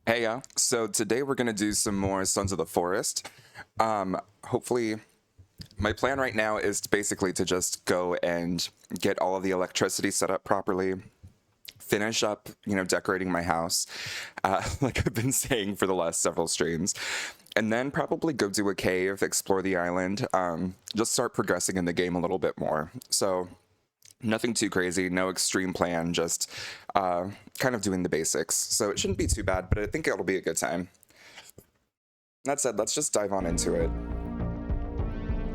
Hey, so today we're gonna do some more Sons of the Forest. Hopefully, my plan right now is basically to just go and get all of the electricity set up properly, finish up, decorating my house, like I've been saying for the last several streams, and then probably go do a cave, explore the island, just start progressing in the game a little bit more. So nothing too crazy, no extreme plan, just kind of doing the basics. So it shouldn't be too bad, but I think it'll be a good time. That said, let's just dive on into it.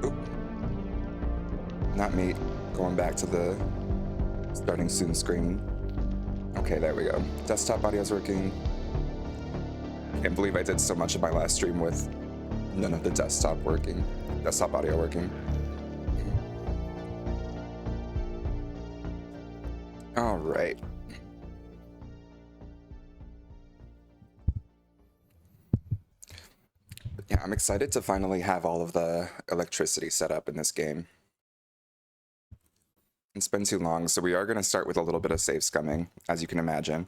Oop, not me going back to the starting soon screen. Okay, there we go. Desktop audio's working. Can't believe I did so much of my last stream with none of the desktop audio working. All right. Yeah, I'm excited to finally have all of the electricity set up in this game. It's been too long, so we are going to start with a little bit of save scumming, as you can imagine.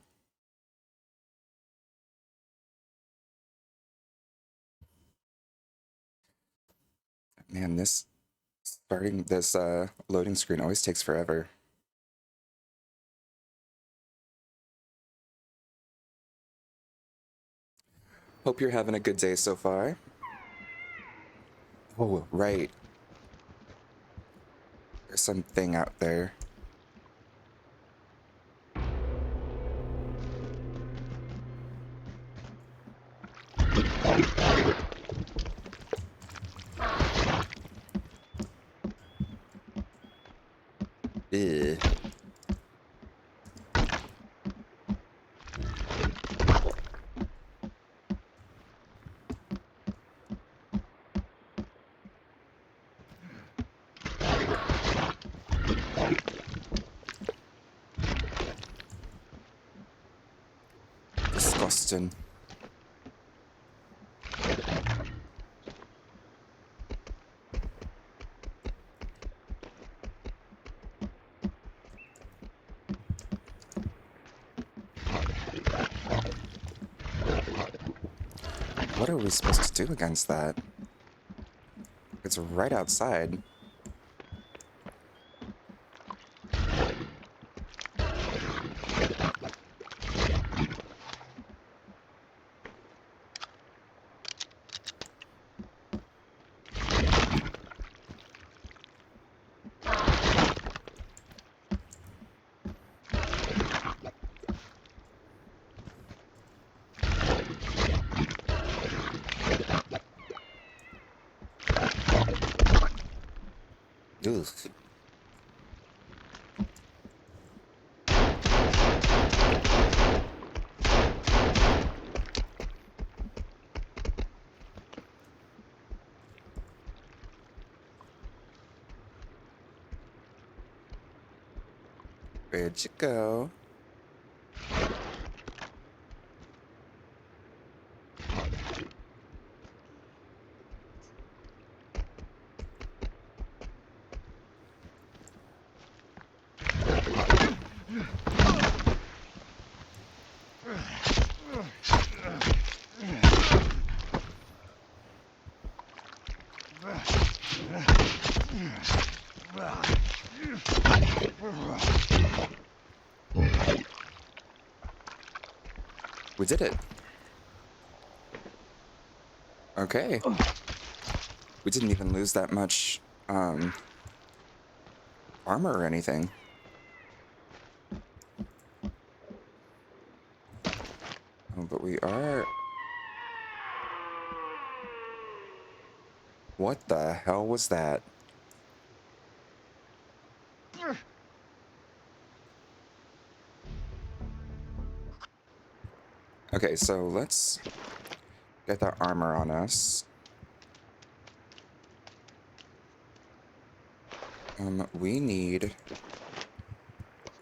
Man, starting this loading screen always takes forever. Hope you're having a good day so far. Oh, right. There's something out there. Ew. Disgusting. What are we supposed to do against that? It's right outside. Ugh. Where'd you go? We did it. Okay. We didn't even lose that much armor or anything. Oh, but we are... What the hell was that? Okay, so let's get that armor on us. We need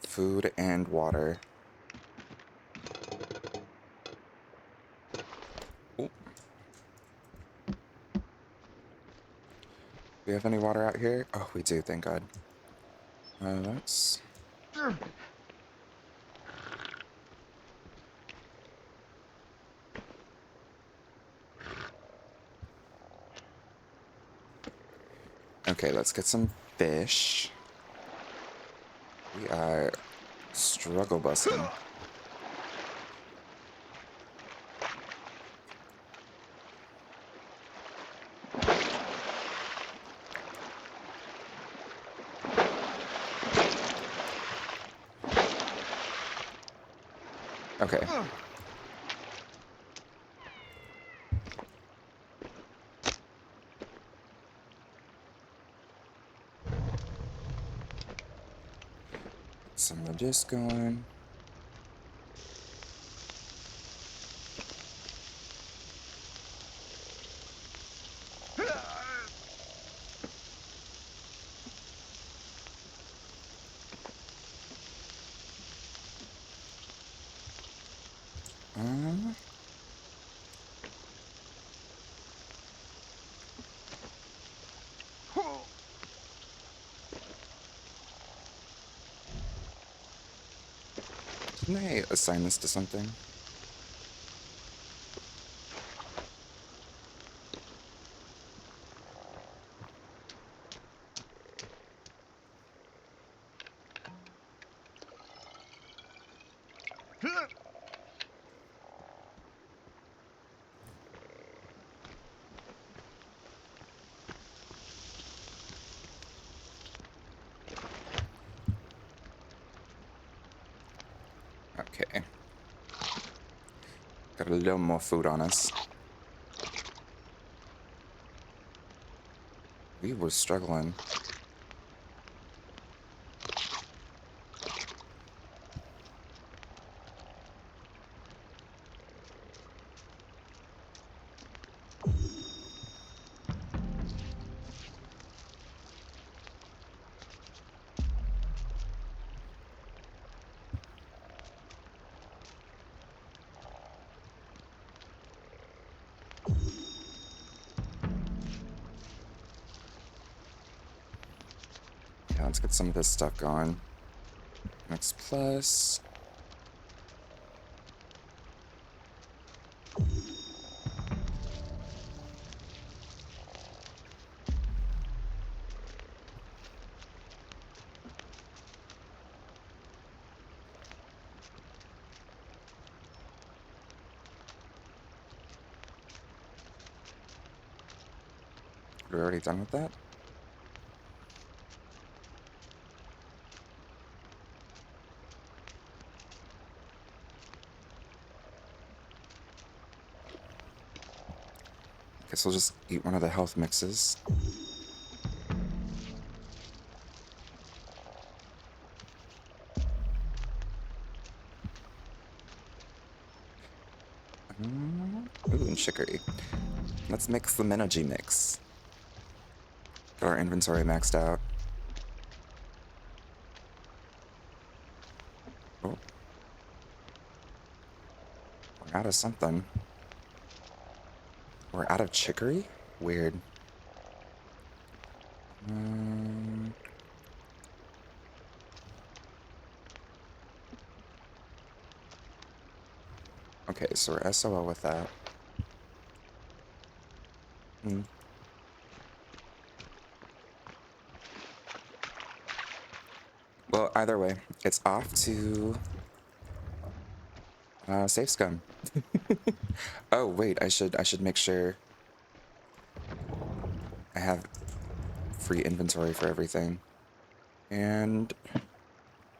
food and water. Oh. Do we have any water out here? Oh, we do, thank God. Let's... Okay, let's get some fish. We are struggle busting. Okay. Get some of this going. Um, can I assign this to something? Okay. Got a little more food on us. We were struggling. Yeah, let's get some of this stuff going. X plus. We're already done with that? Guess we'll just eat one of the health mixes. Ooh, and chicory. Let's mix the Menergy mix. Got our inventory maxed out. Oh. We're out of something. We're out of chicory? Weird. Okay, so we're SOL with that. Well, either way, it's off to Safe Scum. Oh wait, I should make sure I have free inventory for everything. And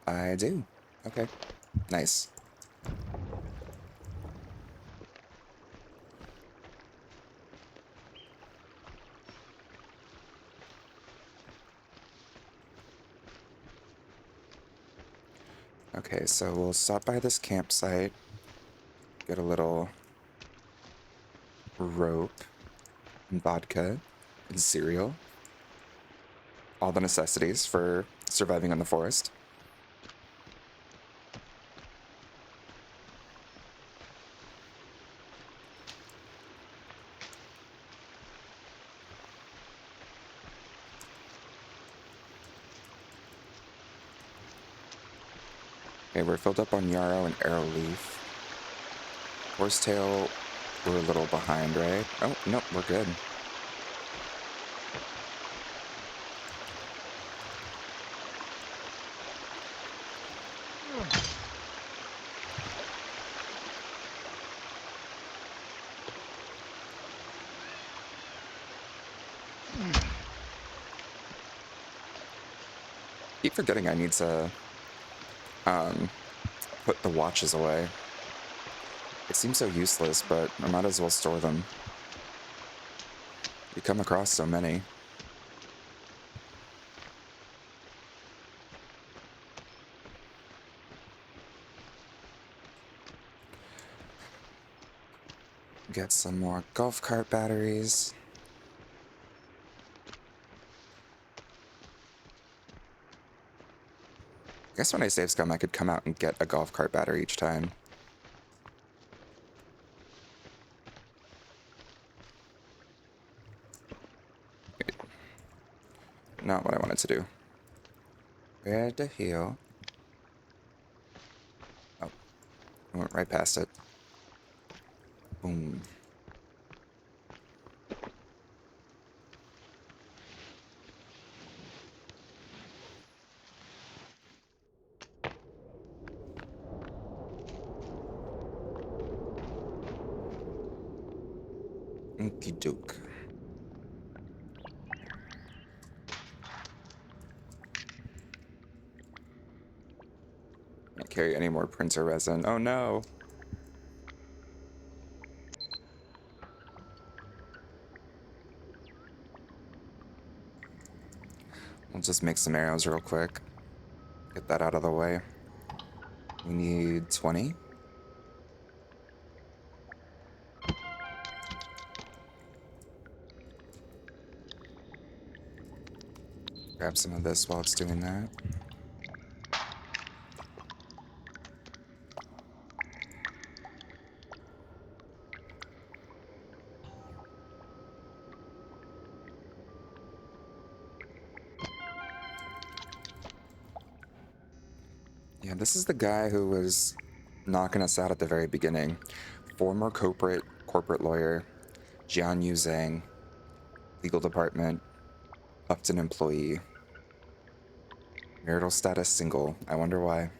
I do. Okay. Nice. Okay, so we'll stop by this campsite, get a little rope and vodka and cereal. All the necessities for surviving in the forest. Okay, we're filled up on yarrow and arrow leaf. Horsetail, we're a little behind, right? Oh, nope, we're good. Keep forgetting I need to put the watches away. It seems so useless, but I might as well store them. You come across so many. Get some more golf cart batteries. I guess when I save scum, I could come out and get a golf cart battery each time. Not what I wanted to do. Where the hell? Oh, I went right past it. Boom. Okie doke. Can't carry any more printer resin. Oh no! We'll just make some arrows real quick. Get that out of the way. We need 20. Grab some of this while it's doing that. Yeah, this is the guy who was knocking us out at the very beginning. Former corporate lawyer, Jian Yu Zhang, legal department, Upton employee. Marital status single. I wonder why.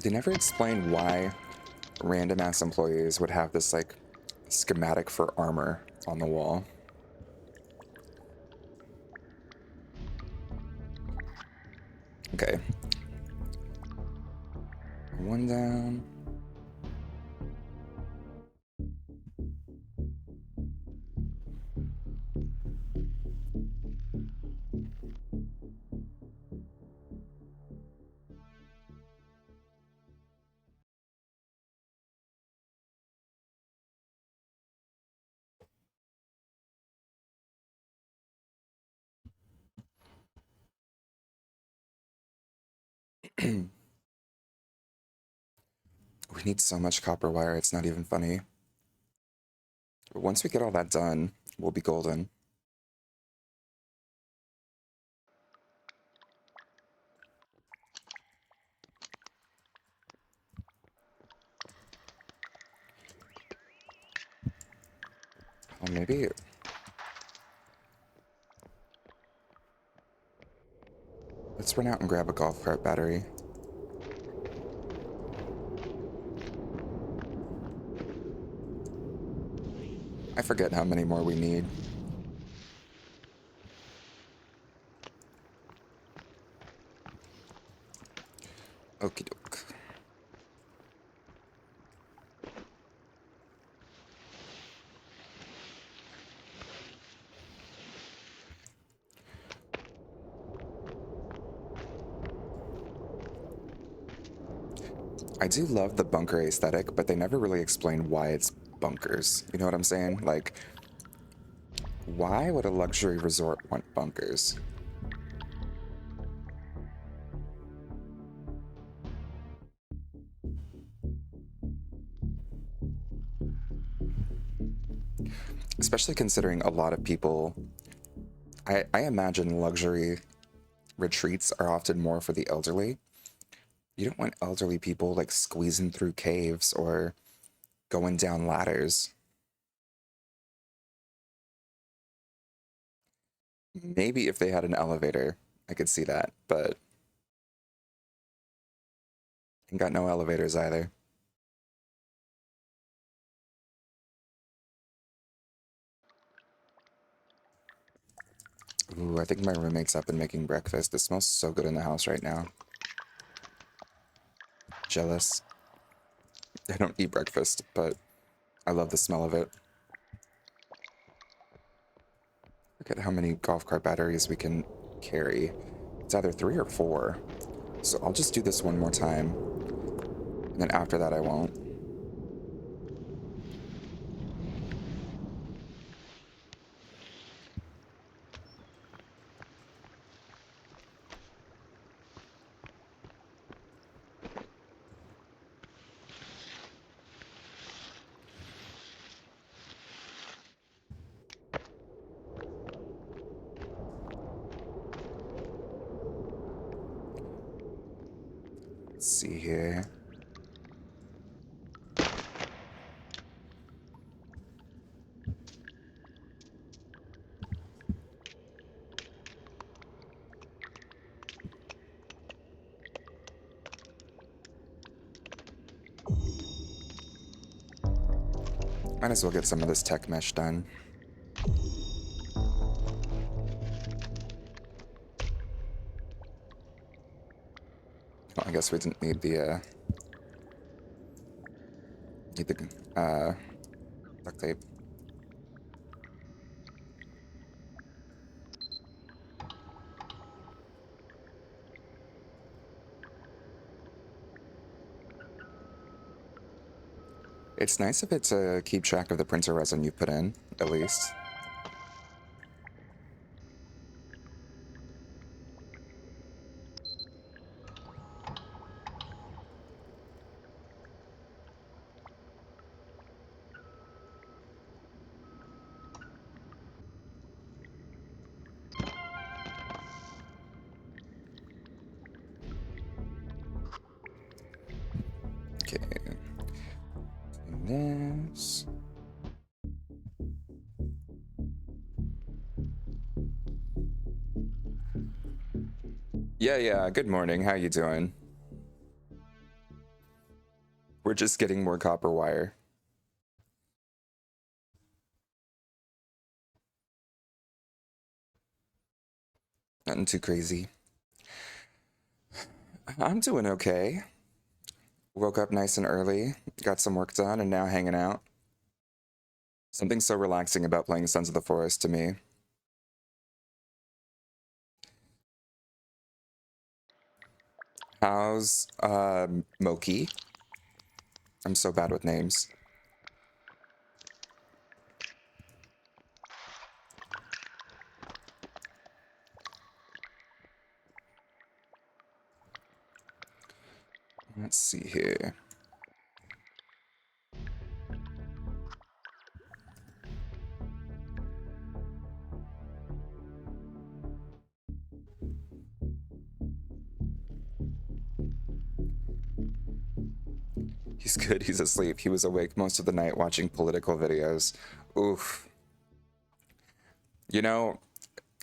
They never explain why random ass employees would have this like schematic for armor on the wall. Okay. One down. We need so much copper wire, it's not even funny. But once we get all that done, we'll be golden. Well, maybe... Let's run out and grab a golf cart battery. I forget how many more we need. Okie doke. I do love the bunker aesthetic, but they never really explain why it's bunkers. You know what I'm saying? Like, why would a luxury resort want bunkers? Especially considering a lot of people... I imagine luxury retreats are often more for the elderly. You don't want elderly people, like, squeezing through caves or going down ladders. Maybe if they had an elevator, I could see that, but ain't got no elevators either. Ooh, I think my roommate's up and making breakfast. It smells so good in the house right now. Jealous. I don't eat breakfast, but I love the smell of it. Look at how many golf cart batteries we can carry. It's either 3 or 4. So I'll just do this one more time. And then after that, I won't. Let's see here. Might as well get some of this tech mesh done. Well, I guess we didn't need the duct tape. It's nice of it to keep track of the printer resin you put in, at least. Okay. And this. Yeah, good morning. How you doing? We're just getting more copper wire. Nothing too crazy. I'm doing okay. Woke up nice and early, got some work done, and now hanging out. Something so relaxing about playing Sons of the Forest to me. How's Moki? I'm so bad with names. Let's see here. He's good, he's asleep. He was awake most of the night watching political videos. Oof. You know,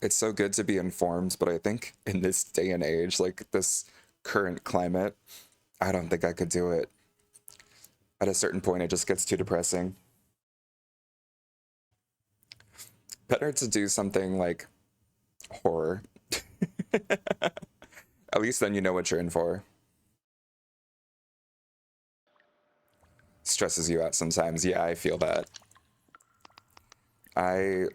it's so good to be informed, but I think in this day and age, like this current climate, I don't think I could do it. At a certain point, it just gets too depressing. Better to do something like horror. At least then you know what you're in for. Stresses you out sometimes. Yeah, I feel that. I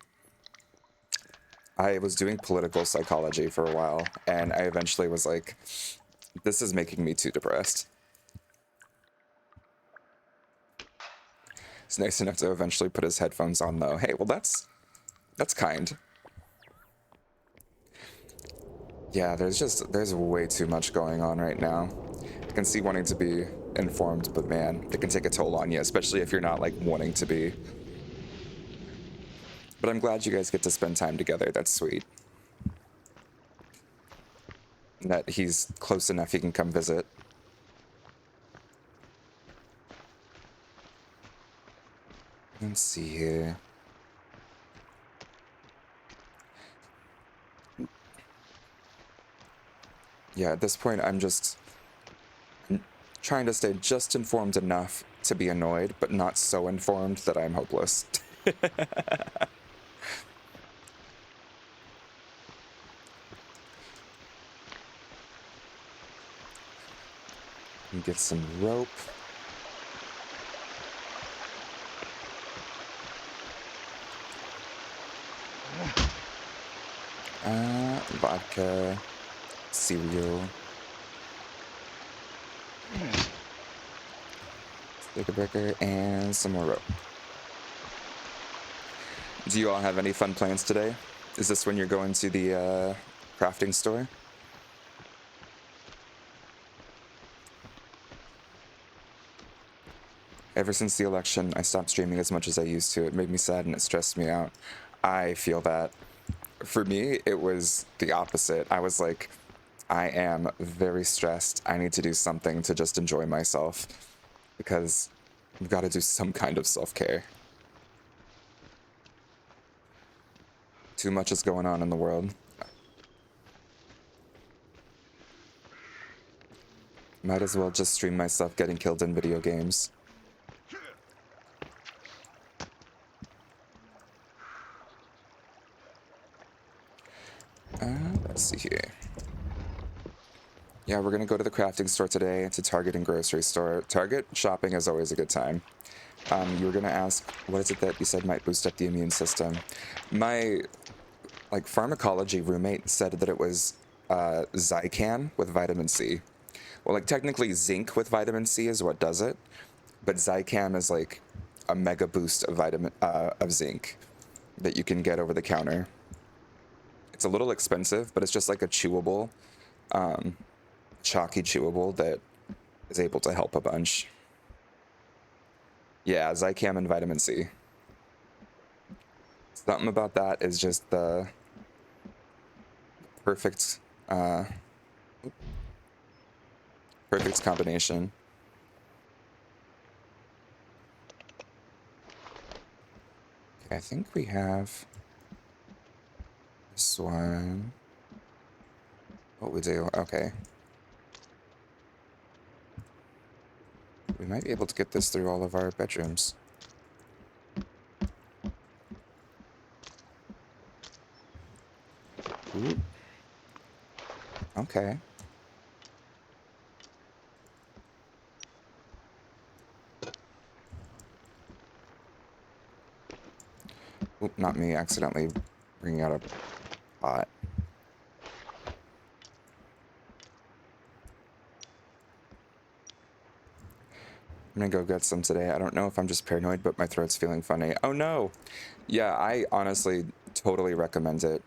I was doing political psychology for a while, and I eventually was like, this is making me too depressed. It's nice enough to eventually put his headphones on though. Hey, well that's kind. Yeah, there's way too much going on right now. I can see wanting to be informed, but man, it can take a toll on you, especially if you're not like wanting to be. But I'm glad you guys get to spend time together. That's sweet. That he's close enough he can come visit. Let's see here. Yeah, at this point, I'm just trying to stay just informed enough to be annoyed, but not so informed that I'm hopeless. And get some rope. Vodka, cereal, sticker breaker, and some more rope. Do you all have any fun plans today? Is this when you're going to the crafting store? Ever since the election, I stopped streaming as much as I used to. It made me sad and it stressed me out. I feel that. For me, it was the opposite. I was like, I am very stressed. I need to do something to just enjoy myself because I've got to do some kind of self-care. Too much is going on in the world. Might as well just stream myself getting killed in video games. Let's see here. Yeah, we're gonna go to the crafting store today, to Target and grocery store. Target shopping is always a good time. You were gonna ask, what is it that you said might boost up the immune system? My, like, pharmacology roommate said that it was Zicam with vitamin C. Well, like, technically zinc with vitamin C is what does it, but Zicam is like a mega boost of of zinc that you can get over the counter. It's a little expensive, but it's just like a chewable, chalky chewable that is able to help a bunch. Yeah, Zicam and vitamin C. Something about that is just the perfect, perfect combination. Okay, I think we have this one. What we do? Okay. We might be able to get this through all of our bedrooms. Ooh. Okay. Oop, not me accidentally bringing out a pot. I'm gonna go get some today. I don't know if I'm just paranoid, but my throat's feeling funny. Oh no! Yeah, I honestly totally recommend it.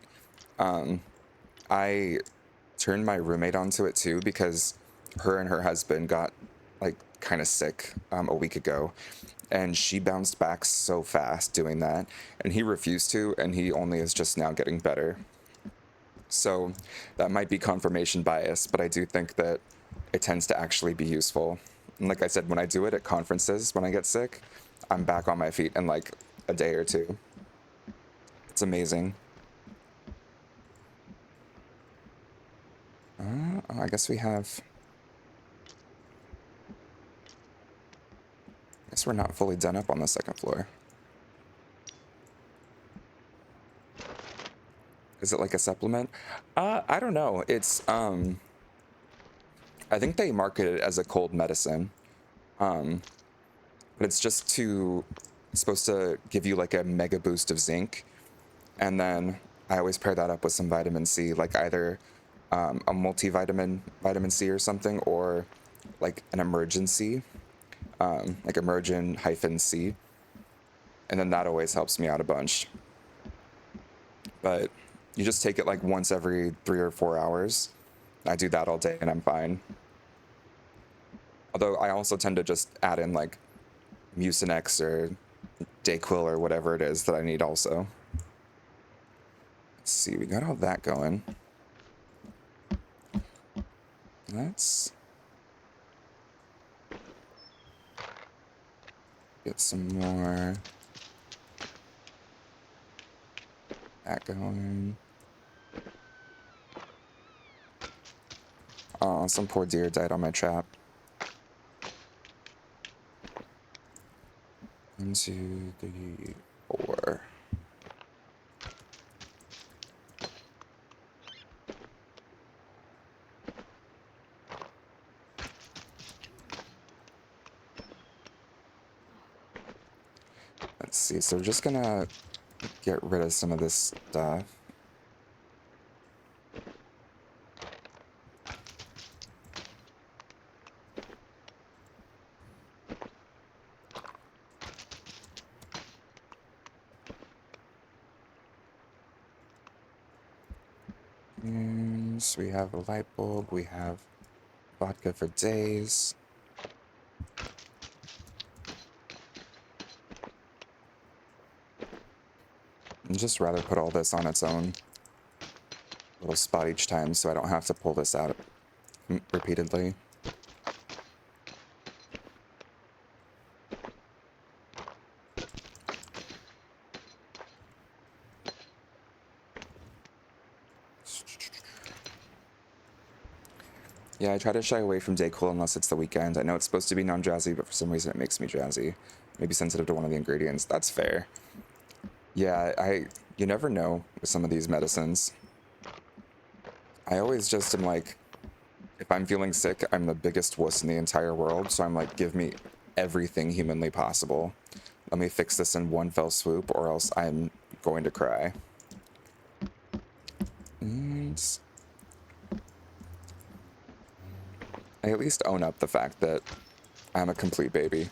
I turned my roommate onto it too because her and her husband got like kind of sick a week ago, and she bounced back so fast doing that, and he refused to, and he only is just now getting better. So that might be confirmation bias, but I do think that it tends to actually be useful. And like I said, when I do it at conferences, when I get sick, I'm back on my feet in like a day or two. It's amazing. I guess we have. I guess we're not fully done up on the second floor. Is it like a supplement? I don't know. It's I think they market it as a cold medicine. But it's just to it's supposed to give you like a mega boost of zinc, and then I always pair that up with some vitamin C, like either a multivitamin vitamin C or something, or like an emergency, like emergent hyphen C, and then that always helps me out a bunch. But you just take it like once every 3 or 4 hours. I do that all day and I'm fine. Although I also tend to just add in like Mucinex or Dayquil or whatever it is that I need also. Let's see, we got all that going. Let's get some more that going. Oh, some poor deer died on my trap. 1, 2, 3, 4. Let's see, so we're just gonna get rid of some of this stuff. So we have a light bulb, we have vodka for days. I'd just rather put all this on its own little spot each time so I don't have to pull this out repeatedly. Yeah, I try to shy away from Dayquil unless it's the weekend. I know it's supposed to be non-drowsy, but for some reason it makes me drowsy. Maybe sensitive to one of the ingredients. That's fair. Yeah, you never know with some of these medicines. I always just am like, if I'm feeling sick, I'm the biggest wuss in the entire world, so I'm like, give me everything humanly possible. Let me fix this in one fell swoop, or else I'm going to cry. And I at least own up the fact that I'm a complete baby.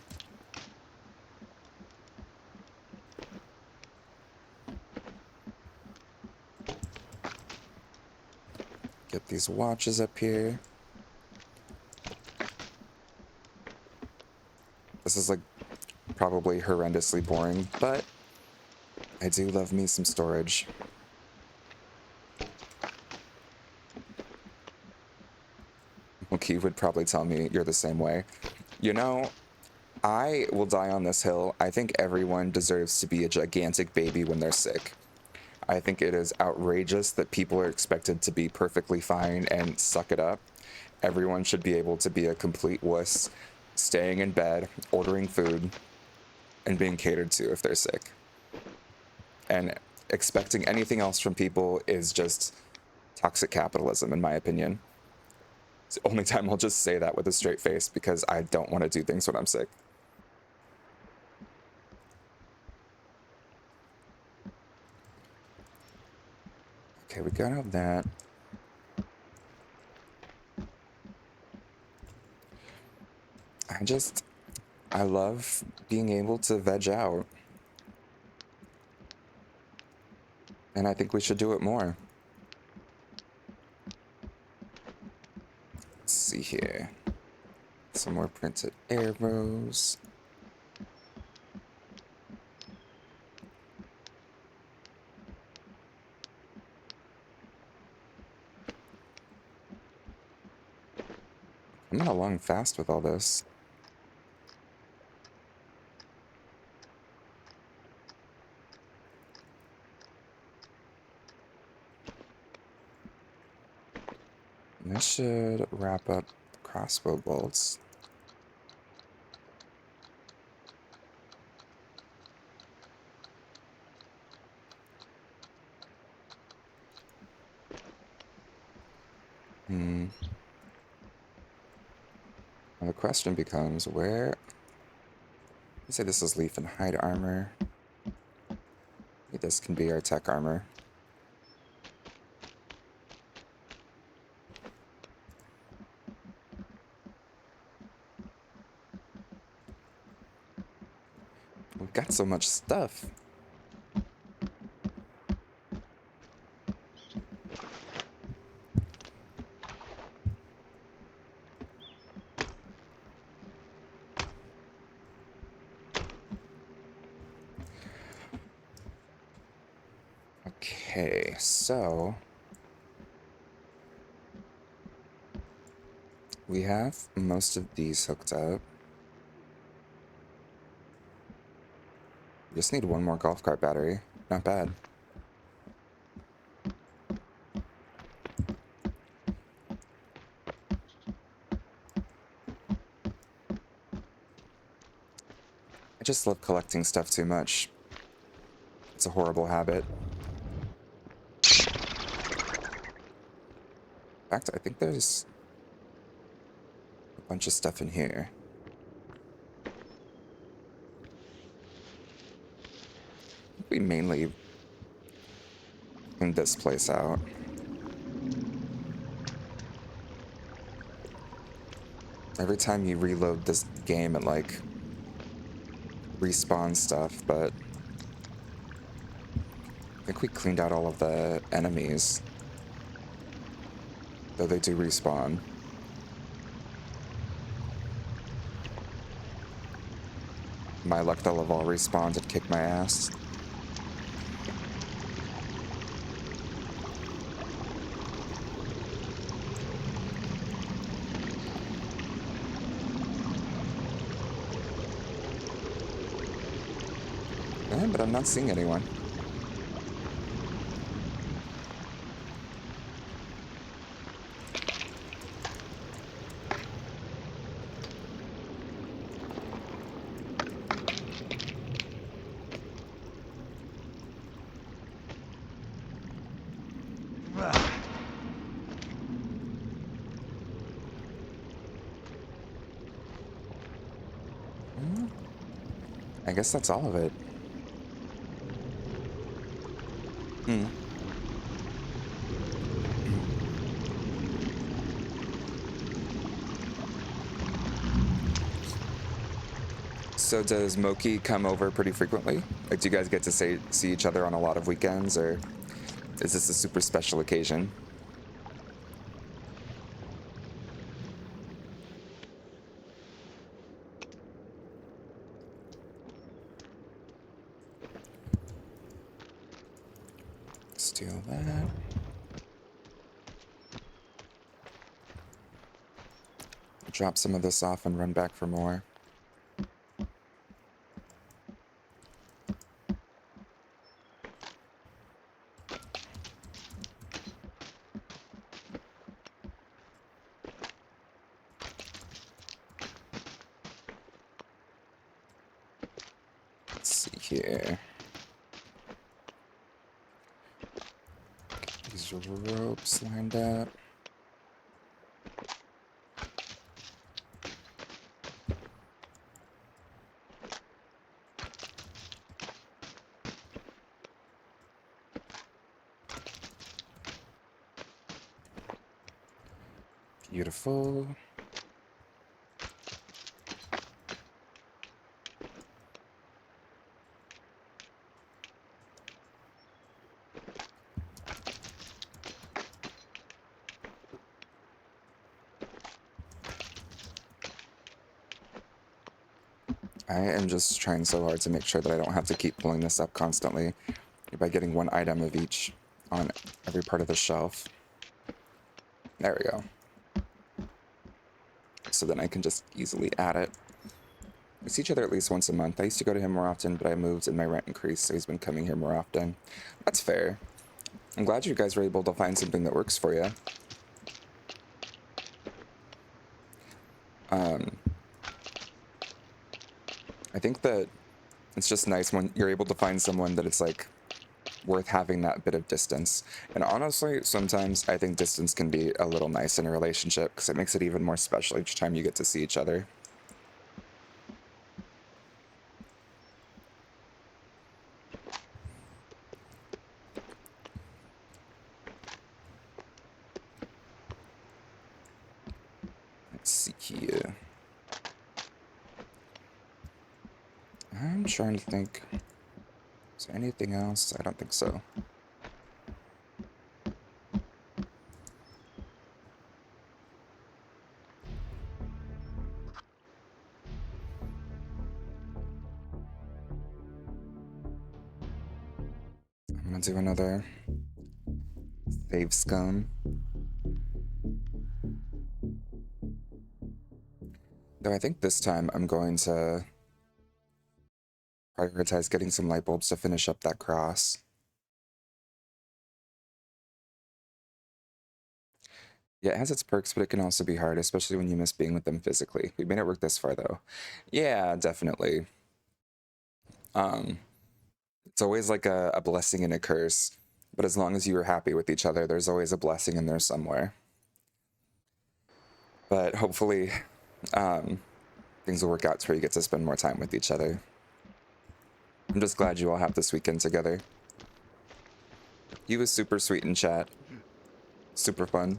Get these watches up here. This is like probably horrendously boring, but I do love me some storage. Mookie would probably tell me you're the same way. You know, I will die on this hill. I think everyone deserves to be a gigantic baby when they're sick. I think it is outrageous that people are expected to be perfectly fine and suck it up. Everyone should be able to be a complete wuss, staying in bed, ordering food, and being catered to if they're sick. And expecting anything else from people is just toxic capitalism, in my opinion. It's the only time I'll just say that with a straight face because I don't want to do things when I'm sick. Okay, we got out that. I love being able to veg out. And I think we should do it more. Let's see here. Some more printed arrows. I'm not along fast with all this. And this should wrap up crossbow bolts. Now the question becomes where... Let's say this is leaf and hide armor. Maybe this can be our tech armor. We've got so much stuff. Okay, so we have most of these hooked up. We just need one more golf cart battery. Not bad. just love collecting stuff too much. It's a horrible habit. In fact, I think there's a bunch of stuff in here. I think we mainly cleaned this place out. Every time you reload this game, it like respawns stuff, but I think we cleaned out all of the enemies. Though they do respawn. My luck, they'll have all respawned and kicked my ass. Yeah, but I'm not seeing anyone. I guess that's all of it. So does Moki come over pretty frequently? Like, do you guys get to see each other on a lot of weekends, or is this a super special occasion? Steal that. Drop some of this off and run back for more. Let's see here. These ropes lined up. Beautiful. I am just trying so hard to make sure that I don't have to keep pulling this up constantly by getting one item of each on every part of the shelf. There we go. So then I can just easily add it. We see each other at least once a month. I used to go to him more often, but I moved and my rent increased, so he's been coming here more often. That's fair. I'm glad you guys were able to find something that works for you. I think that it's just nice when you're able to find someone that it's like worth having that bit of distance. And honestly, sometimes I think distance can be a little nice in a relationship because it makes it even more special each time you get to see each other. Let's see here. I'm trying to think. Is there anything else? I don't think so. I'm gonna do another save scum. Though I think this time I'm going to prioritize getting some light bulbs to finish up that cross. Yeah, it has its perks, but it can also be hard, especially when you miss being with them physically. We made it work this far, though. Yeah, definitely. It's always like a blessing and a curse. But as long as you are happy with each other, there's always a blessing in there somewhere. But hopefully, things will work out to where you get to spend more time with each other. I'm just glad you all have this weekend together. He was super sweet in chat. Super fun.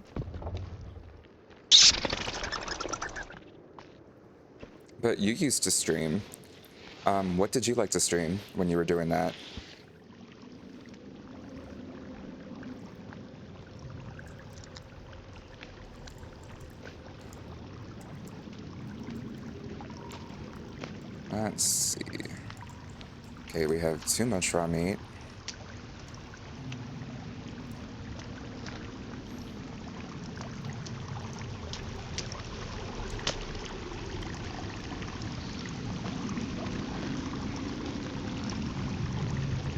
But you used to stream. What did you like to stream when you were doing that? Let's see. Okay, we have too much raw meat.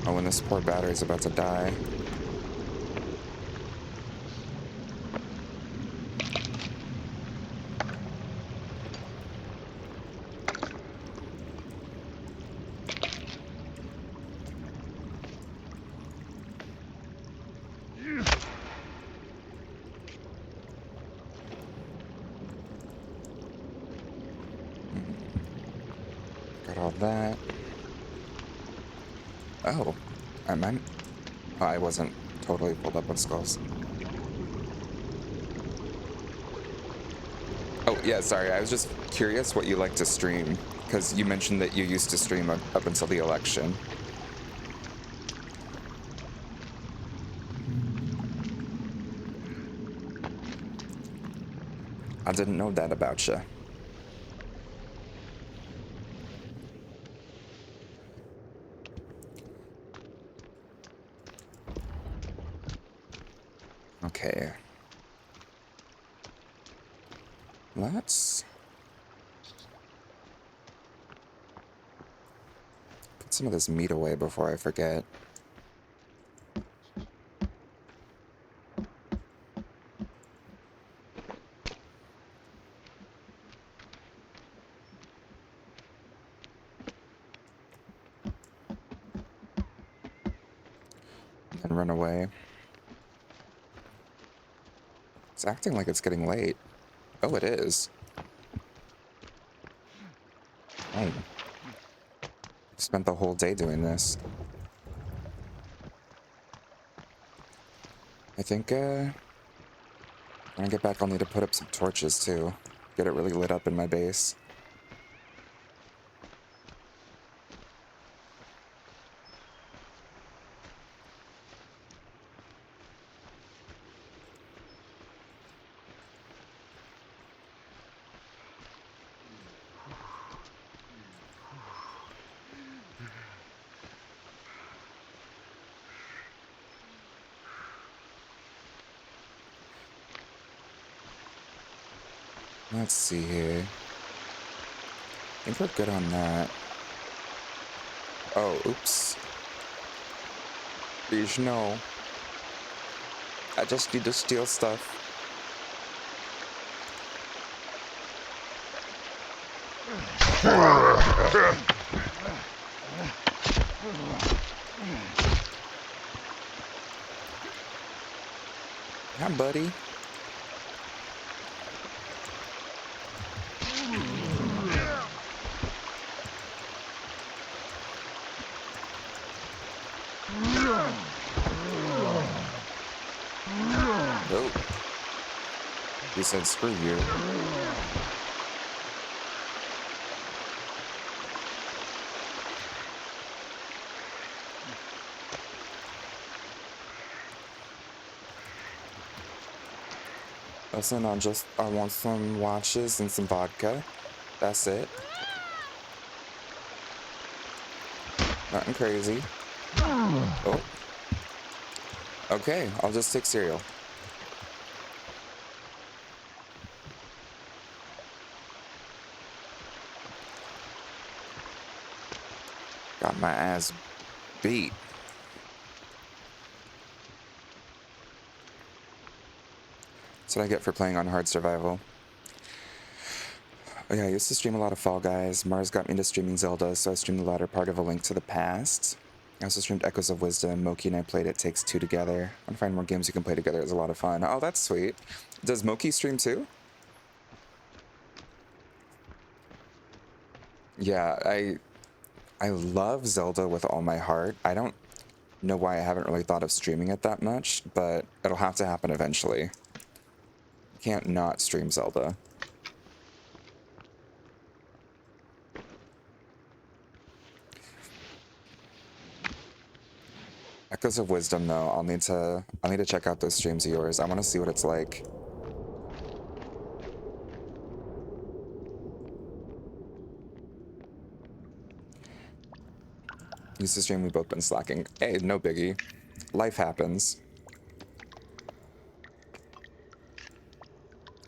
Oh, and this poor battery's about to die. Got all that. Oh, I meant... Oh, I wasn't totally pulled up with skulls. Oh, yeah, sorry. I was just curious what you like to stream, because you mentioned that you used to stream up until the election. I didn't know that about you. Okay. Let's put some of this meat away before I forget. And run away. It's acting like it's getting late. Oh, it is. Oh. Spent the whole day doing this. I think, when I get back, I'll need to put up some torches, too. Get it really lit up in my base. Let's see here. I think we're good on that. Oh, oops. Please, no. I just need to steal stuff. Hi, buddy. Oh. He said screw you. Listen, I want some watches and some vodka. That's it. Nothing crazy. Oh. Okay, I'll just take cereal. Got my ass beat. That's what I get for playing on hard survival. Oh yeah, I used to stream a lot of Fall Guys. Mars got me into streaming Zelda, so I streamed the latter part of A Link to the Past. I also streamed Echoes of Wisdom. Moki and I played It Takes Two together. I want to find more games you can play together. It's a lot of fun. Oh, that's sweet. Does Moki stream too? Yeah, I love Zelda with all my heart. I don't know why I haven't really thought of streaming it that much, but it'll have to happen eventually. Can't not stream Zelda. Echoes of Wisdom though, I'll need to check out those streams of yours. I want to see what it's like. Used to stream, we've both been slacking. Hey, no biggie. Life happens.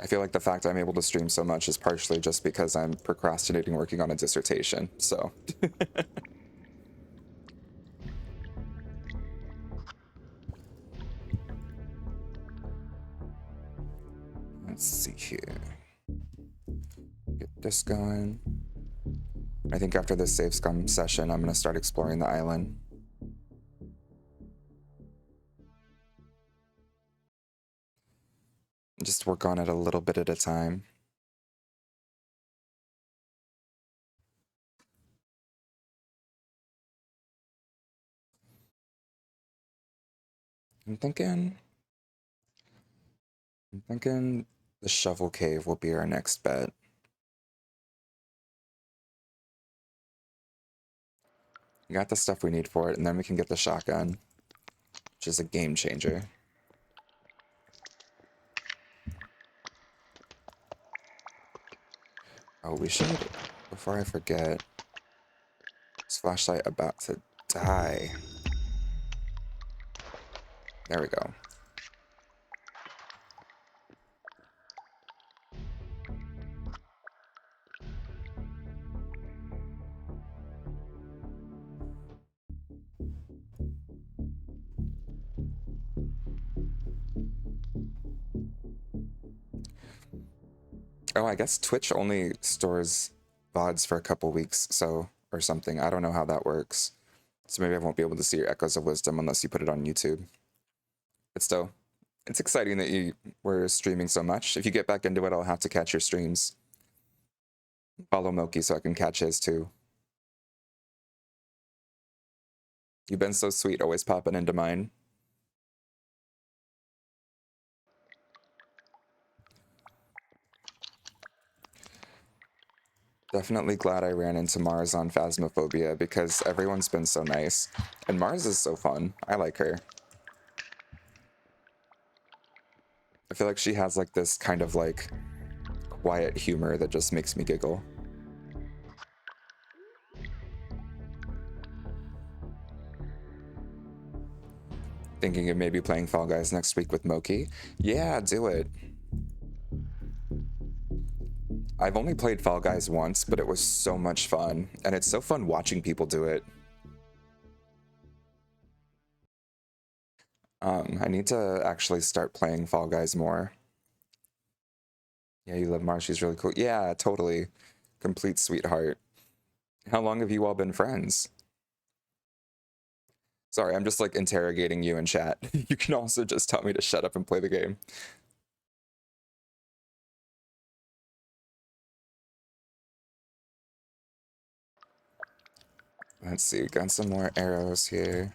I feel like the fact I'm able to stream so much is partially just because I'm procrastinating working on a dissertation, so. Let's see here. Get this going. I think after this save scum session, I'm gonna start exploring the island. Just work on it a little bit at a time. I'm thinking the Shovel Cave will be our next bet. We got the stuff we need for it, and then we can get the shotgun, which is a game changer. Oh, we should, before I forget, this flashlight about to die. There we go. Oh, I guess Twitch only stores VODs for a couple weeks, so, or something. I don't know how that works. So maybe I won't be able to see your Echoes of Wisdom unless you put it on YouTube. But still, it's exciting that you were streaming so much. If you get back into it, I'll have to catch your streams. Follow Moki so I can catch his too. You've been so sweet, always popping into mine. Definitely glad I ran into Mars on Phasmophobia because everyone's been so nice. And Mars is so fun. I like her. I feel like she has like this kind of like quiet humor that just makes me giggle. Thinking of maybe playing Fall Guys next week with Moki. Yeah, do it. I've only played Fall Guys once, but it was so much fun. And it's so fun watching people do it. I need to actually start playing Fall Guys more. Yeah, you love Mars. She's really cool. Yeah, totally. Complete sweetheart. How long have you all been friends? Sorry, I'm just like interrogating you in chat. You can also just tell me to shut up and play the game. Let's see, got some more arrows here.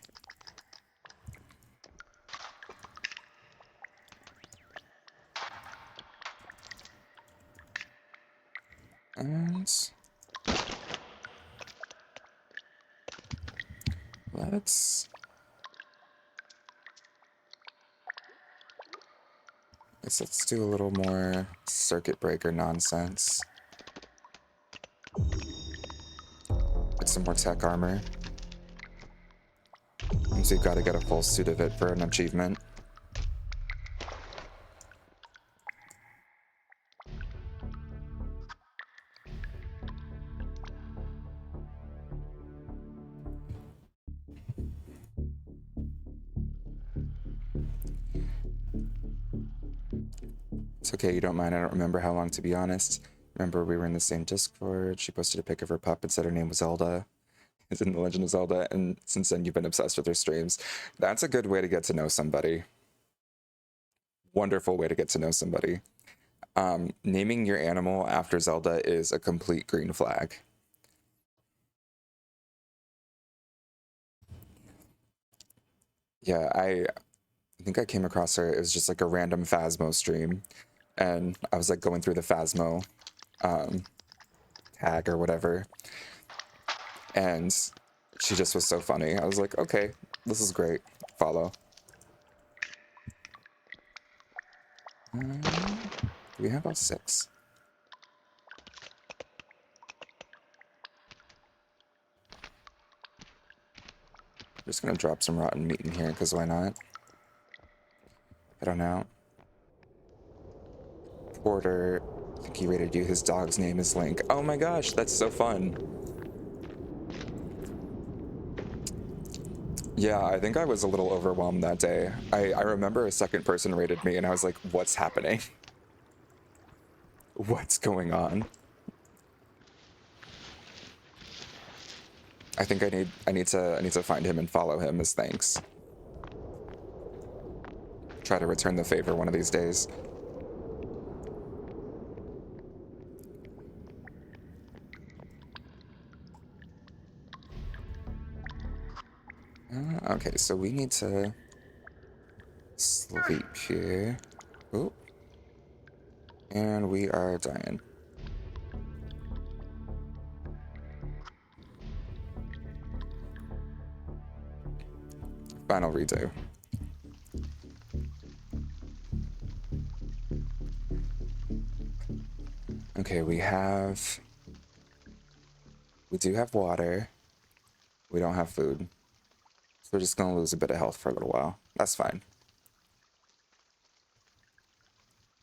And let's do a little more circuit breaker nonsense. Get some more tech armor. Means we've got to get a full suit of it for an achievement. It's okay, you don't mind. I don't remember how long, to be honest. Remember, we were in the same Discord. She posted a pic of her pup and said her name was Zelda. It's in The Legend of Zelda, and since then you've been obsessed with her streams. That's a good way to get to know somebody. Wonderful way to get to know somebody. Naming your animal after Zelda is a complete green flag. Yeah, I think I came across her. It was just like a random Phasmo stream, and I was like going through the Phasmo tag or whatever, and she just was so funny. I was like, okay, this is great. Follow. Do we have all 6? I'm just gonna drop some rotten meat in here, because why not? Head on out. Porter, I think he rated you. His dog's name is Link. Oh my gosh, that's so fun. Yeah, I think I was a little overwhelmed that day. I remember a second person rated me, and I was like, what's happening? What's going on? I think I need to find him and follow him as thanks. Try to return the favor one of these days. Okay, so we need to sleep here. Oh. And we are dying. Final redo. Okay, we do have water. We don't have food. So we're just gonna lose a bit of health for a little while. That's fine.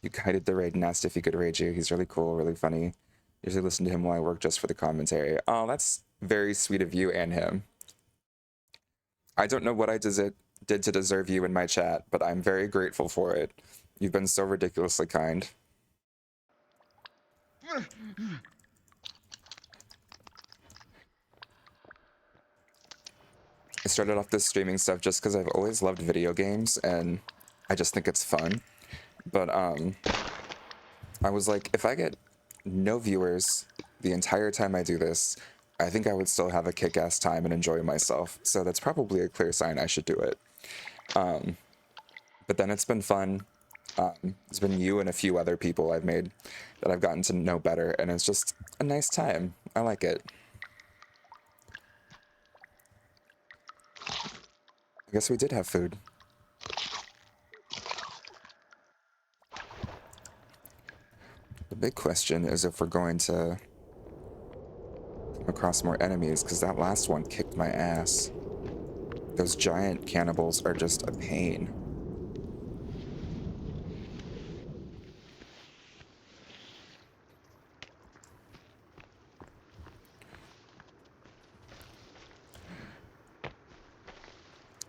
You guided the raid and asked if he could raid you. He's really cool, really funny. Usually listen to him while I work just for the commentary. Oh, that's very sweet of you and him. I don't know what I did to deserve you in my chat, but I'm very grateful for it. You've been so ridiculously kind. I started off this streaming stuff just because I've always loved video games, and I just think it's fun. But I was like, if I get no viewers the entire time I do this, I think I would still have a kick-ass time and enjoy myself. So that's probably a clear sign I should do it. But then it's been fun. It's been you and a few other people I've made that I've gotten to know better, and it's just a nice time. I like it. I guess we did have food. The big question is if we're going to come across more enemies, because that last one kicked my ass. Those giant cannibals are just a pain.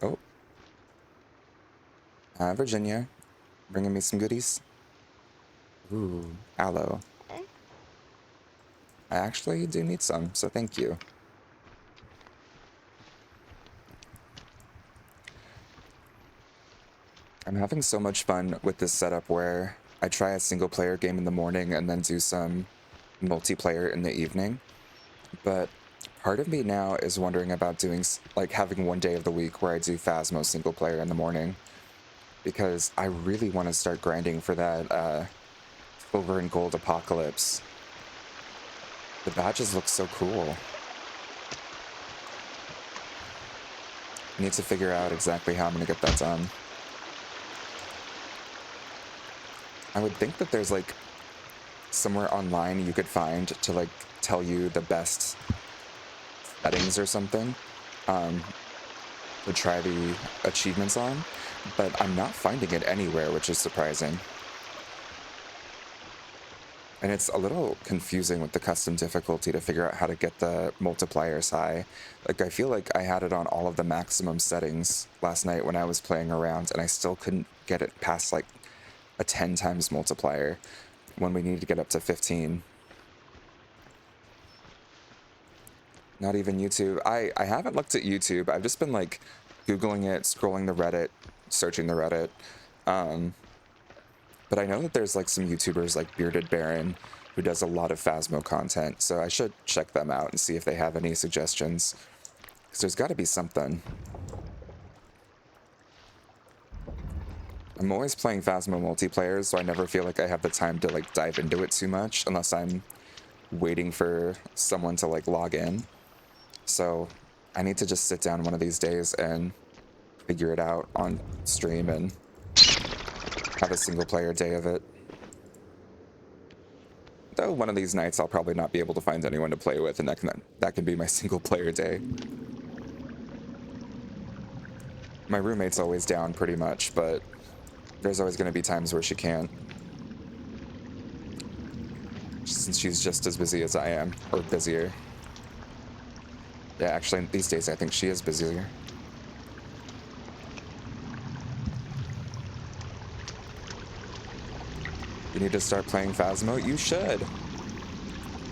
Oh. Virginia, bringing me some goodies. Ooh, aloe. I actually do need some, so thank you. I'm having so much fun with this setup where I try a single player game in the morning and then do some multiplayer in the evening. But part of me now is wondering about doing, like, having one day of the week where I do Phasmo single player in the morning. Because I really want to start grinding for that silver and gold apocalypse. The badges look so cool. I need to figure out exactly how I'm going to get that done. I would think that there's like somewhere online you could find to like tell you the best settings or something to try the achievements on, but I'm not finding it anywhere, which is surprising. And it's a little confusing with the custom difficulty to figure out how to get the multipliers high. Like, I feel like I had it on all of the maximum settings last night when I was playing around, and I still couldn't get it past like a 10 times multiplier when we need to get up to 15. Not even YouTube. I haven't looked at YouTube. I've just been like Googling it, scrolling the Reddit, searching the Reddit. Um, but I know that there's like some YouTubers like Bearded Baron who does a lot of Phasmo content, so I should check them out and see if they have any suggestions. Because there's got to be something. I'm always playing Phasmo multiplayer, so I never feel like I have the time to like dive into it too much unless I'm waiting for someone to like log in. So I need to just sit down one of these days and figure it out on stream and have a single player day of it. Though one of these nights I'll probably not be able to find anyone to play with, and that can be my single player day. My roommate's always down pretty much, but there's always going to be times where she can't. Since she's just as busy as I am, or busier. Yeah, actually, these days I think she is busier. You need to start playing Phasmo? You should.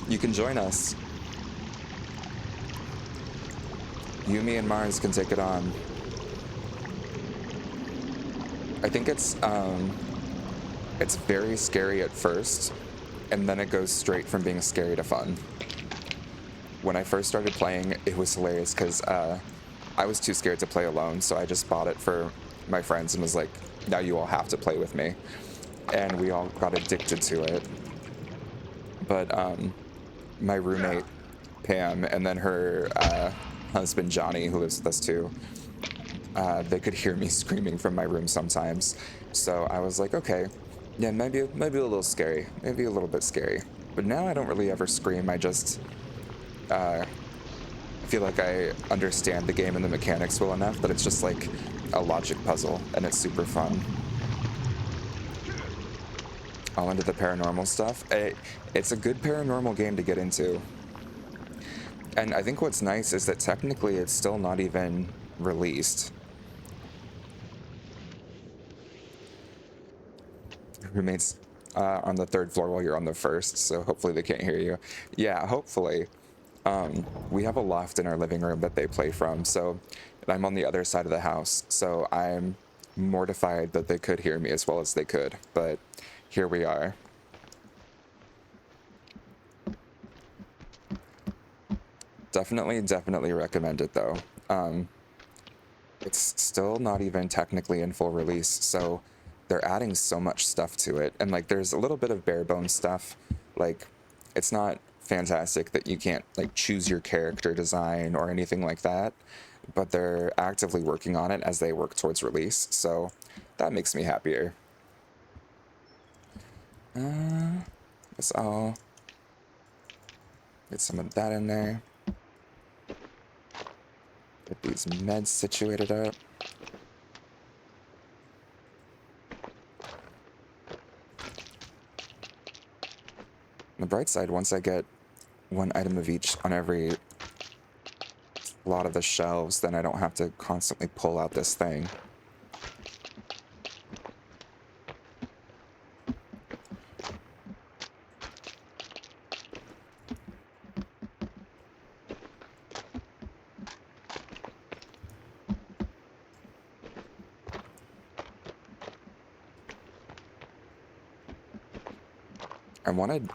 You can join us. You, me, and Mars can take it on. I think it's very scary at first, and then it goes straight from being scary to fun. When I first started playing, it was hilarious because I was too scared to play alone, so I just bought it for my friends and was like, now you all have to play with me. And we all got addicted to it. But my roommate, Pam, and then her husband, Johnny, who lives with us too, they could hear me screaming from my room sometimes. So I was like, okay, yeah, maybe a little scary, maybe a little bit scary. But now I don't really ever scream. I just feel like I understand the game and the mechanics well enough that it's just like a logic puzzle, and it's super fun. All into the paranormal stuff. It's a good paranormal game to get into. And I think what's nice is that technically it's still not even released. Roommates on the third floor while you're on the first, so hopefully they can't hear you. Yeah, hopefully. We have a loft in our living room that they play from, so I'm on the other side of the house, so I'm mortified that they could hear me as well as they could, but here we are. Definitely recommend it though. It's still not even technically in full release, so they're adding so much stuff to it, and like there's a little bit of bare bones stuff. Like, it's not fantastic that you can't like choose your character design or anything like that, but they're actively working on it as they work towards release, so that makes me happier. Let's all get some of that in there. Get these meds situated up. On the bright side, once I get one item of each on every lot of the shelves, then I don't have to constantly pull out this thing. I wanted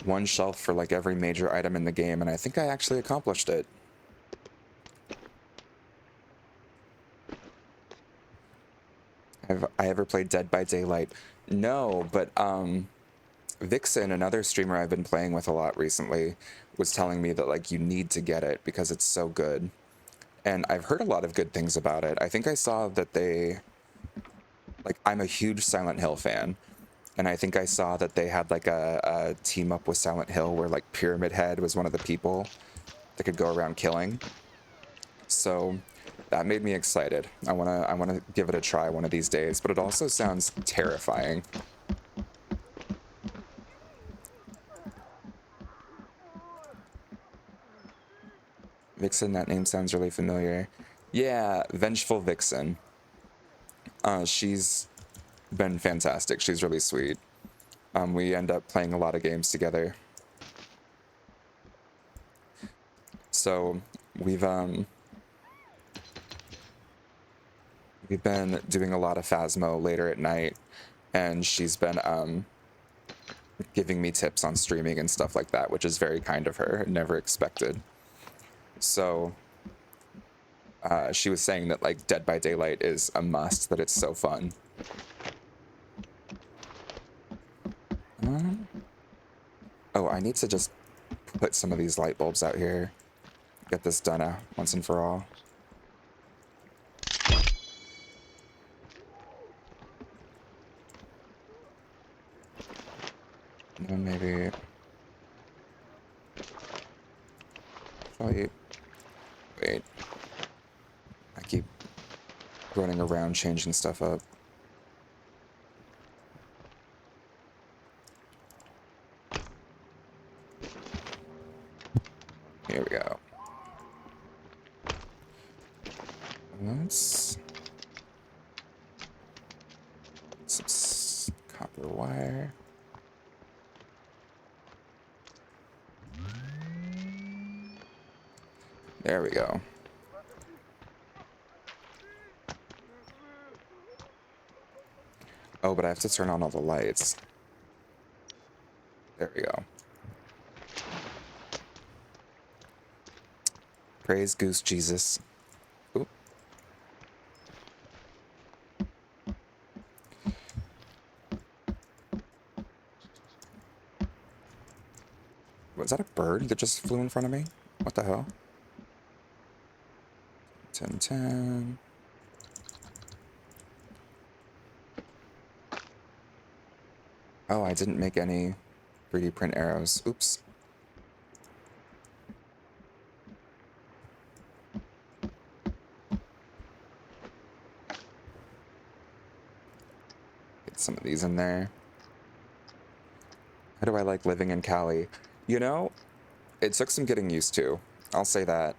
one shelf for like every major item in the game, and I think I actually accomplished it. Have I ever played Dead by Daylight? No, but Vixen, another streamer I've been playing with a lot recently, was telling me that like you need to get it because it's so good. And I've heard a lot of good things about it. I think I saw that I'm a huge Silent Hill fan, and I think I saw that they had like a team up with Silent Hill where like Pyramid Head was one of the people that could go around killing. So that made me excited. I wanna give it a try one of these days, but it also sounds terrifying. Vixen, that name sounds really familiar. Yeah, Vengeful Vixen. She's been fantastic. She's really sweet. We end up playing a lot of games together. So we've been doing a lot of Phasmo later at night, and she's been giving me tips on streaming and stuff like that, which is very kind of her. Never expected. So she was saying that like Dead by Daylight is a must, that it's so fun. Oh, I need to just put some of these light bulbs out here. Get this done once and for all. And then maybe... Probably... Wait. I keep running around changing stuff up. Here we go. Let's... Some copper wire. There we go. Oh, but I have to turn on all the lights. There we go. Praise Goose Jesus. Oop. Was that a bird that just flew in front of me? What the hell? 10. Oh, I didn't make any 3D print arrows. Oops. Get some of these in there. How do I like living in Cali? You know, it took some getting used to. I'll say that.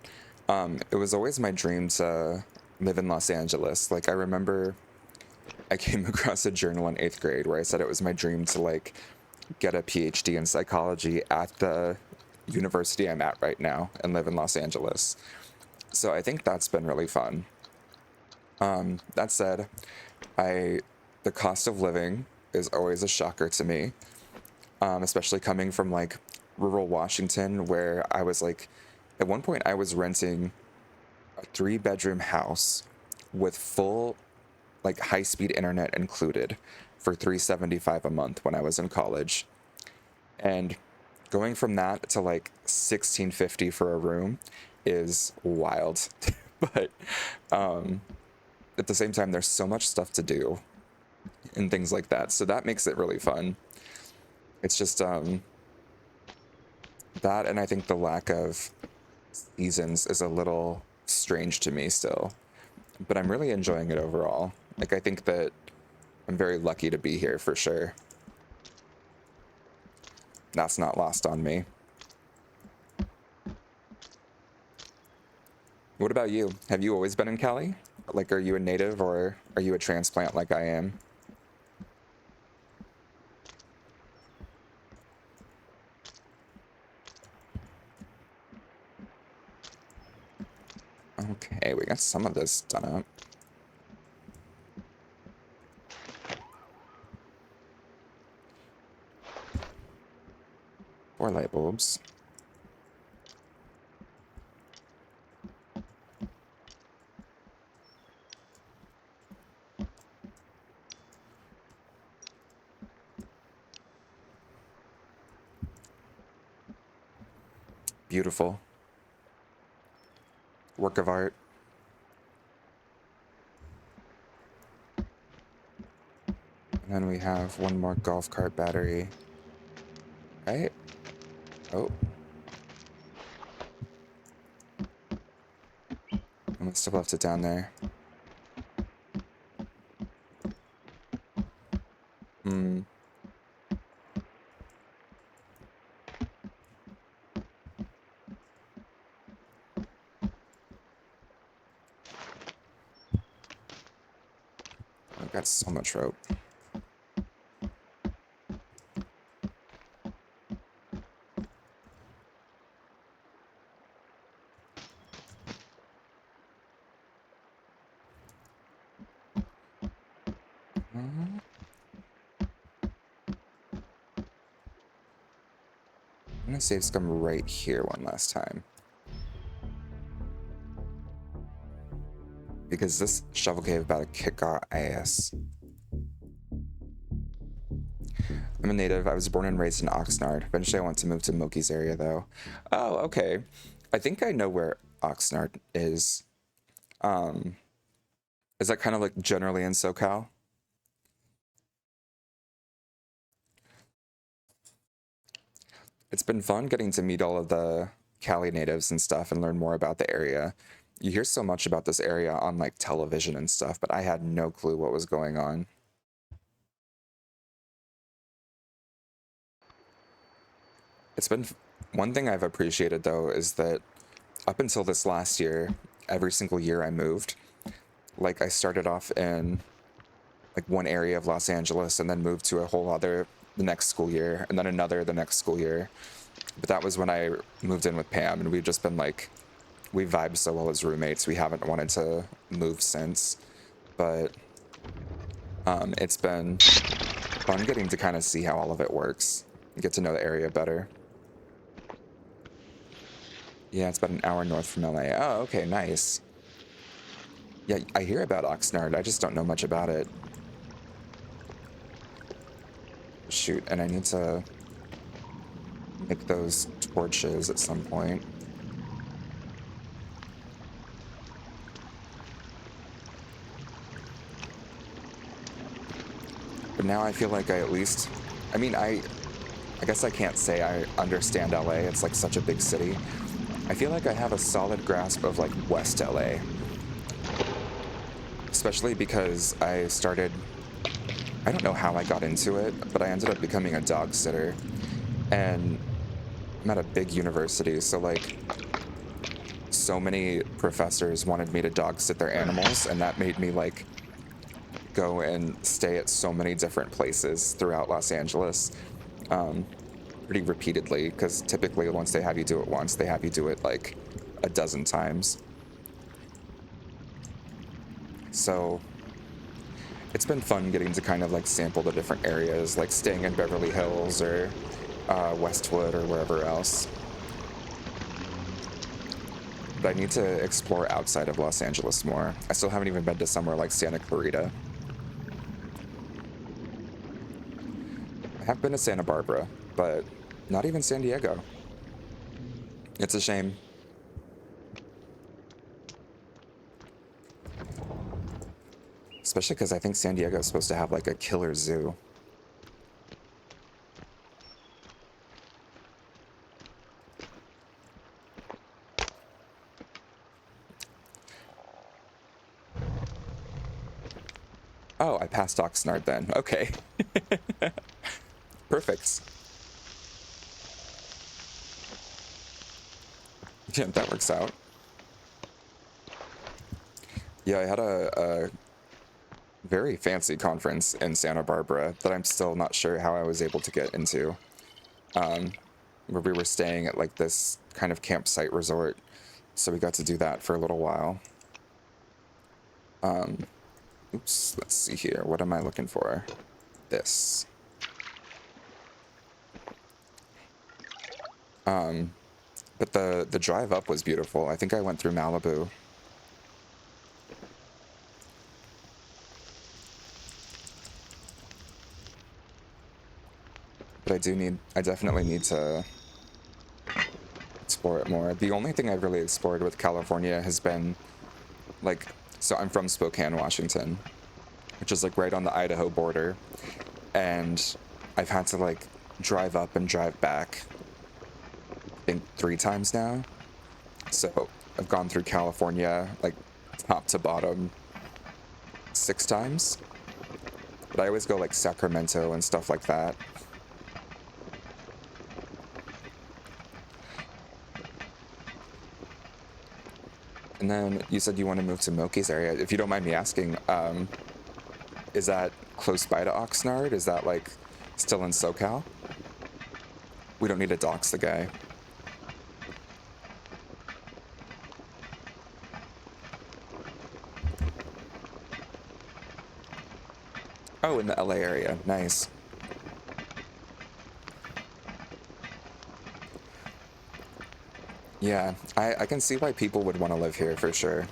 It was always my dream to live in Los Angeles. Like, I remember I came across a journal in 8th grade where I said it was my dream to, like, get a PhD in psychology at the university I'm at right now and live in Los Angeles. So I think that's been really fun. That said, the cost of living is always a shocker to me, especially coming from like rural Washington, where I was like, at one point I was renting a 3-bedroom house with full like high-speed internet included for $375 a month when I was in college. And going from that to like $1650 for a room is wild. But at the same time, there's so much stuff to do and things like that. So that makes it really fun. It's just that, and I think the lack of seasons is a little strange to me still. But I'm really enjoying it overall. Like, I think that I'm very lucky to be here for sure. That's not lost on me. What about you? Have you always been in Cali? Like, are you a native or are you a transplant like I am? Okay, we got some of this done up. 4 light bulbs. Beautiful. Work of art. And then we have one more golf cart battery. Right? Oh. And we still left it down there. Hmm. I've got so much rope. gonna save scum right here one last time. Because this shovel cave about to kick our ass. I'm a native. I was born and raised in Oxnard. Eventually I want to move to Moki's area though. Oh, okay. I think I know where Oxnard is. Is that kind of like generally in SoCal? It's been fun getting to meet all of the Cali natives and stuff and learn more about the area. You hear so much about this area on like television and stuff, but I had no clue what was going on. It's been one thing I've appreciated though is that up until this last year, every single year I moved, like I started off in like one area of Los Angeles and then moved to a whole other the next school year and then another the next school year. But that was when I moved in with Pam and we've just been like, we vibe so well as roommates. We haven't wanted to move since, but it's been fun getting to kind of see how all of it works and get to know the area better. Yeah, it's about an hour north from LA. Oh, okay, nice. Yeah, I hear about Oxnard. I just don't know much about it. Shoot, and I need to make those torches at some point. But now I feel like I at least... I mean, I guess I can't say I understand LA. It's like such a big city. I feel like I have a solid grasp of like West LA. Especially because I started... I don't know how I got into it, but I ended up becoming a dog sitter. And I'm at a big university, so like so many professors wanted me to dog sit their animals, and that made me like go and stay at so many different places throughout Los Angeles pretty repeatedly, because typically once they have you do it once, they have you do it like a dozen times. So it's been fun getting to kind of like sample the different areas, like staying in Beverly Hills or Westwood or wherever else. But I need to explore outside of Los Angeles more. I still haven't even been to somewhere like Santa Clarita. I have been to Santa Barbara, but not even San Diego. It's a shame. Especially because I think San Diego is supposed to have like a killer zoo. Oh, I passed Oxnard then. Okay. Perfect. Yeah, that works out. Yeah, I had a very fancy conference in Santa Barbara that I'm still not sure how I was able to get into. Where we were staying at like this kind of campsite resort. So we got to do that for a little while. Oops, let's see here. What am I looking for? This. But the drive up was beautiful. I think I went through Malibu. But I definitely need to explore it more. The only thing I've really explored with California has been like, so I'm from Spokane, Washington, which is like right on the Idaho border. And I've had to like drive up and drive back, I think 3 times now. So I've gone through California, like top to bottom 6 times. But I always go like Sacramento and stuff like that. And then you said you want to move to Moki's area. If you don't mind me asking, is that close by to Oxnard? Is that like still in SoCal? We don't need to dox the guy. Oh, in the LA area. Nice. Yeah, I can see why people would want to live here for sure.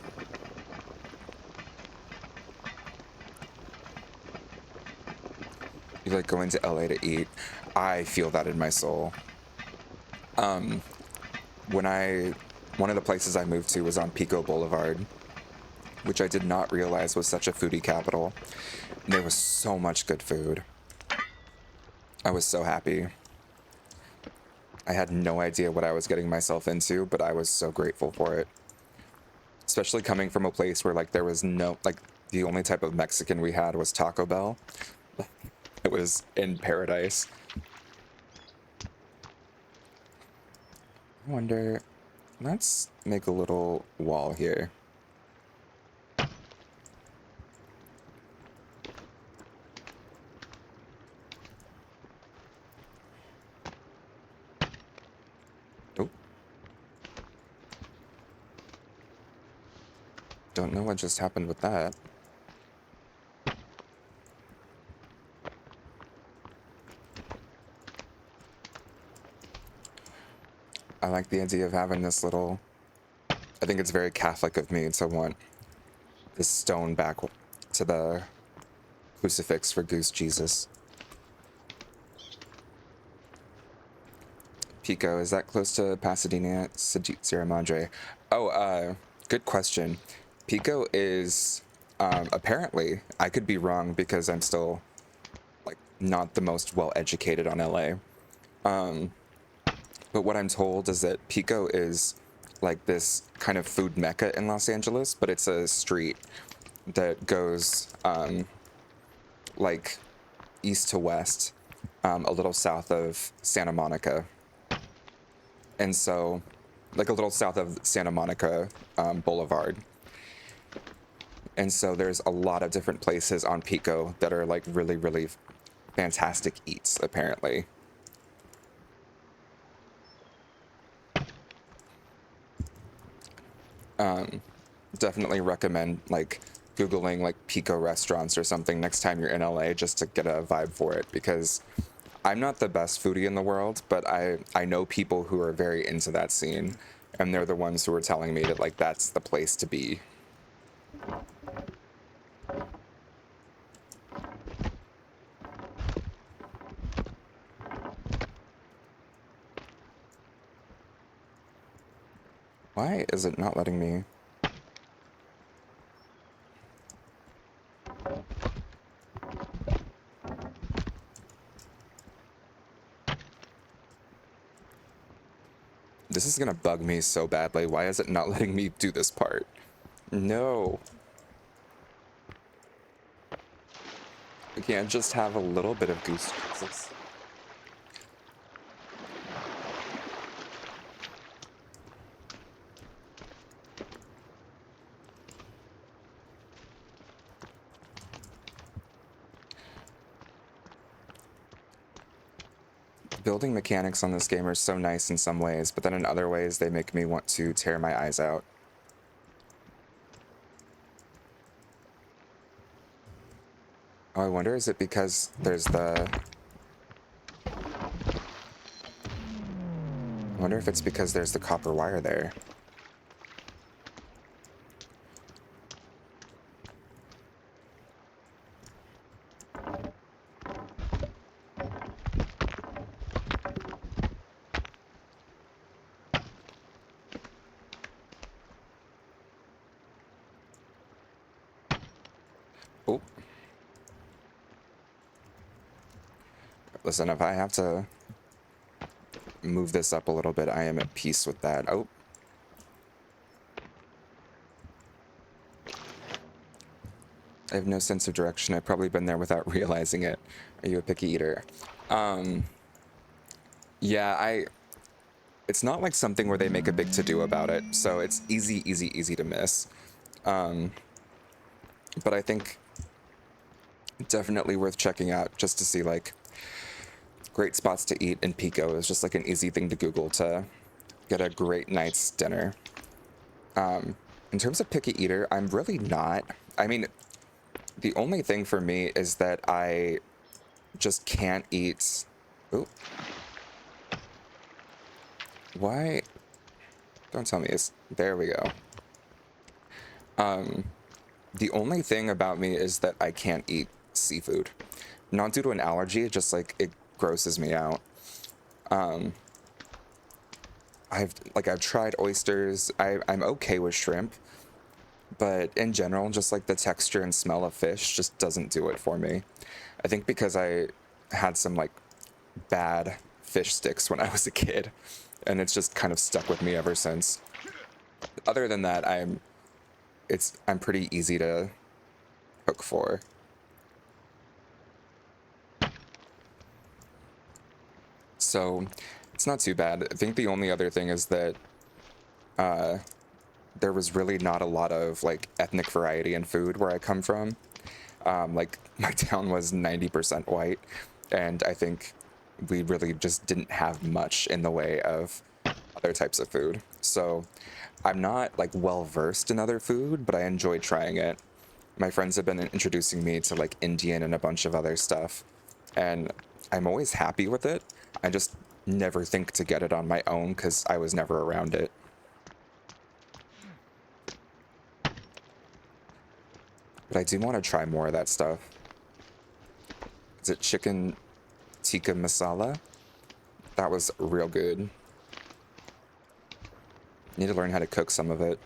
You like going to LA to eat. I feel that in my soul. When I One of the places I moved to was on Pico Boulevard, which I did not realize was such a foodie capital. There was so much good food. I was so happy. I had no idea what I was getting myself into, but I was so grateful for it. Especially coming from a place where like there was no like the only type of Mexican we had was Taco Bell. It was in paradise. I wonder, let's make a little wall here. Oh, don't know what just happened with that. I like the idea of having this little. I think it's very Catholic of me to want this stone back to the crucifix for Goose Jesus. Pico, is that close to Pasadena, Sierra Madre? Oh, good question. Pico is apparently, I could be wrong because I'm still like not the most well educated on LA. But what I'm told is that Pico is like this kind of food mecca in Los Angeles, but it's a street that goes like east to west, a little south of Santa Monica. And so, like a little south of Santa Monica Boulevard. And so there's a lot of different places on Pico that are like really, really fantastic eats, apparently. Definitely recommend like Googling like Pico restaurants or something next time you're in LA just to get a vibe for it because I'm not the best foodie in the world, but I know people who are very into that scene and they're the ones who are telling me that like that's the place to be. Why is it not letting me? This is gonna bug me so badly. Why is it not letting me do this part? No. I can't just have a little bit of goose Jesus. Building mechanics on this game are so nice in some ways, but then in other ways they make me want to tear my eyes out. Oh, I wonder, is it because there's the... I wonder if it's because there's the copper wire there. Oh. Listen, if I have to move this up a little bit, I am at peace with that. Oh. I have no sense of direction. I've probably been there without realizing it. Are you a picky eater? Yeah, it's not like something where they make a big to-do about it, so it's easy, easy, easy to miss. But I think definitely worth checking out just to see like great spots to eat in Pico is just like an easy thing to Google to get a great night's dinner. In terms of picky eater, I'm really not. I mean, the only thing for me is that I just can't eat. Ooh. Why? Don't tell me it's... There we go. The only thing about me is that I can't eat seafood. Not due to an allergy, just like it grosses me out. I've tried oysters. I'm okay with shrimp, but in general, just like the texture and smell of fish just doesn't do it for me. I think because I had some like bad fish sticks when I was a kid, and it's just kind of stuck with me ever since. Other than that, I'm pretty easy to cook for. So it's not too bad. I think the only other thing is that there was really not a lot of like ethnic variety in food where I come from. Like my town was 90% white, and I think we really just didn't have much in the way of other types of food. So I'm not like well versed in other food, but I enjoy trying it. My friends have been introducing me to like Indian and a bunch of other stuff, and I'm always happy with it. I just never think to get it on my own because I was never around it. But I do want to try more of that stuff. Is it chicken tikka masala? That was real good. Need to learn how to cook some of it.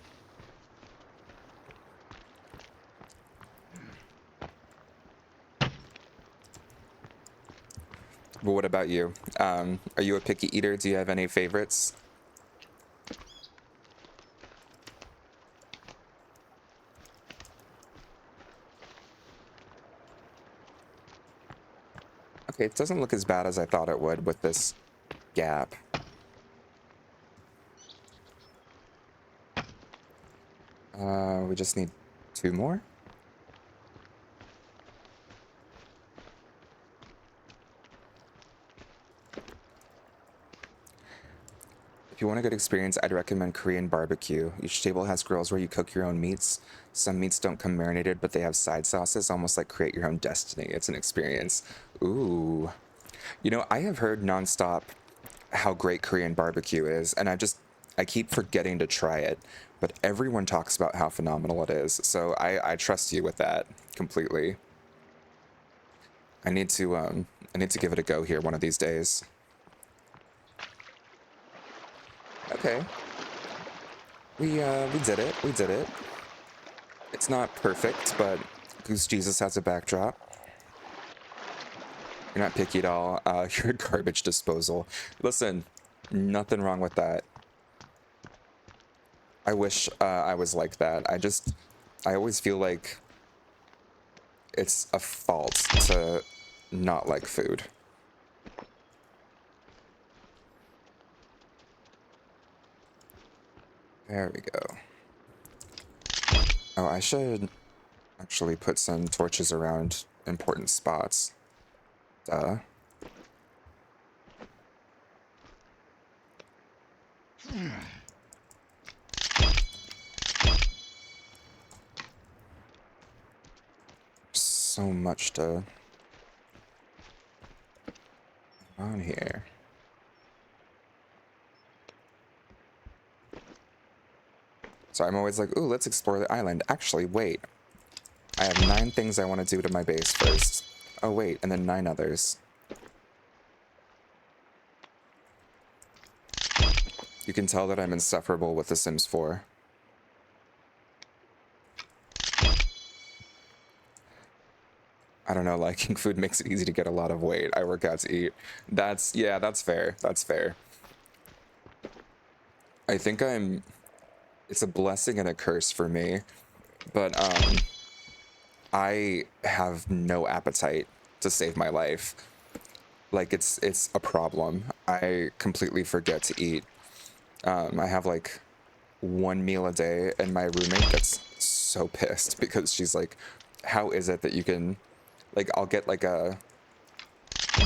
But what about you? Are you a picky eater? Do you have any favorites? Okay, it doesn't look as bad as I thought it would with this gap. We just need 2 more? If you want a good experience, I'd recommend Korean barbecue. Each table has grills where you cook your own meats. Some meats don't come marinated, but they have side sauces, almost like create your own destiny. It's an experience. Ooh. You know, I have heard nonstop how great Korean barbecue is, and I keep forgetting to try it. But everyone talks about how phenomenal it is, so I trust you with that completely. I need to give it a go here one of these days. Okay, we did it. We did it. It's not perfect, but Goose Jesus has a backdrop. You're not picky at all. You're a garbage disposal. Listen, nothing wrong with that. I wish I was like that. I always feel like it's a fault to not like food. There we go. Oh, I should actually put some torches around important spots. Duh. So much to on here. So I'm always like, ooh, let's explore the island. Actually, wait. I have 9 things I want to do to my base first. Oh, wait, and then 9 others. You can tell that I'm insufferable with The Sims 4. I don't know, liking food makes it easy to get a lot of weight. I work out to eat. Yeah, that's fair. That's fair. I think it's a blessing and a curse for me, but I have no appetite to save my life. Like it's a problem. I completely forget to eat. I have like 1 meal a day, and my roommate gets so pissed because she's like, how is it that you can, like, I'll get like a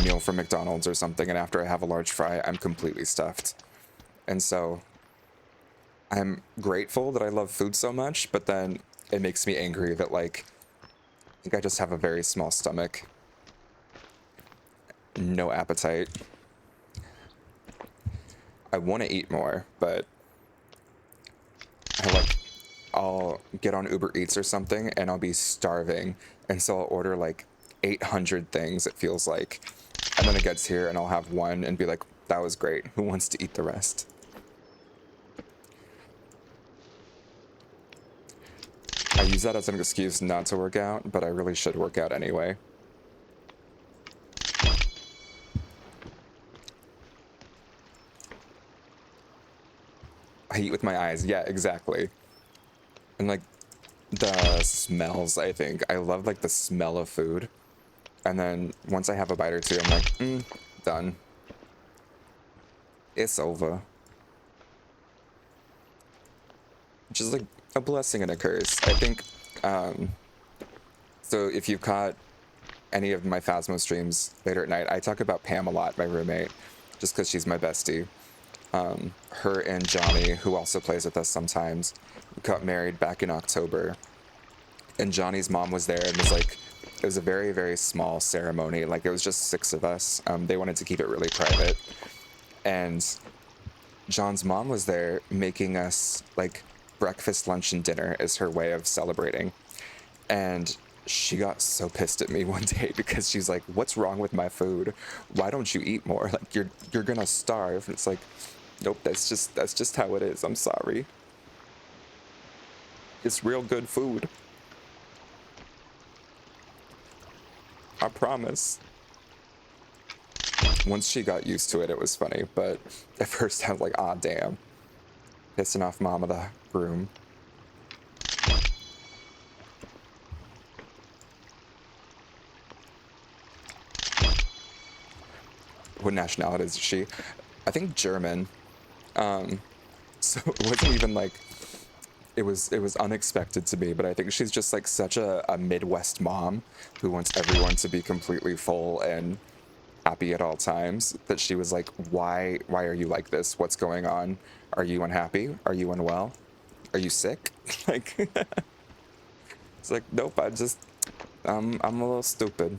meal from McDonald's or something, and after I have a large fry, I'm completely stuffed. And so I'm grateful that I love food so much, but then it makes me angry that, like, I think I just have a very small stomach. No appetite. I want to eat more, but I'll get on Uber Eats or something and I'll be starving. And so I'll order like 800 things, it feels like. And then it gets here and I'll have one and be like, that was great. Who wants to eat the rest? I use that as an excuse not to work out, but I really should work out anyway. I eat with my eyes. Yeah, exactly. And like the smells, I think. I love like the smell of food. And then once I have a bite or two, I'm like, done. It's over. Which is like a blessing and a curse. I think, so if you've caught any of my Phasmo streams later at night, I talk about Pam a lot, my roommate, just because she's my bestie. Her and Johnny, who also plays with us sometimes, got married back in October. And Johnny's mom was there and was like, it was a very, very small ceremony. Like, it was just 6 of us. They wanted to keep it really private. And John's mom was there making us, like, breakfast, lunch, and dinner as her way of celebrating. And she got so pissed at me one day because she's like, what's wrong with my food? Why don't you eat more? Like, you're gonna starve. And it's like, nope, that's just how it is. I'm sorry. It's real good food. I promise. Once she got used to it, it was funny, but at first I was like, ah, damn. Pissing off Mama the groom. What nationality is she? I think German. So it wasn't even like, it was unexpected to me, but I think she's just like such a Midwest mom who wants everyone to be completely full and happy at all times, that she was like, why are you like this? What's going on? Are you unhappy? Are you unwell? Are you sick? Like, it's like, nope, I'm a little stupid.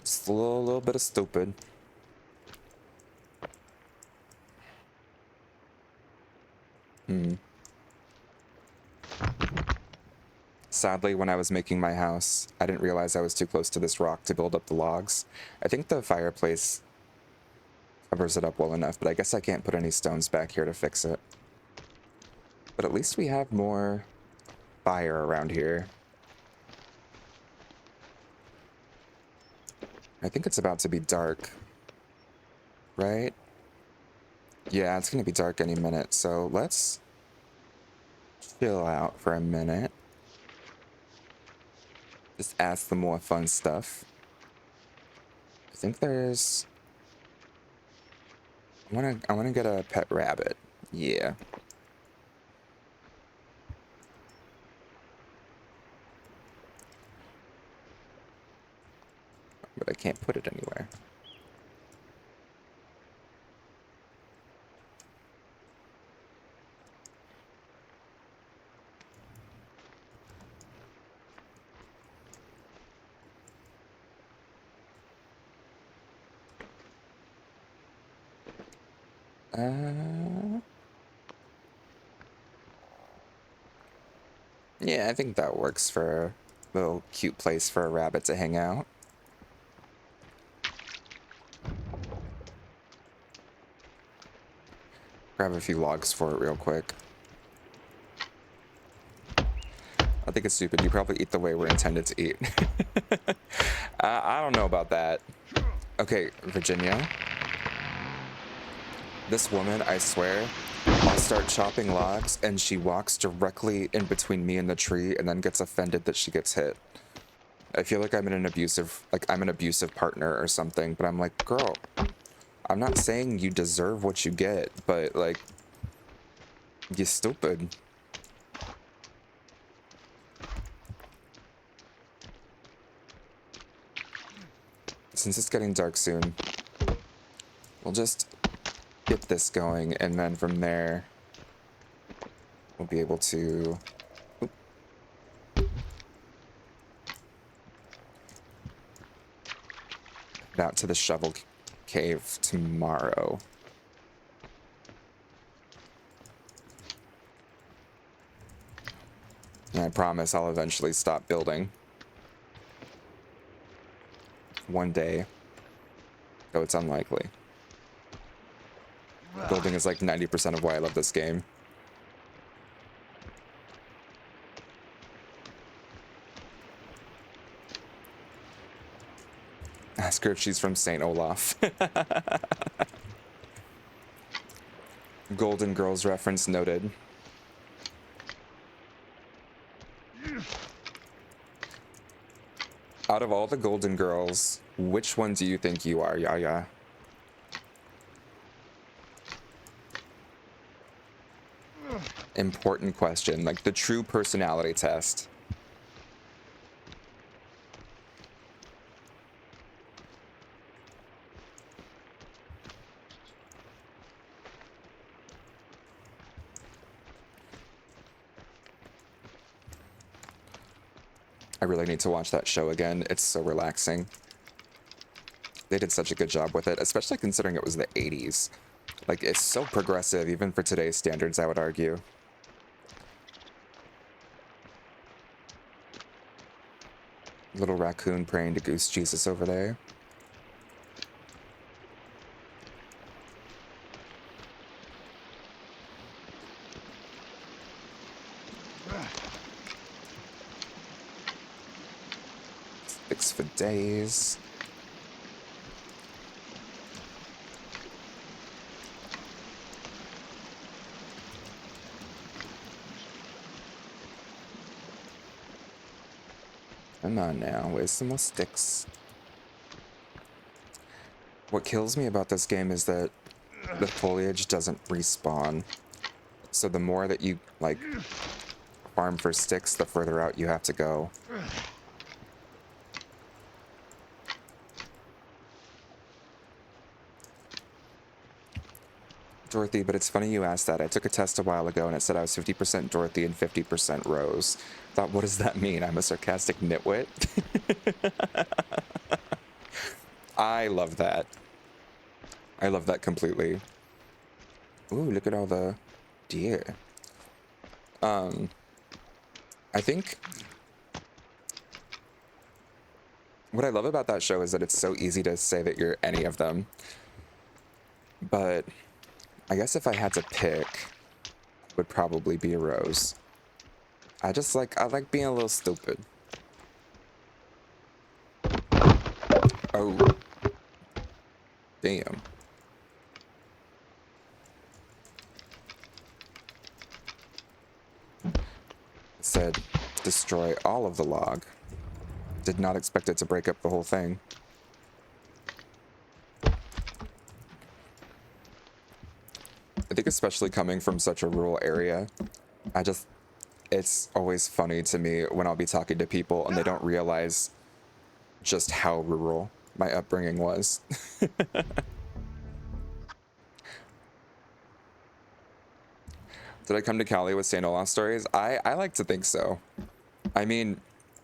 Just a little bit of stupid. Sadly, when I was making my house, I didn't realize I was too close to this rock to build up the logs. I think the fireplace covers it up well enough, but I guess I can't put any stones back here to fix it. But at least we have more fire around here. I think it's about to be dark, right? Yeah, it's gonna be dark any minute, so let's chill out for a minute. Just ask the more fun stuff. I think there's... I wanna get a pet rabbit. Yeah. But I can't put it anywhere. Yeah, I think that works for a little cute place for a rabbit to hang out. Grab a few logs for it real quick. I think it's stupid. You probably eat the way we're intended to eat. I don't know about that. Okay, Virginia. This woman, I swear, I'll start chopping logs and she walks directly in between me and the tree and then gets offended that she gets hit. I feel like I'm in an abusive, I'm an abusive partner or something, but I'm like, girl, I'm not saying you deserve what you get, but like, you're stupid. Since it's getting dark soon, we'll just get this going, and then from there, we'll be able to... Out to the shovel cave tomorrow. And I promise I'll eventually stop building. One day. Though it's unlikely. Building is like 90% of why I love this game. Ask her if she's from St. Olaf. Golden Girls reference noted. Out of all the Golden Girls, which one do you think you are, Yaya? Important question, like the true personality test. I really need to watch that show again. It's so relaxing. They did such a good job with it, especially considering it was the 80s. Like, it's so progressive, even for today's standards, I would argue. Little raccoon praying to Goose Jesus over there. Sticks for days. Come on now, where's some more sticks? What kills me about this game is that the foliage doesn't respawn. So the more that you, like, farm for sticks, the further out you have to go. Dorothy, but it's funny you asked that. I took a test a while ago and it said I was 50% Dorothy and 50% Rose. Thought, what does that mean? I'm a sarcastic nitwit? I love that. I love that completely. Ooh, look at all the deer. I think what I love about that show is that it's so easy to say that you're any of them. But I guess if I had to pick, it would probably be a Rose. I like being a little stupid. Oh. Damn. It said, destroy all of the log. Did not expect it to break up the whole thing. I think especially coming from such a rural area, it's always funny to me when I'll be talking to people and they don't realize just how rural my upbringing was. Did I come to Cali with St. Olaf stories? I like to think so. I mean,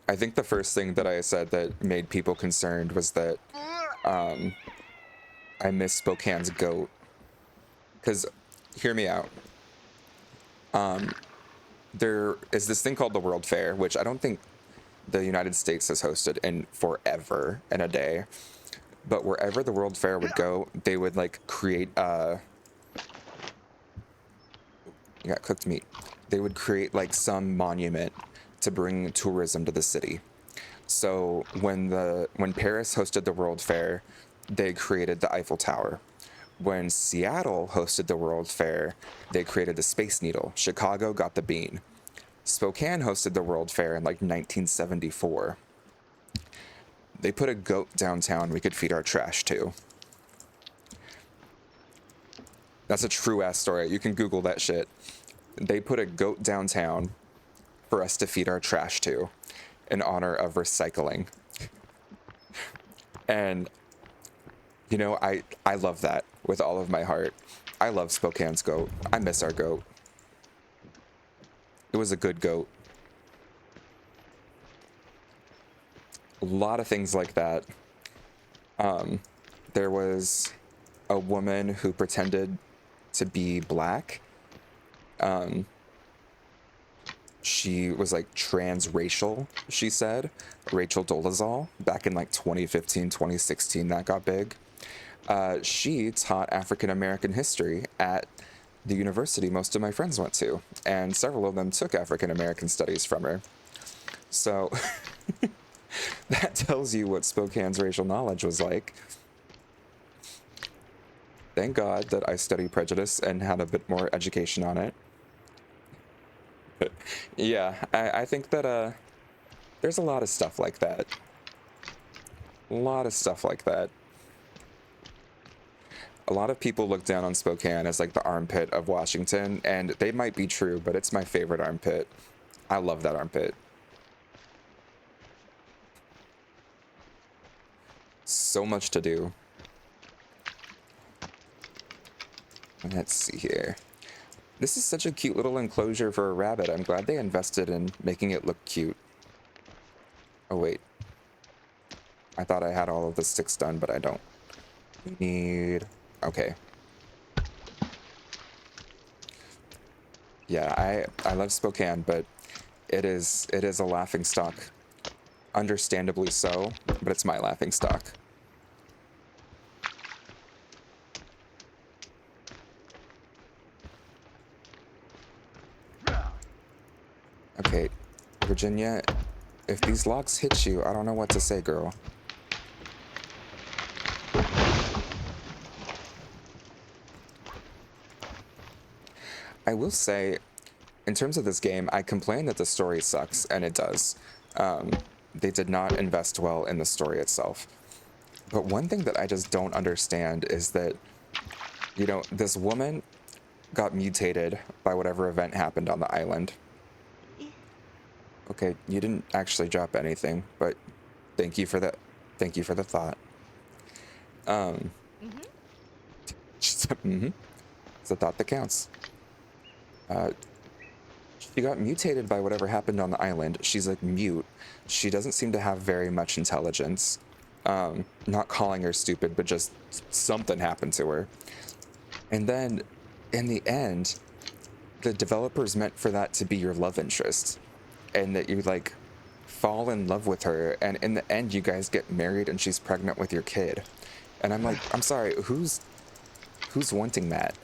I think the first thing that I said that made people concerned was that I miss Spokane's goat. Because, hear me out. There is this thing called the World Fair, which I don't think the United States has hosted in forever and a day. But wherever the World Fair would go, they would like create you got cooked meat. They would create like some monument to bring tourism to the city. So when Paris hosted the World Fair, they created the Eiffel Tower. When Seattle hosted the World Fair, they created the Space Needle. Chicago got the bean. Spokane hosted the World Fair in like 1974. They put a goat downtown we could feed our trash to. That's a true ass story. You can Google that shit. They put a goat downtown for us to feed our trash to in honor of recycling. And, you know, I love that with all of my heart. I love Spokane's goat. I miss our goat. It was a good goat. A lot of things like that. there was a woman who pretended to be black. She was like transracial, she said. Rachel Dolezal, back in like 2015, 2016, that got big. She taught African American history at the university most of my friends went to, and several of them took African American studies from her. So that tells you what Spokane's racial knowledge was like. Thank God that I studied prejudice and had a bit more education on it. But yeah, I think that there's a lot of stuff like that. A lot of stuff like that. A lot of people look down on Spokane as like the armpit of Washington, and they might be true, but it's my favorite armpit. I love that armpit. So much to do. Let's see here. This is such a cute little enclosure for a rabbit. I'm glad they invested in making it look cute. Oh, wait. I thought I had all of the sticks done, but I don't. We need... Okay. Yeah, I love Spokane, but it is a laughing stock. Understandably so, but it's my laughing stock. Okay, Virginia, if these logs hit you, I don't know what to say, girl. I will say, in terms of this game, I complain that the story sucks, and it does. They did not invest well in the story itself. But one thing that I just don't understand is that, you know, this woman got mutated by whatever event happened on the island. Okay, you didn't actually drop anything, but thank you for the thought. Mm-hmm. It's a thought that counts. She got mutated by whatever happened on the island. She's like mute. She doesn't seem to have very much intelligence. Not calling her stupid, but just something happened to her. And then, in the end, the developers meant for that to be your love interest. And that you, like, fall in love with her. And in the end, you guys get married and she's pregnant with your kid. And I'm like, I'm sorry, who's wanting that?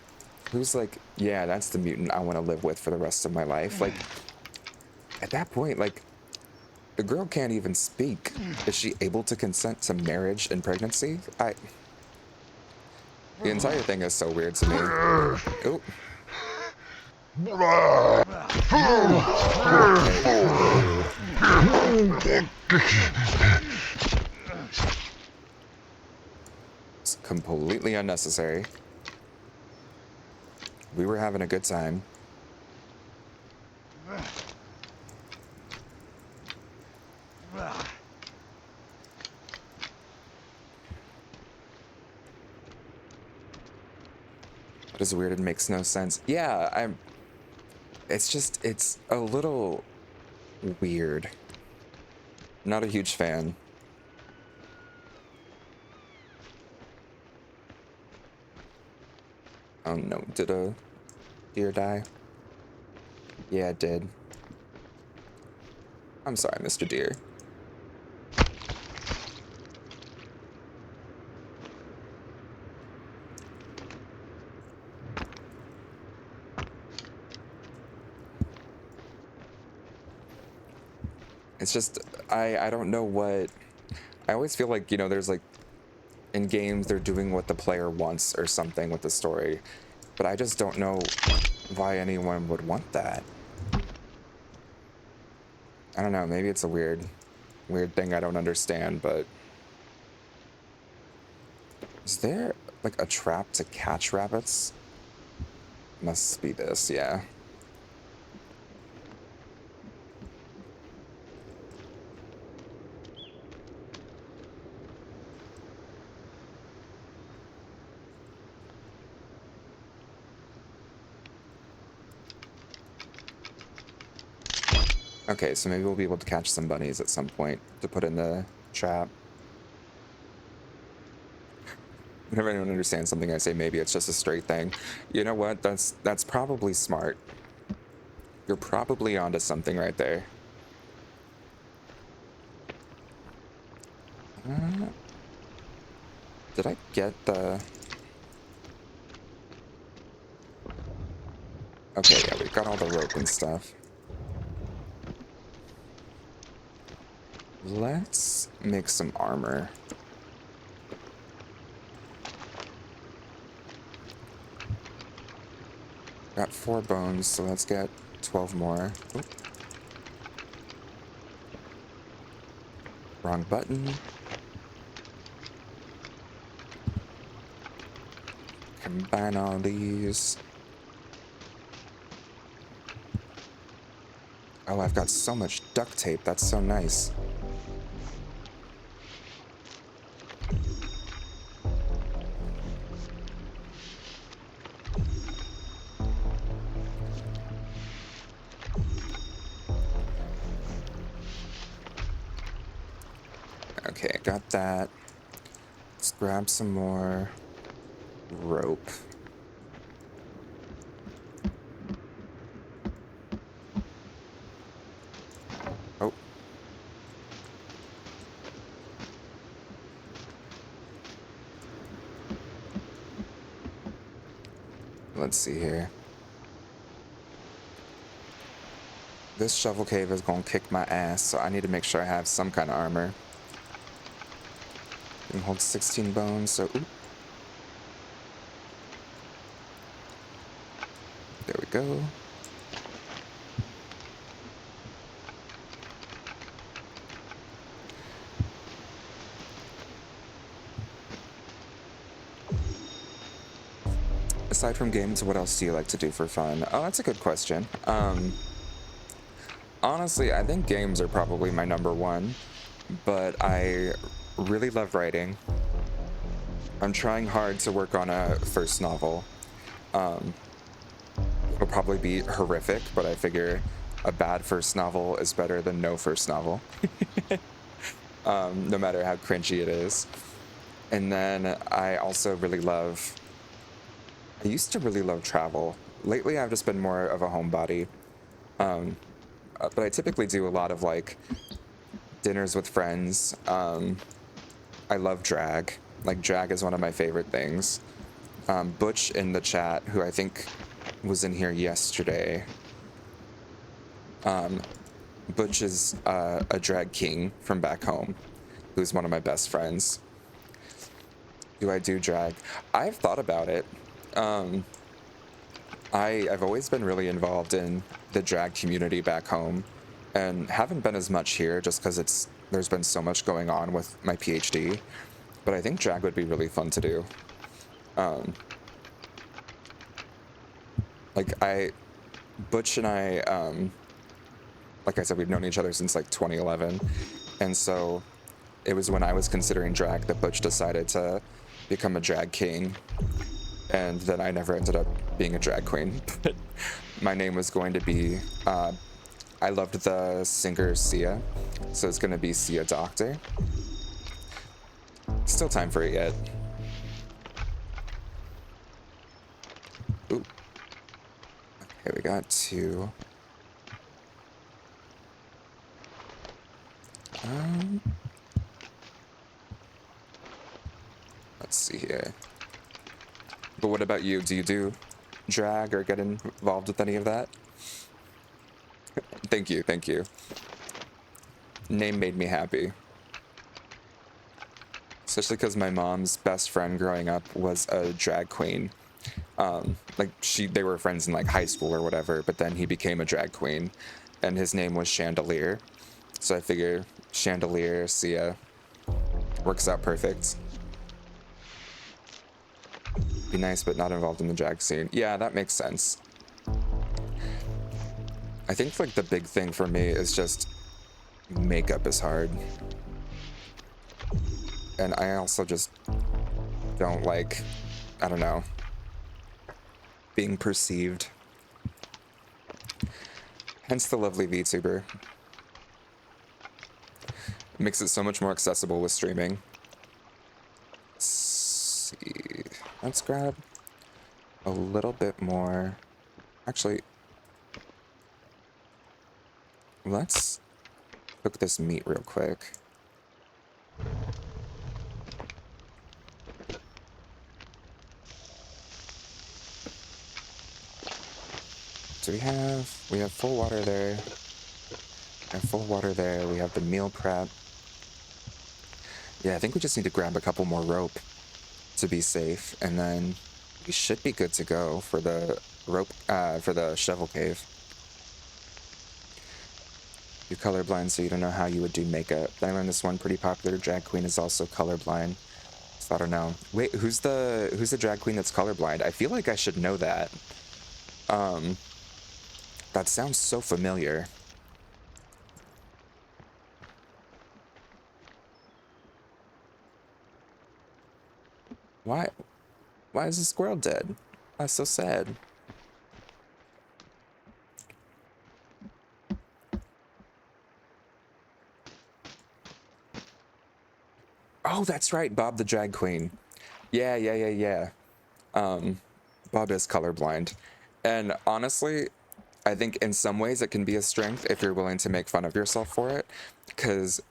Who's like, yeah, that's the mutant I want to live with for the rest of my life? Like, at that point, like, the girl can't even speak. Is she able to consent to marriage and pregnancy? The entire thing is so weird to me. Oh. It's completely unnecessary. We were having a good time. That is weird and makes no sense. Yeah, it's a little weird. Not a huge fan. Oh no, did a deer die? Yeah, it did. I'm sorry, Mr. Deer. It's just, I don't know what... I always feel like, you know, there's like... In games, they're doing what the player wants or something with the story. But I just don't know why anyone would want that. I don't know, maybe it's a weird thing I don't understand, but... Is there, like, a trap to catch rabbits? Must be this, yeah. Okay, so maybe we'll be able to catch some bunnies at some point to put in the trap. Whenever anyone understands something, I say maybe it's just a straight thing. You know what? That's probably smart. You're probably onto something right there. Did I get the... Okay, yeah, we've got all the rope and stuff. Let's make some armor. Got 4 bones, so let's get 12 more. Oop. Wrong button. Combine all these. Oh, I've got so much duct tape. That's so nice. Okay, got that. Let's grab some more rope. Oh. Let's see here. This shovel cave is gonna kick my ass, so I need to make sure I have some kind of armor. Can hold 16 bones, so oop. There we go. Aside from games, what else do you like to do for fun? Oh, that's a good question. Honestly, I think games are probably my number one, but I really love writing. I'm trying hard to work on a first novel. It'll probably be horrific, but I figure a bad first novel is better than no first novel, no matter how cringy it is. And then I also really love, I used to really love travel. Lately, I've just been more of a homebody. But I typically do a lot of like dinners with friends. I love drag. Like, drag is one of my favorite things. Butch in the chat, who I think was in here yesterday. Butch is a drag king from back home, who's one of my best friends. Do I do drag? I've thought about it. I've always been really involved in the drag community back home, and haven't been as much here just because there's been so much going on with my PhD. But I think drag would be really fun to do. Like Butch and I, like I said, we've known each other since like 2011, and so it was when I was considering drag that Butch decided to become a drag king, and then I never ended up being a drag queen. But my name was going to be, I loved the singer Sia, so it's going to be Sia Doctor. Still time for it yet. Ooh. Okay, we got 2. Let's see here. But what about you? Do you do drag or get involved with any of that? Thank you, thank you. Name made me happy. Especially because my mom's best friend growing up was a drag queen. Like they were friends in like high school or whatever, but then he became a drag queen, and his name was Chandelier. So I figure Chandelier, Sia, works out perfect. Be nice, but not involved in the drag scene. Yeah, that makes sense. I think like the big thing for me is just makeup is hard. And I also just don't like, I don't know, being perceived. Hence the lovely VTuber. It makes it so much more accessible with streaming. Let's see. Let's grab a little bit more. Actually, let's cook this meat real quick. So we have full water there. We have full water there. We have the meal prep. Yeah, I think we just need to grab a couple more rope to be safe, and then we should be good to go for the rope, for the shovel cave. You're colorblind, so you don't know how you would do makeup. I learned this one pretty popular drag queen is also colorblind. So I don't know. Wait, who's the drag queen that's colorblind? I feel like I should know that. That sounds so familiar. Why? Why is the squirrel dead? That's so sad. Oh, that's right, Bob the drag queen. Yeah. Bob is colorblind. And honestly, I think in some ways it can be a strength if you're willing to make fun of yourself for it. Because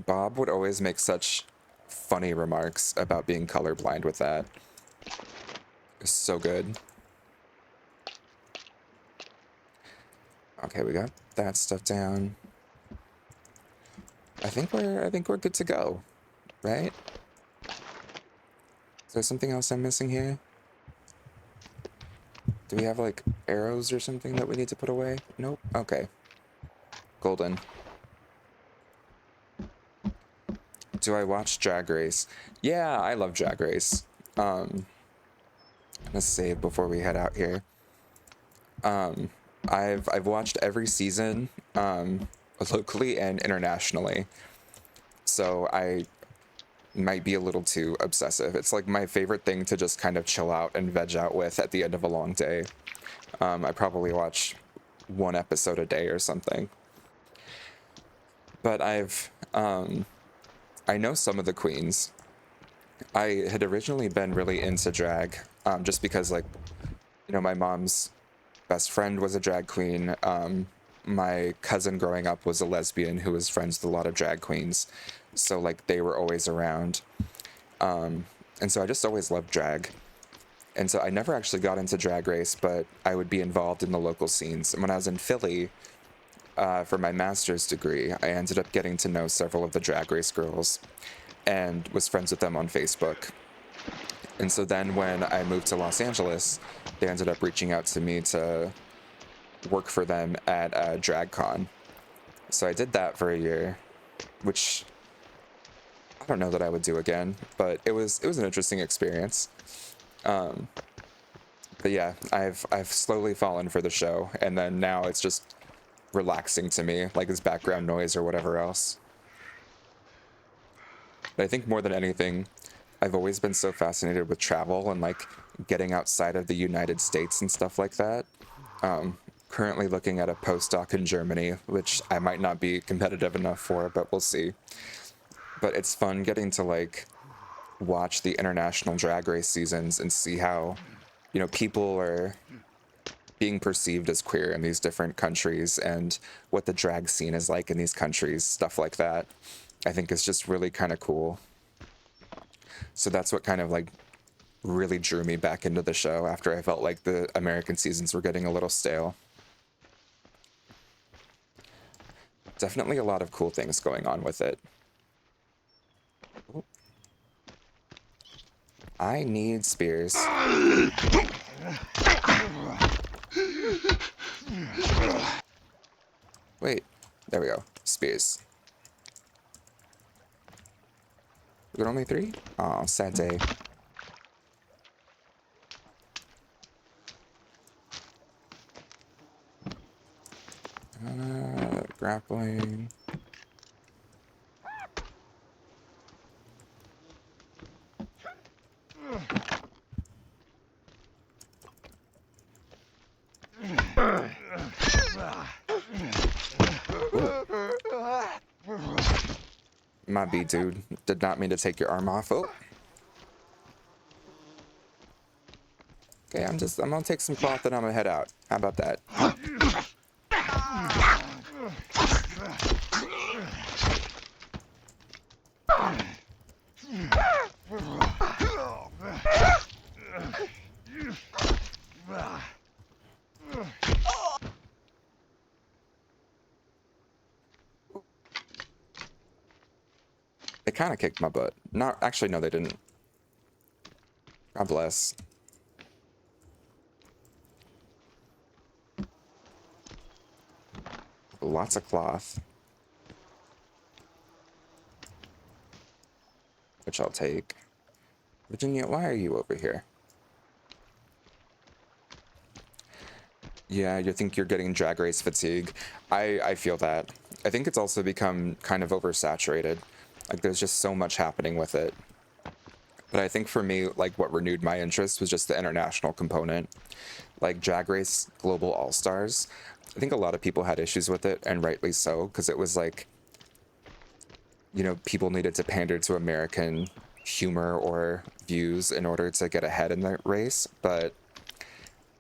Bob would always make such funny remarks about being colorblind with that. It's so good. Okay, we got that stuff down. I think we're good to go, right? Is there something else I'm missing here? Do we have like arrows or something that we need to put away? Nope. Okay. Golden. Do I watch Drag Race? Yeah, I love Drag Race. Let's save before we head out here. I've watched every season, locally and internationally. So I might be a little too obsessive. It's like my favorite thing to just kind of chill out and veg out with at the end of a long day. I probably watch one episode a day or something. But I know some of the queens. I had originally been really into drag, just because, like, you know, my mom's best friend was a drag queen. My cousin growing up was a lesbian who was friends with a lot of drag queens. So, like, they were always around. And so I just always loved drag. And so I never actually got into Drag Race, but I would be involved in the local scenes. And when I was in Philly, for my master's degree, I ended up getting to know several of the Drag Race girls and was friends with them on Facebook. And so then when I moved to Los Angeles, they ended up reaching out to me to work for them at DragCon. So I did that for a year, which I don't know that I would do again, but it was an interesting experience. But yeah, I've slowly fallen for the show, and then now it's just relaxing to me, like it's background noise or whatever else. But I think more than anything, I've always been so fascinated with travel and like getting outside of the United States and stuff like that. Currently looking at a postdoc in Germany, which I might not be competitive enough for, but we'll see. But it's fun getting to like watch the international drag race seasons and see how, you know, people are being perceived as queer in these different countries and what the drag scene is like in these countries, stuff like that. I think is just really kind of cool. So that's what kind of like really drew me back into the show after I felt like the American seasons were getting a little stale. Definitely a lot of cool things going on with it. I need spears. Wait, there we go. Spears. We got only 3? Aw, sad day. Grappling. My B, dude. Did not mean to take your arm off. Oh. Okay, I'm gonna take some cloth and I'm gonna head out. How about that? They kind of kicked my butt. Not actually, no, they didn't. God bless. Lots of cloth, which I'll take. Virginia, why are you over here? Yeah, you think you're getting drag race fatigue. I feel that. I think it's also become kind of oversaturated. Like there's just so much happening with it. But I think for me, like what renewed my interest was just the international component. Like Drag Race Global All Stars. I think a lot of people had issues with it, and rightly so, because it was like, you know, people needed to pander to American humor or views in order to get ahead in the race. But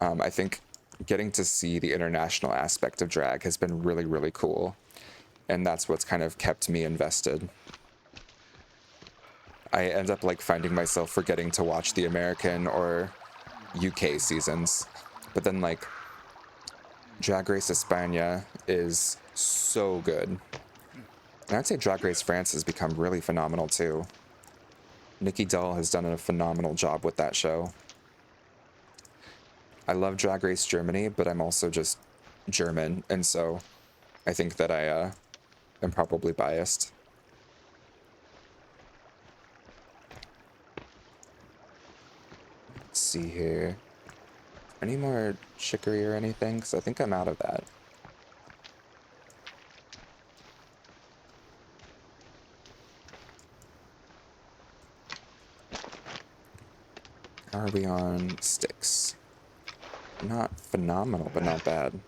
I think getting to see the international aspect of drag has been really, really cool. And that's what's kind of kept me invested. I end up like finding myself forgetting to watch the American or UK seasons. But then like Drag Race España is so good. And I'd say Drag Race France has become really phenomenal too. Nikki Dull has done a phenomenal job with that show. I love Drag Race Germany, but I'm also just German, and so I think that I am probably biased. Let's see here. Any more chicory or anything? Because I think I'm out of that. How are we on sticks? Not phenomenal, but not bad.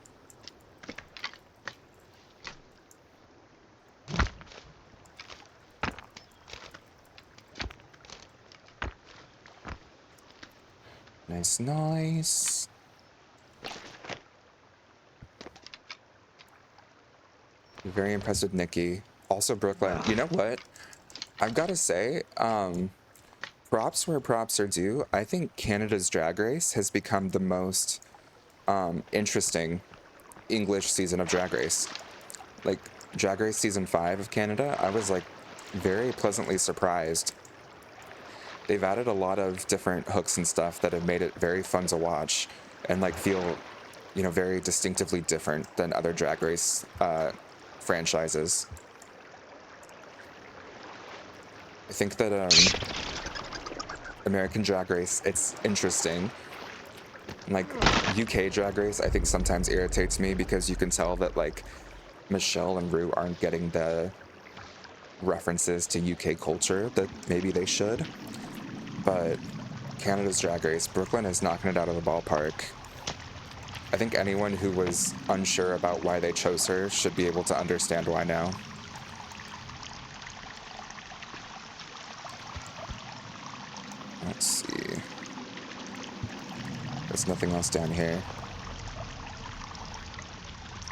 Nice, nice. Very impressed with Nikki. Also Brooklyn. You know what? I've got to say, props where props are due. I think Canada's Drag Race has become the most interesting English season of Drag Race. Like Drag Race season 5 of Canada, I was like very pleasantly surprised. They've added a lot of different hooks and stuff that have made it very fun to watch and like feel, you know, very distinctively different than other Drag Race franchises. I think that American Drag Race, it's interesting. Like UK Drag Race, I think sometimes irritates me because you can tell that like Michelle and Rue aren't getting the references to UK culture that maybe they should. But Canada's Drag Race, Brooklyn is knocking it out of the ballpark. I think anyone who was unsure about why they chose her should be able to understand why now. Let's see. There's nothing else down here.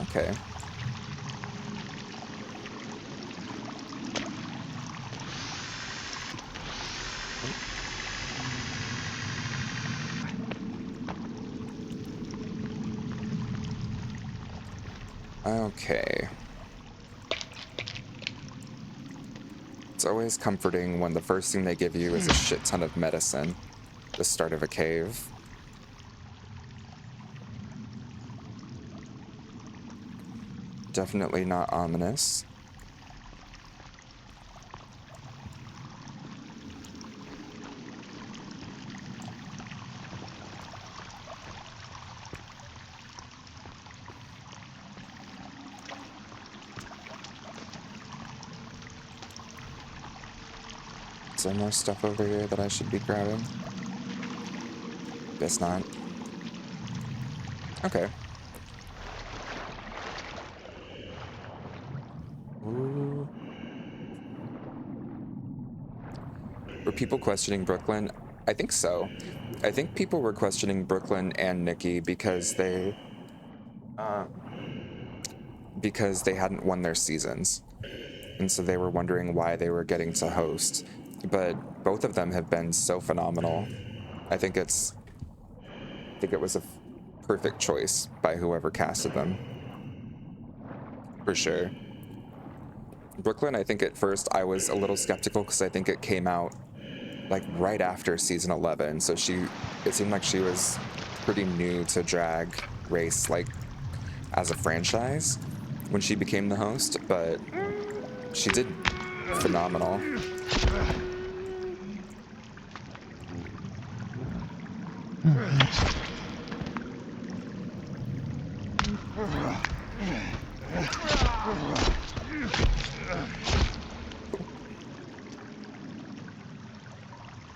Okay. Okay. It's always comforting when the first thing they give you is a shit ton of medicine. The start of a cave. Definitely not ominous. Is there more stuff over here that I should be grabbing? Guess not. Okay. Ooh. Were people questioning Brooklyn? I think so. I think people were questioning Brooklyn and Nikki because they hadn't won their seasons. And so they were wondering why they were getting to host. But both of them have been so phenomenal. I think it was a perfect choice by whoever casted them. For sure. Brooklyn, I think at first I was a little skeptical because I think it came out like right after season 11. So it seemed like she was pretty new to Drag Race, like as a franchise when she became the host, but she did phenomenal.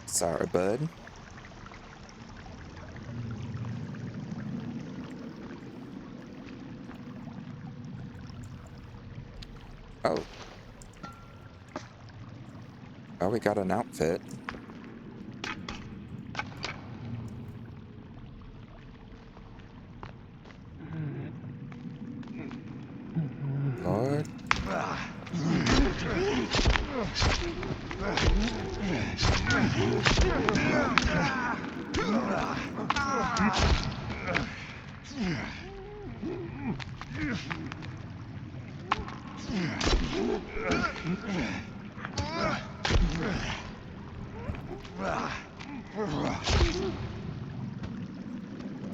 Sorry, bud. Oh. Oh, we got an outfit. Lord.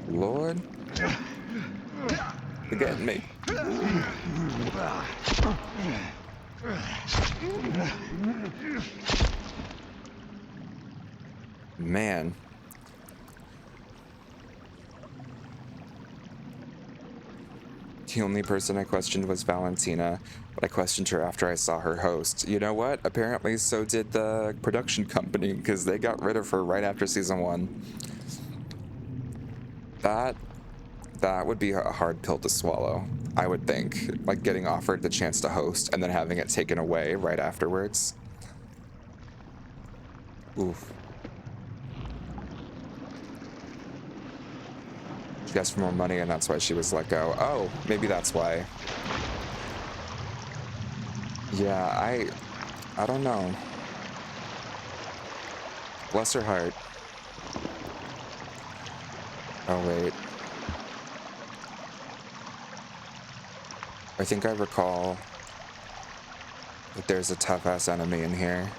Lord. You're getting me. Man. The only person I questioned was Valentina, but I questioned her after I saw her host. You know what? Apparently so did the production company, because they got rid of her right after season 1. That would be a hard pill to swallow, I would think. Like getting offered the chance to host and then having it taken away right afterwards. Oof. She asked for more money and that's why she was let go. Oh, maybe that's why. Yeah, I don't know. Bless her heart. Oh, wait. I think I recall that there's a tough-ass enemy in here.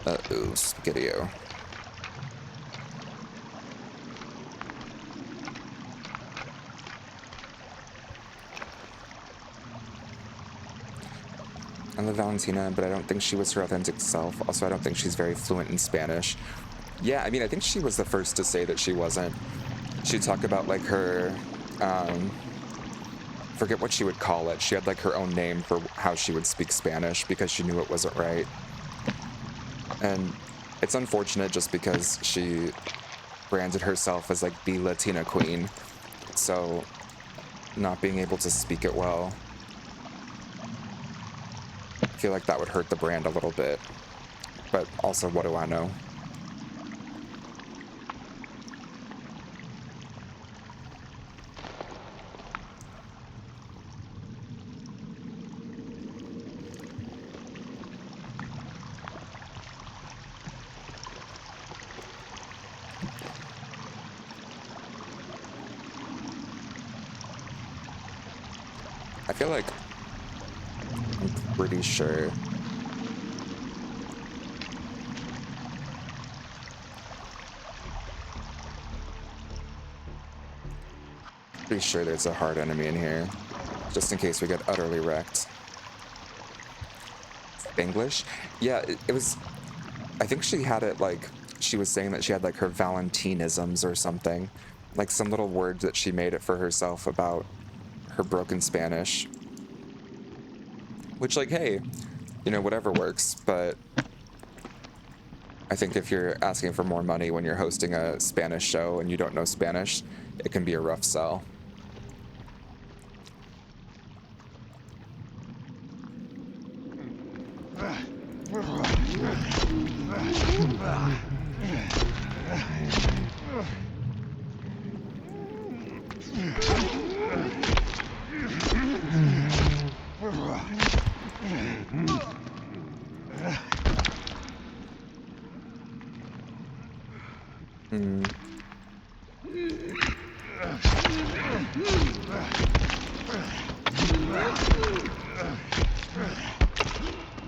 Uh-oh, Spaghetti-O. I love Valentina, but I don't think she was her authentic self. Also, I don't think she's very fluent in Spanish. Yeah, I mean, I think she was the first to say that she wasn't. She'd talk about, like, her, forget what she would call it. She had, like, her own name for how she would speak Spanish because she knew it wasn't right. And it's unfortunate just because she branded herself as, like, the Latina queen. So, not being able to speak it well, I feel like that would hurt the brand a little bit. But also, what do I know? I feel like I'm pretty sure. Pretty sure there's a hard enemy in here, just in case we get utterly wrecked. English? Yeah, it was. I think she had it like she was saying that she had like her Valentinisms or something, like some little words that she made it for herself about her broken Spanish. Which, like, hey, you know, whatever works, but I think if you're asking for more money when you're hosting a Spanish show and you don't know Spanish, it can be a rough sell.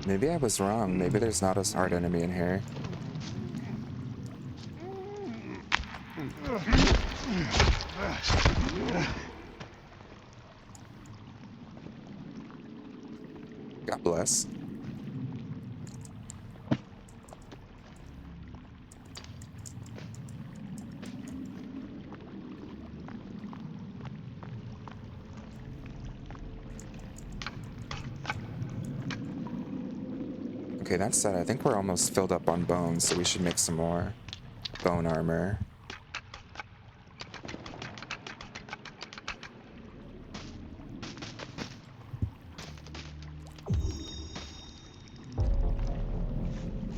Maybe I was wrong. Maybe there's not a hard enemy in here. God bless. Okay, that said, I think we're almost filled up on bones, so we should make some more bone armor.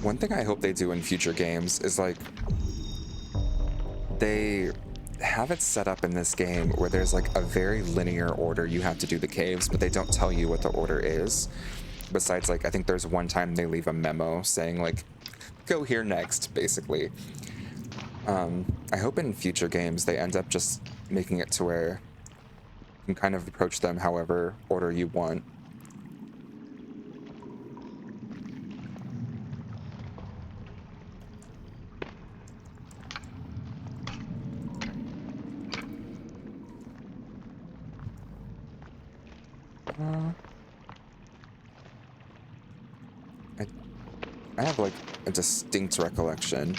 One thing I hope they do in future games is, like, they have it set up in this game where there's like a very linear order you have to do the caves, but they don't tell you what the order is. Besides, like, I think there's one time they leave a memo saying, like, go here next, basically. I hope in future games they end up just making it to where you can kind of approach them however order you want. I have like a distinct recollection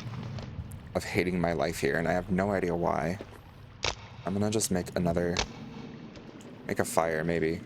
of hating my life here, and I have no idea why. I'm gonna just make a fire, maybe.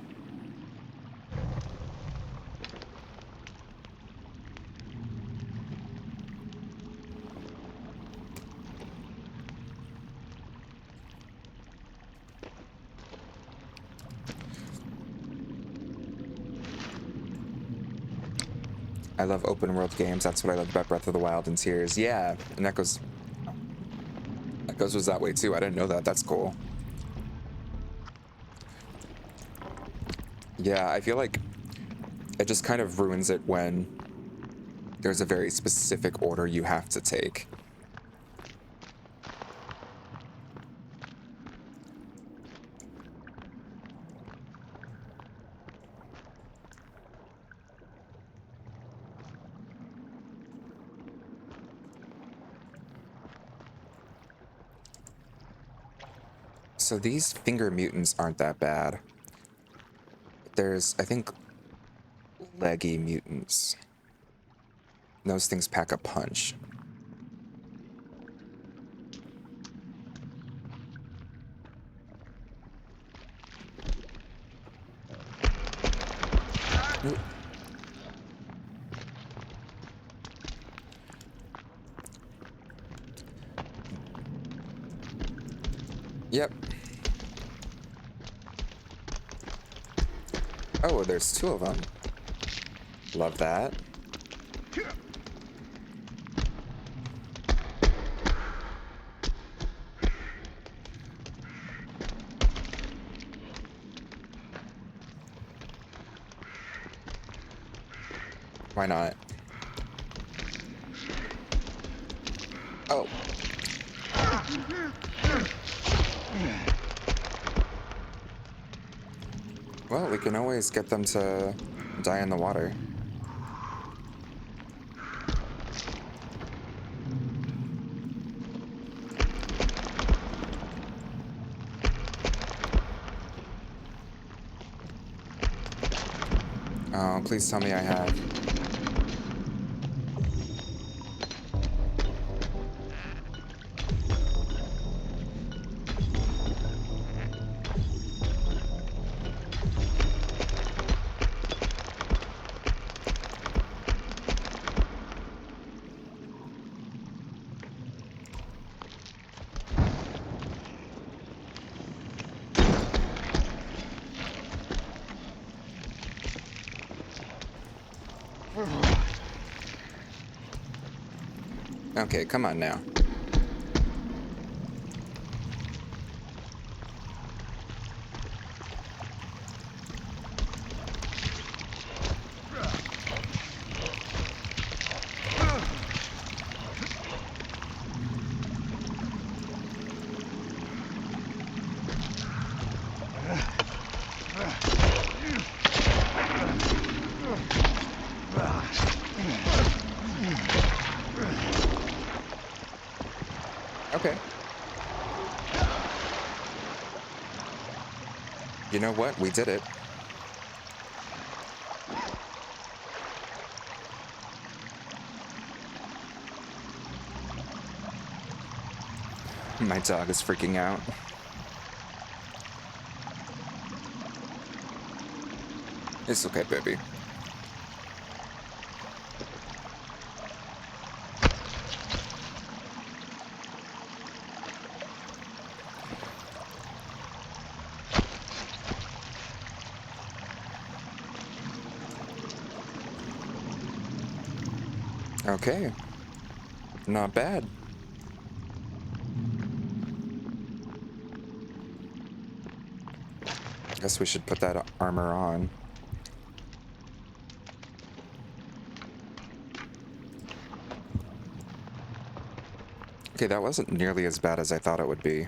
I love open world games. That's what I loved about Breath of the Wild and Tears. Yeah, and Echoes was that way too. I didn't know that. That's cool. Yeah, I feel like it just kind of ruins it when there's a very specific order you have to take. So these finger mutants aren't that bad. There's, I think, leggy mutants. Those things pack a punch. Ooh. Yep. Oh, there's two of them. Love that. Why not? Oh. Well, we can always get them to die in the water. Oh, please tell me I have. Okay, come on now. Okay. You know what? We did it. My dog is freaking out. It's okay, baby. Okay. Not bad. Guess we should put that armor on. Okay, that wasn't nearly as bad as I thought it would be.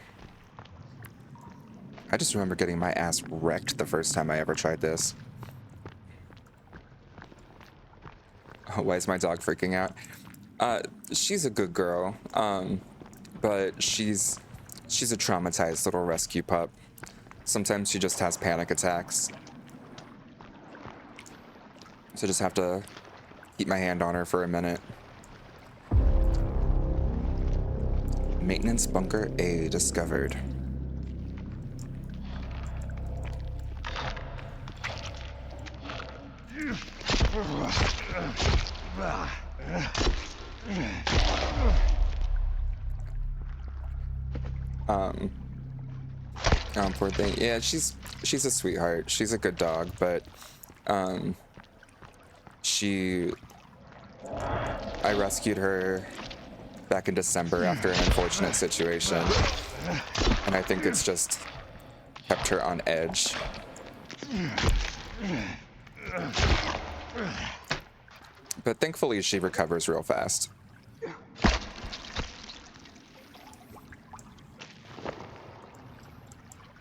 I just remember getting my ass wrecked the first time I ever tried this. Oh, why is my dog freaking out? She's a good girl, but she's a traumatized little rescue pup. Sometimes she just has panic attacks. So just have to keep my hand on her for a minute. Maintenance bunker A discovered. Poor thing. Yeah, she's a sweetheart. She's a good dog, but she I rescued her back in December after an unfortunate situation, and I think it's just kept her on edge. But thankfully she recovers real fast.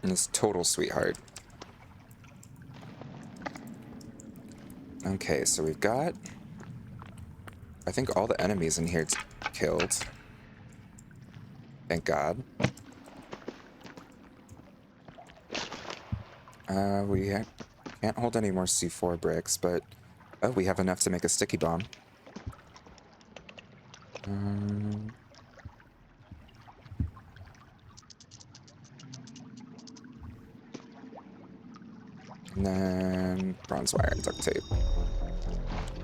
And this total sweetheart. Okay, so we've got, I think, all the enemies in here killed. Thank God. We can't hold any more C4 bricks, but oh, we have enough to make a sticky bomb. And then bronze wire and duct tape.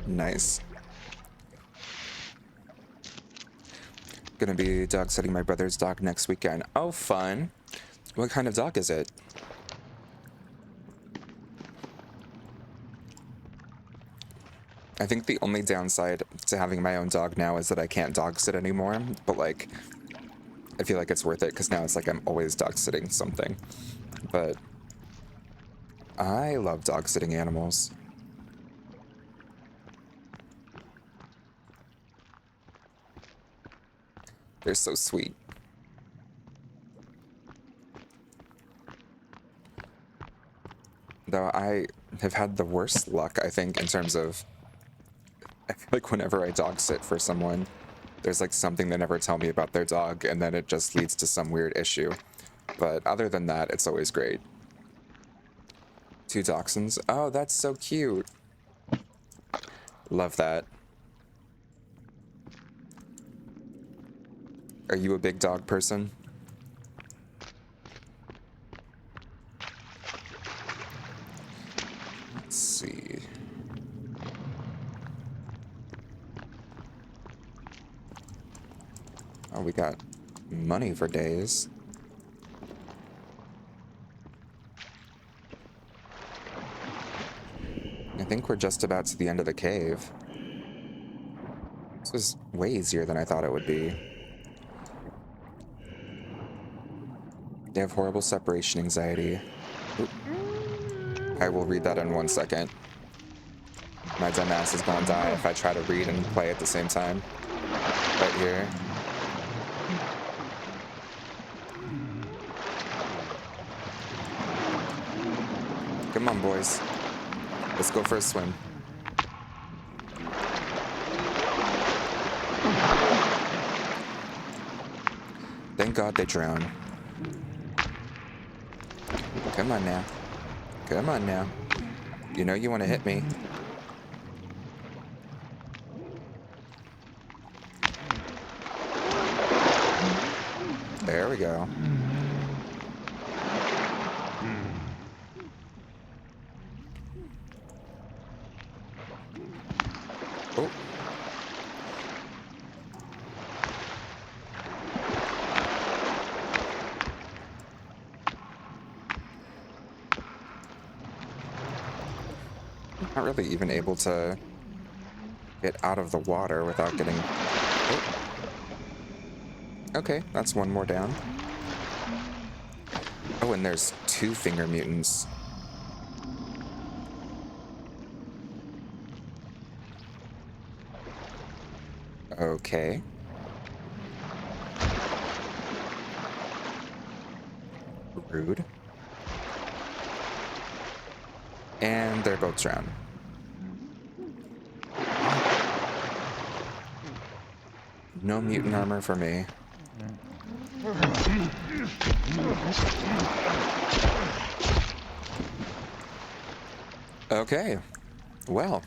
Nice. Gonna be dog sitting my brother's dog next weekend. Oh, fun. What kind of dog is it? I think the only downside to having my own dog now is that I can't dog sit anymore, but like, I feel like it's worth it because now it's like I'm always dog sitting something. But I love dog sitting animals. They're so sweet. Though I have had the worst luck, I think, in terms of, I feel like whenever I dog sit for someone, there's like something they never tell me about their dog, and then it just leads to some weird issue. But other than that, it's always great. 2 dachshunds. Oh, that's so cute. Love that. Are you a big dog person? Let's see. Oh, we got money for days. I think we're just about to the end of the cave. This was way easier than I thought it would be. They have horrible separation anxiety. Oop. I will read that in 1 second. My dumb ass is gonna die if I try to read and play at the same time. Right here. Come on, boys. Let's go for a swim. Thank God they drown. Come on now. Come on now. You know you want to hit me. There we go. Oh. Not really even able to get out of the water without getting... Oh. Okay, that's one more down. Oh, and there's 2 finger mutants. Okay. Rude. And they're both drowned. No mutant armor for me. Okay. Well.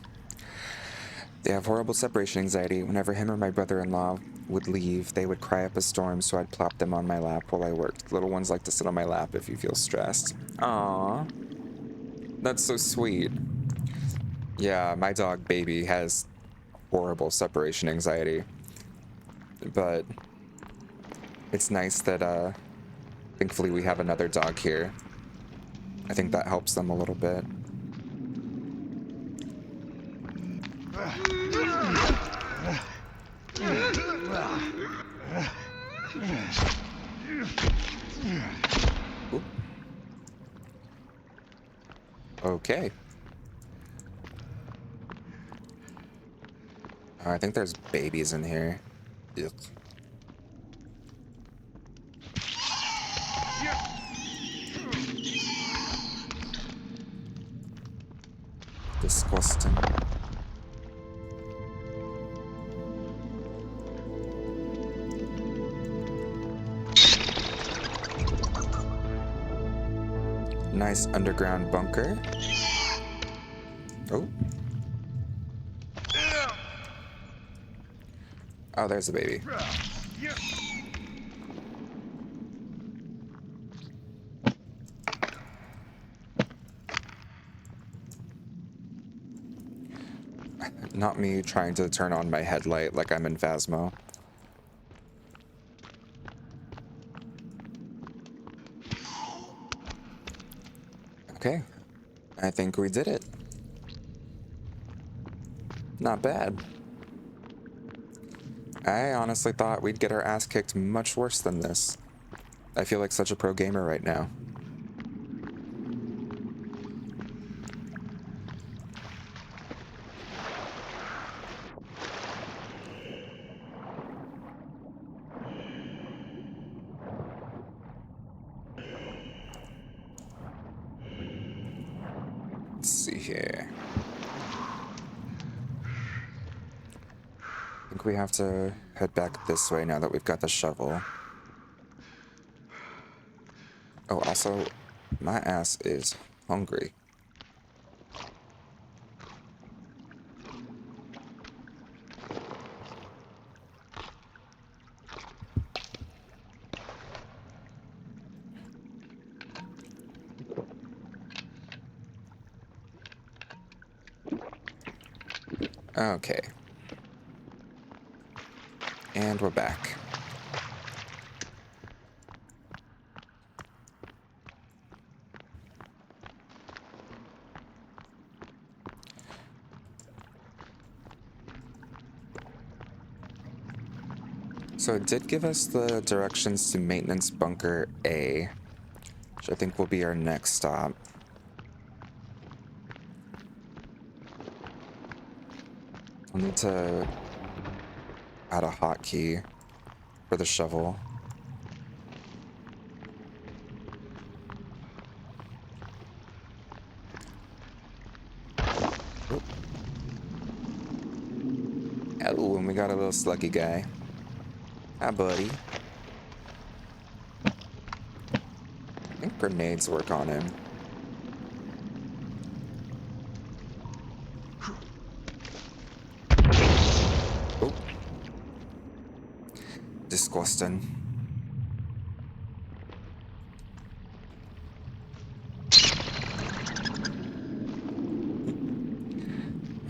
They have horrible separation anxiety. Whenever him or my brother-in-law would leave, they would cry up a storm, so I'd plop them on my lap while I worked. Little ones like to sit on my lap if you feel stressed. Aww. That's so sweet. Yeah, my dog, Baby, has horrible separation anxiety. But it's nice that, thankfully we have another dog here. I think that helps them a little bit. Ooh. Okay. I think there's babies in here. Ugh. Disgusting. Nice underground bunker. Oh. Oh, there's a baby. Not me trying to turn on my headlight like I'm in Phasmo. Okay. I think we did it. Not bad. I honestly thought we'd get our ass kicked much worse than this. I feel like such a pro gamer right now. Let's see here. I think we have to head back this way now that we've got the shovel. Oh, also, my ass is hungry. Okay. And we're back. So it did give us the directions to Maintenance Bunker A, which I think will be our next stop. I'll need to add a hotkey for the shovel. Oh, oh, and we got a little sluggy guy. Hi, buddy. I think grenades work on him. Oh. Disgusting.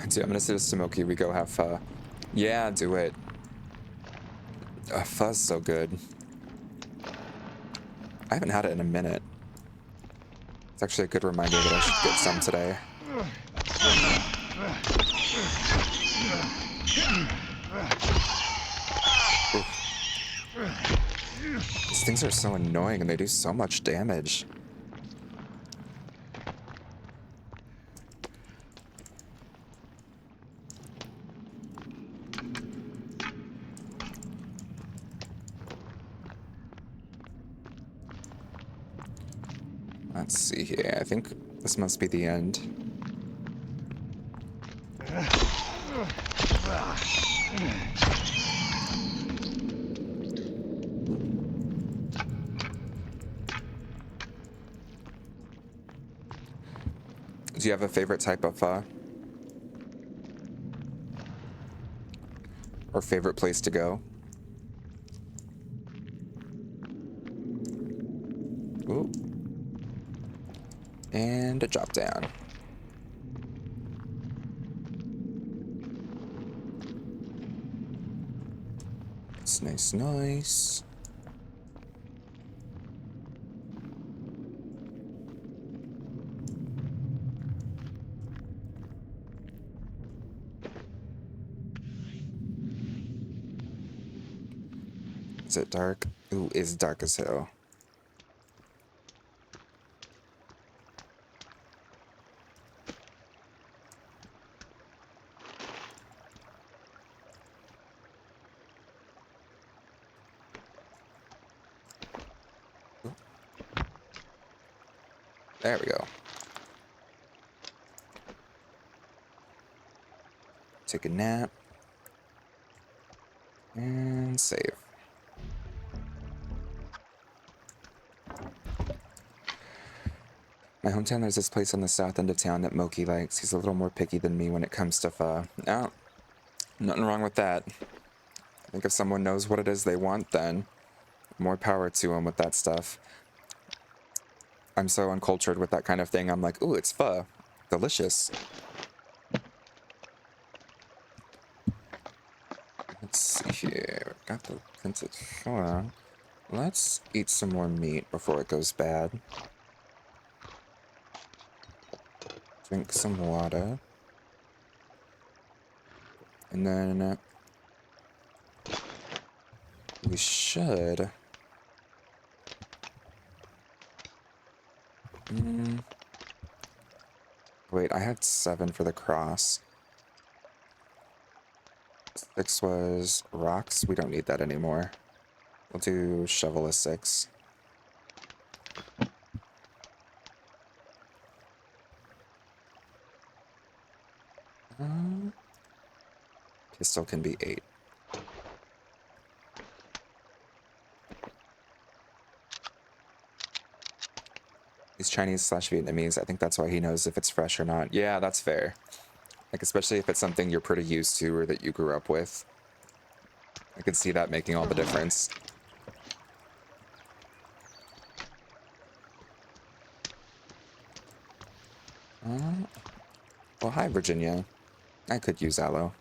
Dude, I'm gonna say to Smoky, we go have pho. Yeah, do it. Pho's so good. I haven't had it in a minute. It's actually a good reminder that I should get some today. Oof. These things are so annoying and they do so much damage. Let's see here. I think this must be the end. Do you have a favorite type of pho? Or favorite place to go? Ooh. And a drop down. It's nice, nice. Is it dark? Ooh, it's dark as hell. Ooh. There we go. Take a nap. And save. My hometown, there's this place on the south end of town that Moki likes. He's a little more picky than me when it comes to pho. No, nothing wrong with that. I think if someone knows what it is they want, then more power to them with that stuff. I'm so uncultured with that kind of thing. I'm like, ooh, it's pho. Delicious. Let's see here. Got the printed pho. Let's eat some more meat before it goes bad. Drink some water. And then we should... Wait, I had 7 for the cross. 6 was rocks. We don't need that anymore. We'll do shovel as 6. Pistol can be 8. He's Chinese/Vietnamese. I think that's why he knows if it's fresh or not. Yeah, that's fair. Like, especially if it's something you're pretty used to or that you grew up with. I could see that making all the difference. Well, hi, Virginia. I could use aloe.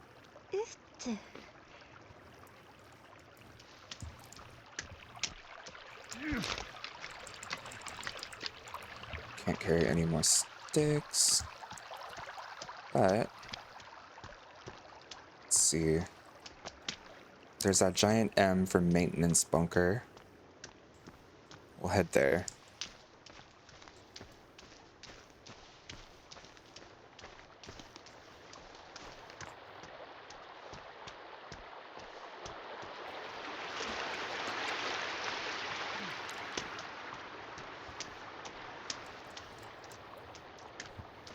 Can't carry any more sticks. But let's see. There's that giant M for maintenance bunker. We'll head there.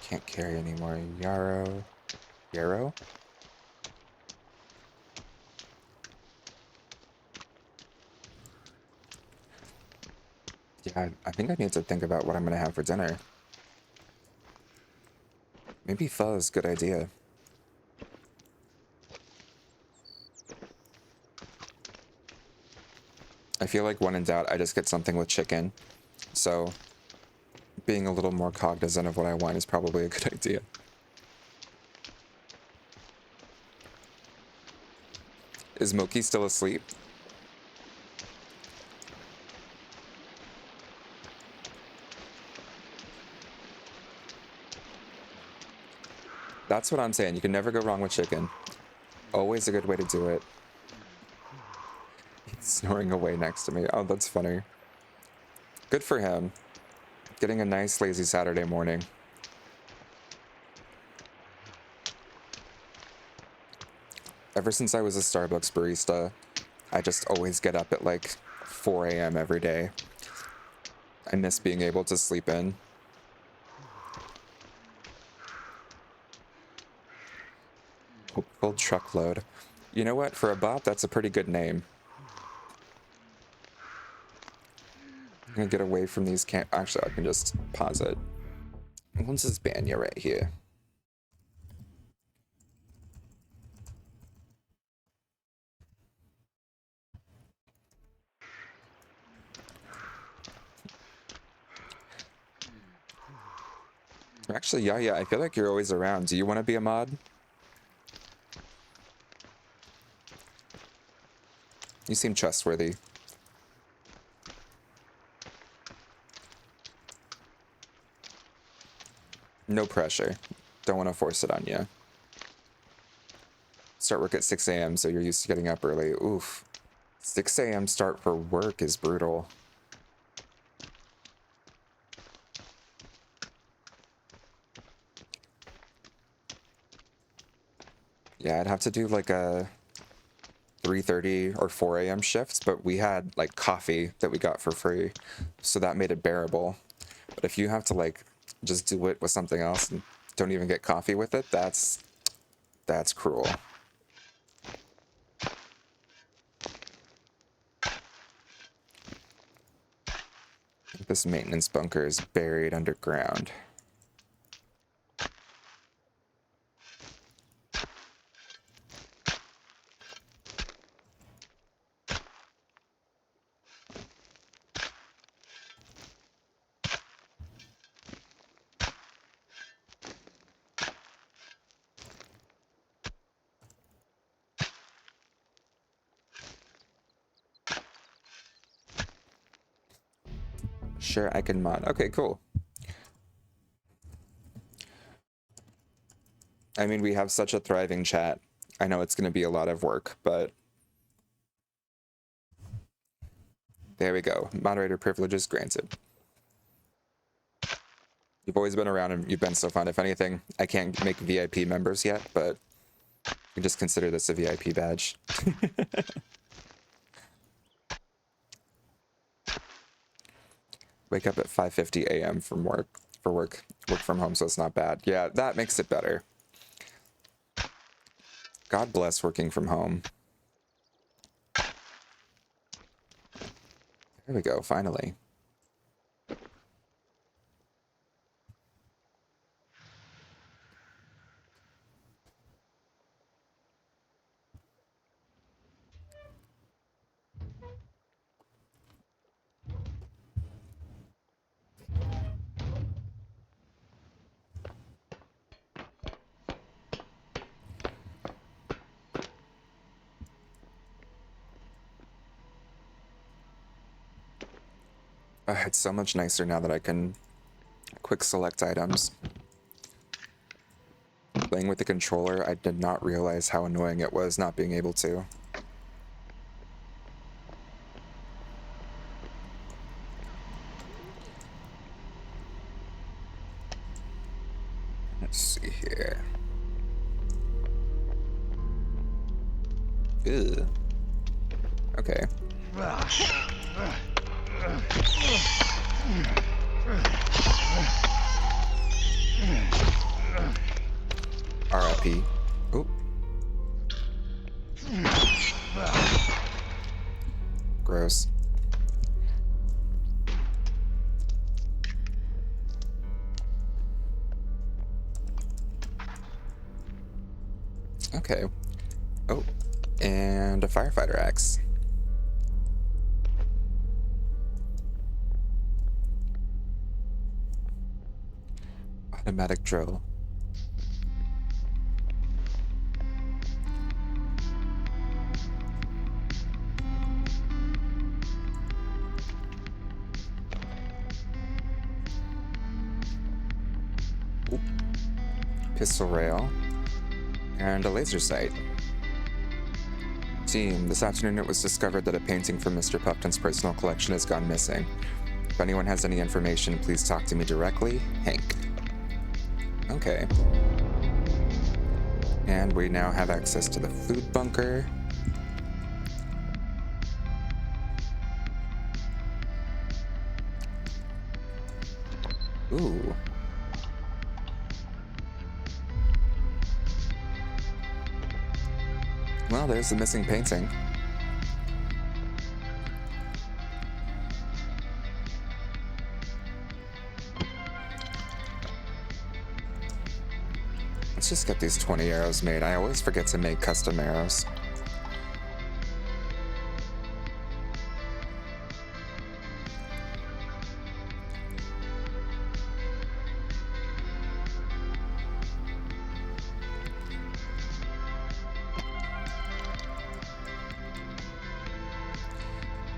Can't carry any more yarrow. Yarrow? Yeah, I think I need to think about what I'm gonna have for dinner. Maybe pho is a good idea. I feel like when in doubt, I just get something with chicken. So being a little more cognizant of what I want is probably a good idea. Is Moki still asleep? That's what I'm saying. You can never go wrong with chicken. Always a good way to do it. He's snoring away next to me. Oh, that's funny. Good for him. Getting a nice lazy Saturday morning. Ever since I was a Starbucks barista, I just always get up at like 4 a.m. every day. I miss being able to sleep in. Hopeful truckload. You know what? For a bot, that's a pretty good name. I'm gonna get away from these Actually, I can just pause it. What's this Banya right here? Actually, yeah, I feel like you're always around. Do you want to be a mod? You seem trustworthy. No pressure. Don't want to force it on you. Start work at 6 a.m. so you're used to getting up early. Oof. 6 a.m. start for work is brutal. Yeah, I'd have to do like a 3:30 or 4 a.m. shifts, but we had like coffee that we got for free, so that made it bearable. But if you have to like just do it with something else and don't even get coffee with it, that's cruel. This maintenance bunker is buried underground. Sure, I can mod. Okay, cool. I mean, we have such a thriving chat. I know it's going to be a lot of work, but there we go. Moderator privileges granted. You've always been around and you've been so fun. If anything, I can't make VIP members yet, but you can just consider this a VIP badge. Wake up at 5:50 a.m. from work work from home, so it's not bad. Yeah, that makes it better. God bless working from home. There we go, finally. It's so much nicer now that I can quick select items. Playing with the controller, I did not realize how annoying it was not being able to. Ew. Okay. RIP. Oh. Gross. Okay. Oh. And a firefighter axe. Automatic drill. Oop. Pistol rail. And a laser sight. Team, this afternoon it was discovered that a painting from Mr. Puffton's personal collection has gone missing. If anyone has any information, please talk to me directly. Hank. Okay. And we now have access to the food bunker. Ooh. Well, there's the missing painting. Let's just get these 20 arrows made. I always forget to make custom arrows.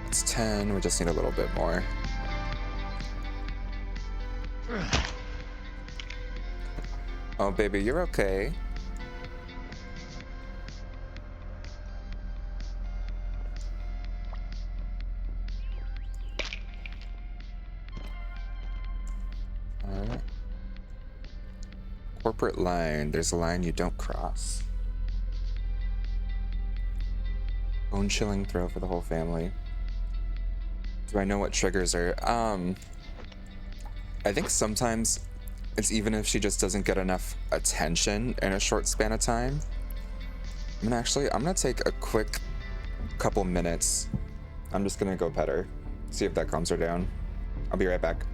It's 10, we just need a little bit more. Oh, baby, you're okay. Alright. Corporate line. There's a line you don't cross. Bone-chilling throw for the whole family. Do I know what triggers are? I think sometimes it's even if she just doesn't get enough attention in a short span of time. I'm gonna take a quick couple minutes. I'm just gonna go pet her, see if that calms her down. I'll be right back.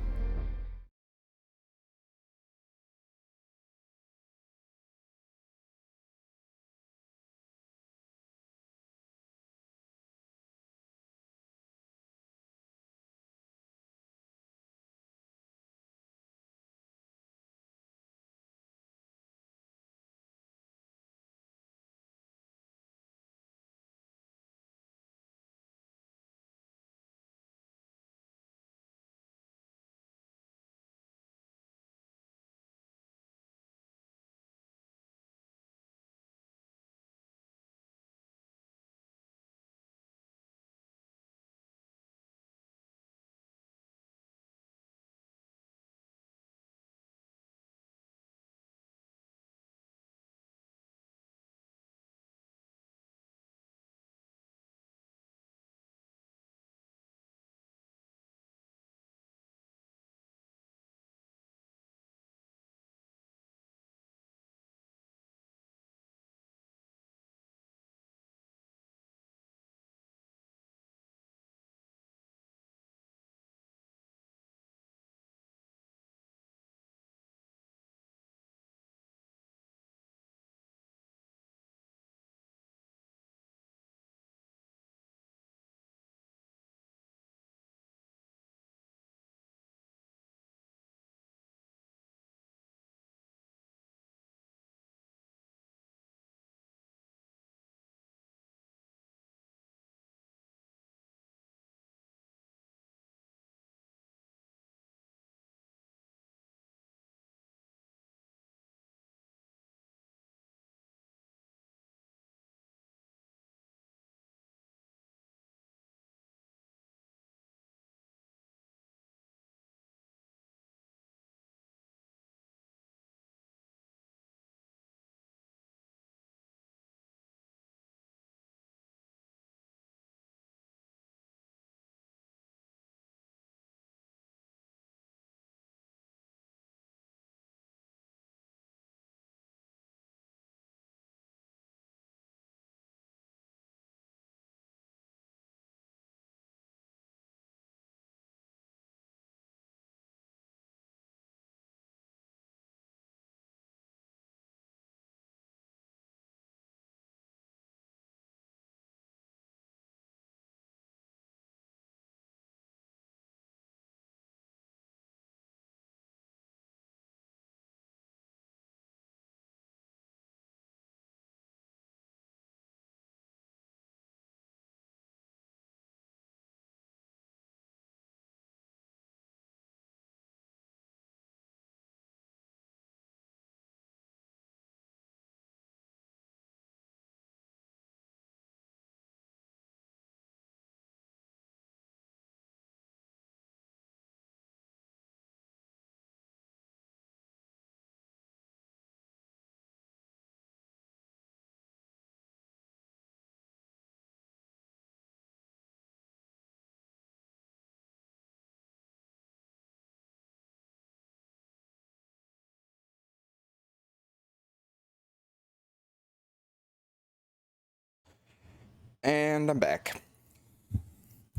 And I'm back.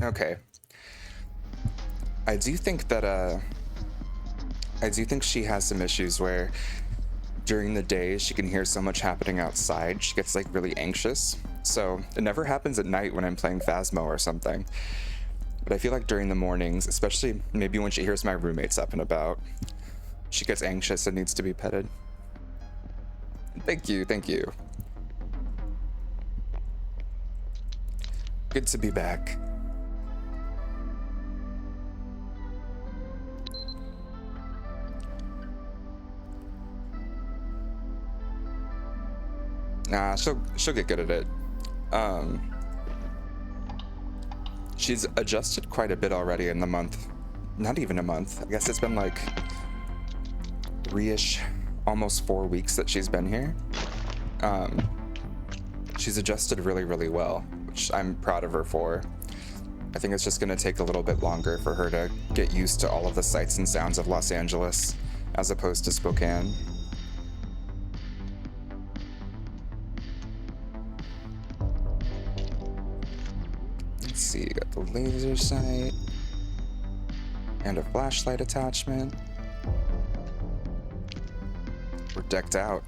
Okay. I do think that I do think she has some issues where during the day she can hear so much happening outside. She gets like really anxious. So it never happens at night when I'm playing Phasmo or something. But I feel like during the mornings, especially maybe when she hears my roommates up and about, she gets anxious and needs to be petted. Thank you, thank you. Good to be back. Nah, she'll get good at it. She's adjusted quite a bit already in the month. Not even a month. I guess it's been like 3-ish, almost 4 weeks that she's been here. She's adjusted really, really well, which I'm proud of her for. I think it's just going to take a little bit longer for her to get used to all of the sights and sounds of Los Angeles, as opposed to Spokane. Let's see, got the laser sight and a flashlight attachment. We're decked out.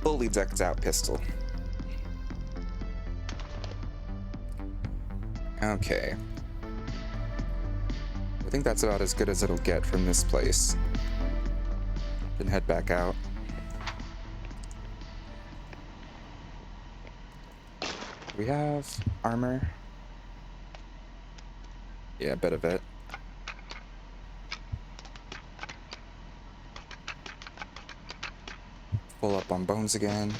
Fully decked out pistol. Okay. I think that's about as good as it'll get from this place. Then head back out. We have armor. Yeah, a bit of it. Full up on bones again.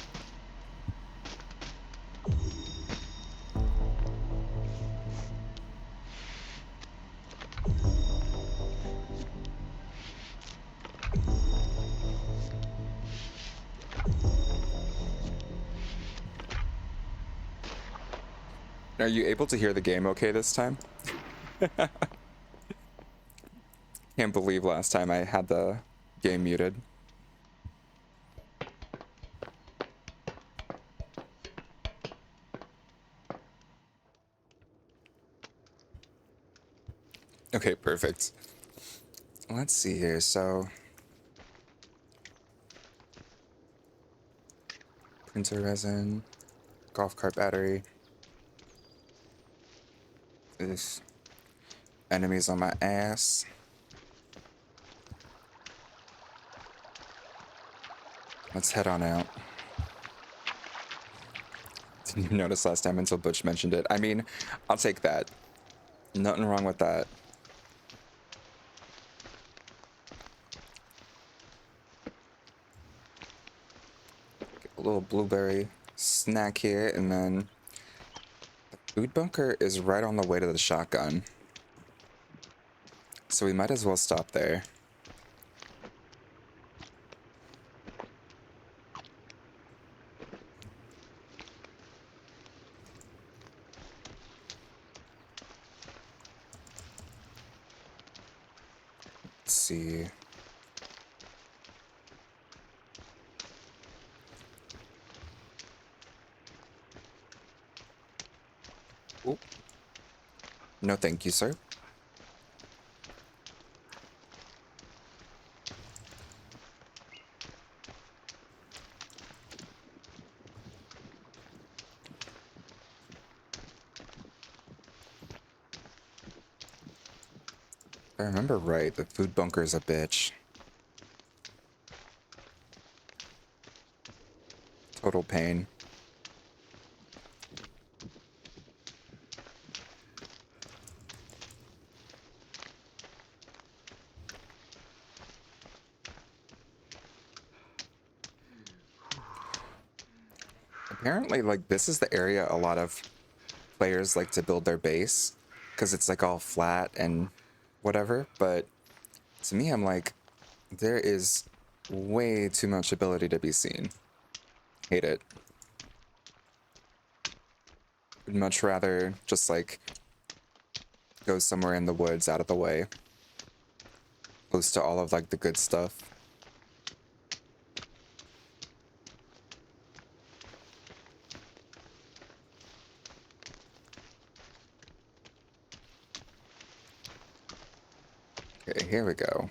Are you able to hear the game okay this time? Can't believe last time I had the game muted. Okay, perfect. Let's see here. So, printer resin, golf cart battery. This enemies on my ass. Let's head on out. Didn't even notice last time until Butch mentioned it. I mean, I'll take that. Nothing wrong with that. Get a little blueberry snack here, and then the food bunker is right on the way to the shotgun. So we might as well stop there. Let's see. Ooh. No, thank you, sir. If I remember right, the food bunker is a bitch. Total pain. Apparently, like, this is the area a lot of players like to build their base, because it's like all flat and whatever, but to me, I'm like, there is way too much ability to be seen. Hate it. Would much rather just like go somewhere in the woods out of the way, close to all of like the good stuff. Okay, here we go.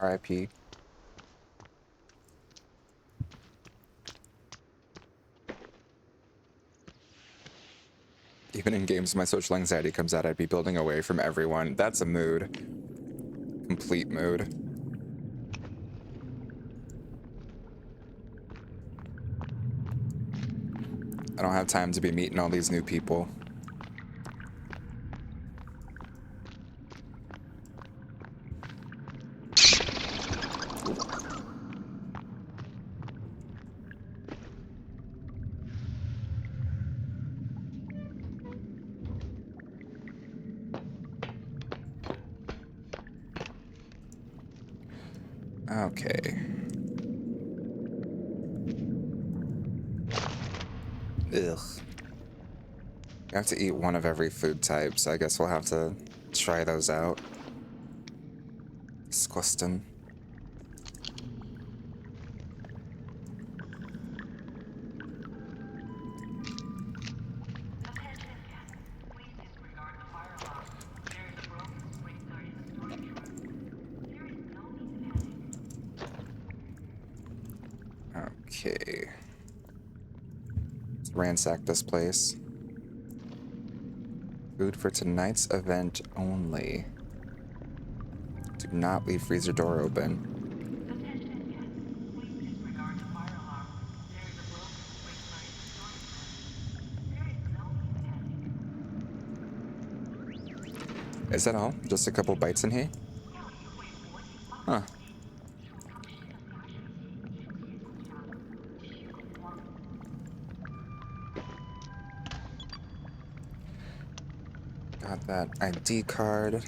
RIP. Even in games my social anxiety comes out, I'd be building away from everyone. That's a mood. Complete mood. I don't have time to be meeting all these new people. Okay. Ugh. You have to eat one of every food type, so I guess we'll have to try those out. Disgusting. Okay. Let's ransack this place. Food for tonight's event only. Do not leave freezer door open. Is that all? Just a couple bites in here? Huh. Got that ID card.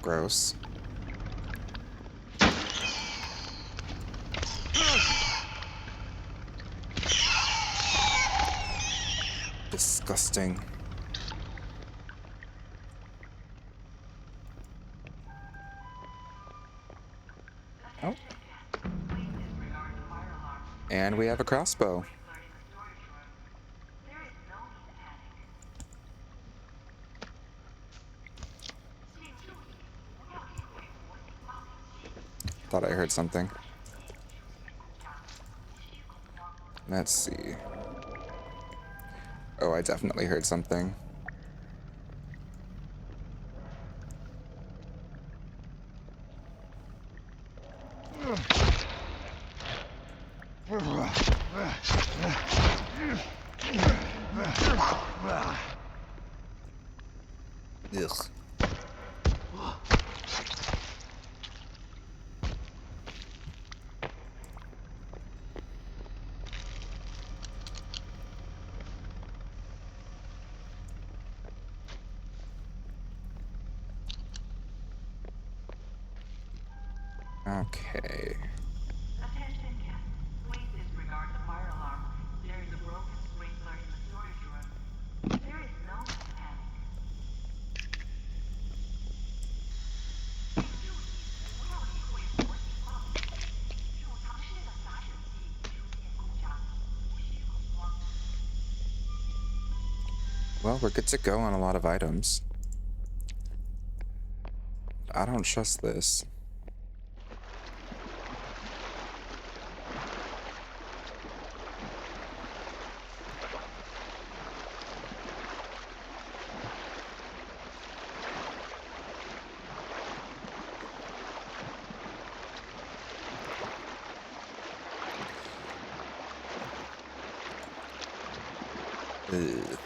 Gross. Disgusting. Oh. And we have a crossbow. Thought I heard something. Let's see. Oh, I definitely heard something. Ugh. Okay. Well, we're good to go on a lot of items. I don't trust this. Ugh.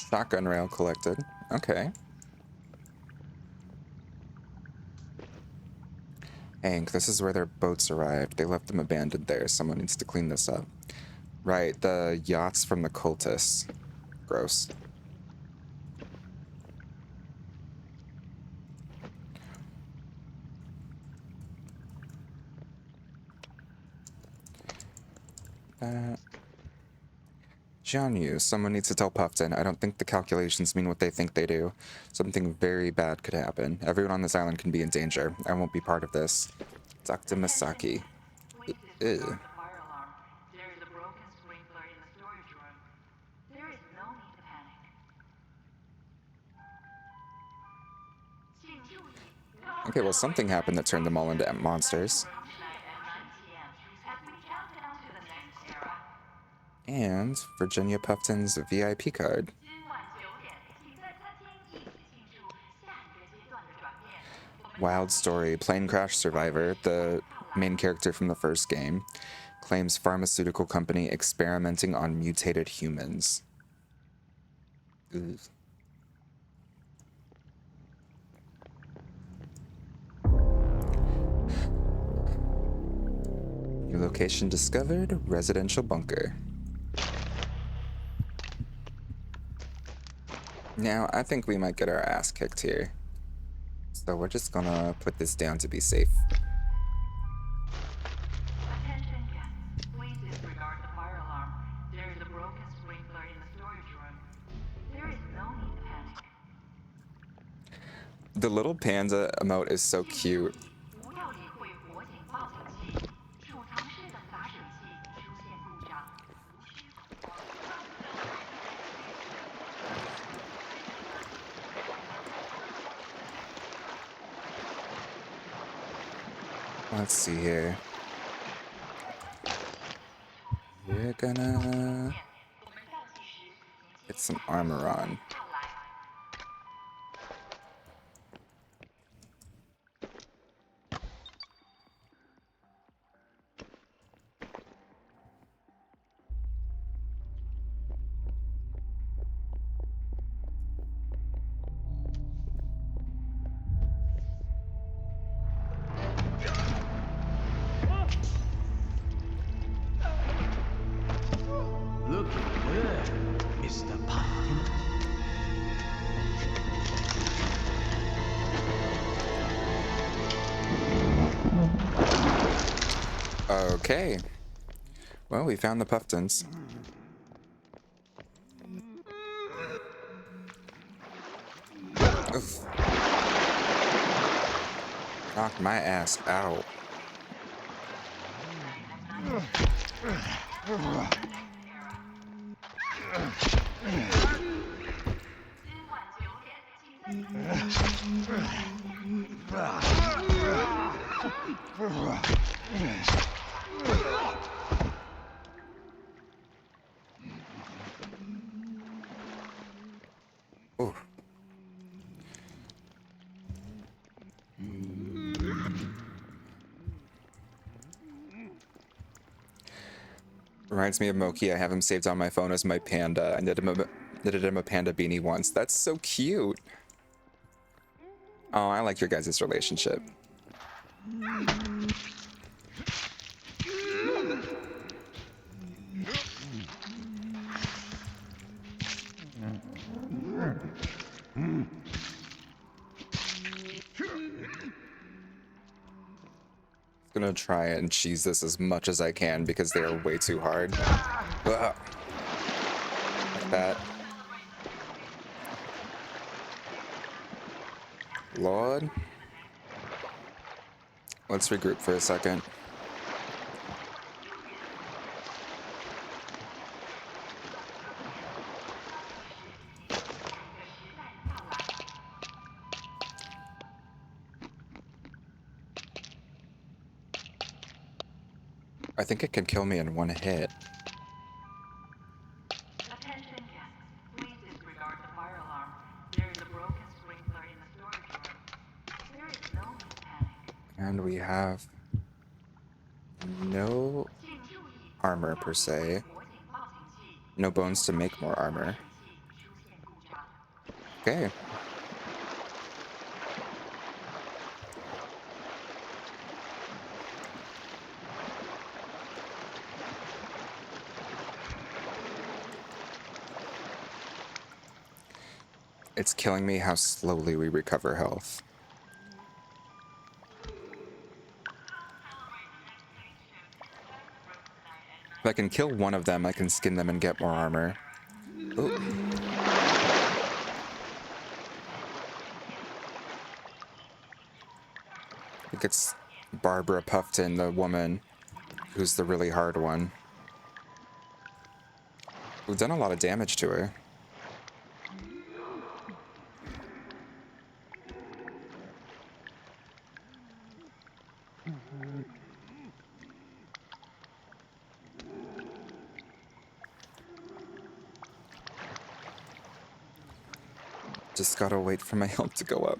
Shotgun rail collected. Okay. Hank, this is where their boats arrived. They left them abandoned there. Someone needs to clean this up. Right, the yachts from the cultists. Gross. Jianyu, someone needs to tell Puffton. I don't think the calculations mean what they think they do. Something very bad could happen. Everyone on this island can be in danger. I won't be part of this. Dr. Masaki. Ew. Okay, well, something happened that turned them all into monsters. And Virginia Puffton's VIP card. Wild story. Plane crash survivor, the main character from the first game, claims pharmaceutical company experimenting on mutated humans. Ugh. New location discovered, residential bunker. Now, I think we might get our ass kicked here. So we're just gonna put this down to be safe. Attention guests, please disregard the fire alarm. There is a broken sprinkler in the storage room. There is no need to panic. The little panda emote is so cute. 不要理会火警报警器，储藏室的洒水器出现故障，无需恐慌。Let's see here. We're gonna get some armor on. Looking good, Mr. Pumpkin. Okay. Well, we found the Puftons. Oof. Knocked my ass out. Ooh. Reminds me of Moki. I have him saved on my phone as my panda. I knitted him a panda beanie once. That's so cute. Oh, I like your guys' relationship. Gonna try and cheese this as much as I can because they are way too hard. Ugh. Like that. Lord. Let's regroup for a second. I think it can kill me in one hit. Attention guests, please disregard the fire alarm. There is a broken sprinkler in the storage room. There is no need to panic. And we have no 请注意， armor per se. No bones to make more armor. 出现故障。Okay. It's killing me how slowly we recover health. If I can kill one of them, I can skin them and get more armor. Ooh. I think it's Barbara Puffton, the woman, who's the really hard one. We've done a lot of damage to her. Just gotta wait for my health to go up.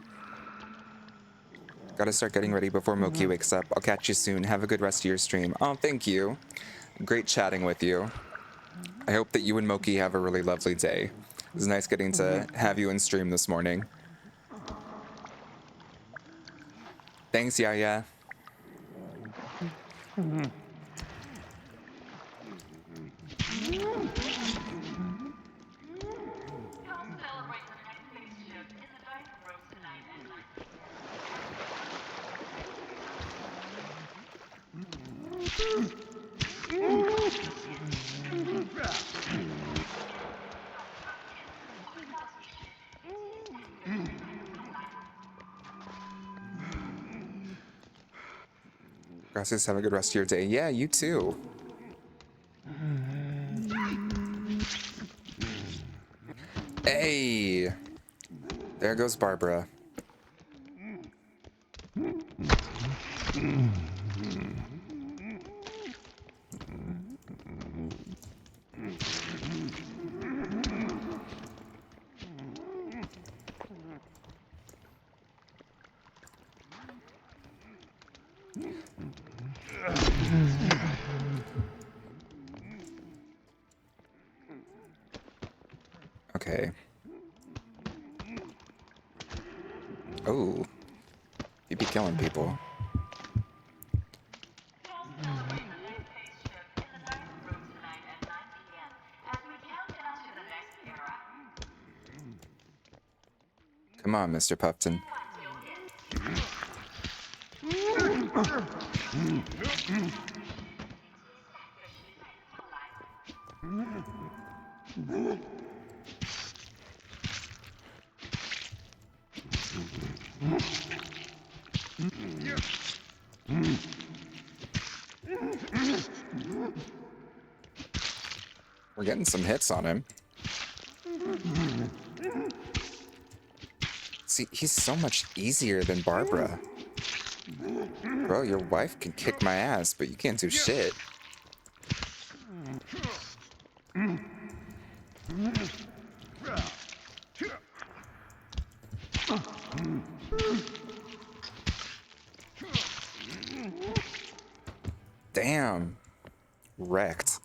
Gotta start getting ready before Moki wakes up. I'll catch you soon. Have a good rest of your stream. Oh, thank you. Great chatting with you. I hope that you and Moki have a really lovely day. It was nice getting to have you in stream this morning. Thanks, Yaya. Come celebrate the next spaceship in the dining room tonight at 9 Gracias, have a good rest of your day. Yeah, you too. Hey! There goes Barbara. Okay. Oh. You be killing people. Come celebrate the next spaceship in the dining room tonight at 9 p.m. as we count down to the next era. Come on, Mr. Puffton. We're getting some hits on him. See, he's so much easier than Barbara. Bro, your wife can kick my ass, but you can't do shit. Damn. Wrecked.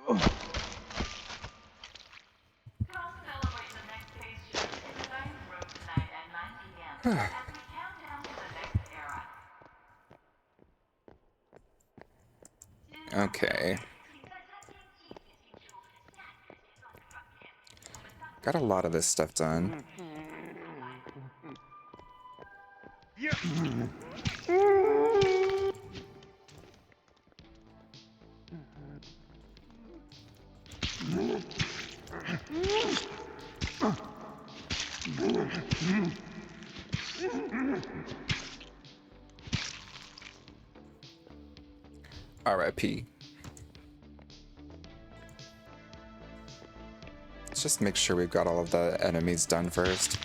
Come celebrate the next spaceship in the dining room tonight at 9 p.m. as we count down to the next era. Okay. Got a lot of this stuff done. RIP. Let's just make sure we've got all of the enemies done first.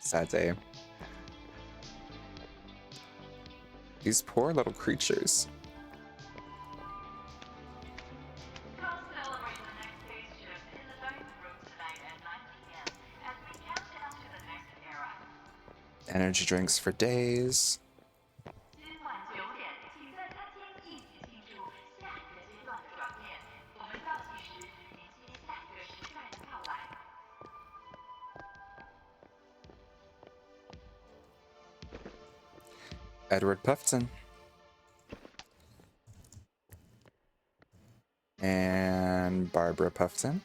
Sad day. These poor little creatures. Come celebrate the next spaceship in the dining room tonight at 9 p.m. as we count down to the next era. Energy drinks for days. 今晚9点，请在餐厅一起庆祝下一个阶段的转变。我们倒计时，迎接下一个时代的到来。Edward Puffton. And Barbara Puffton.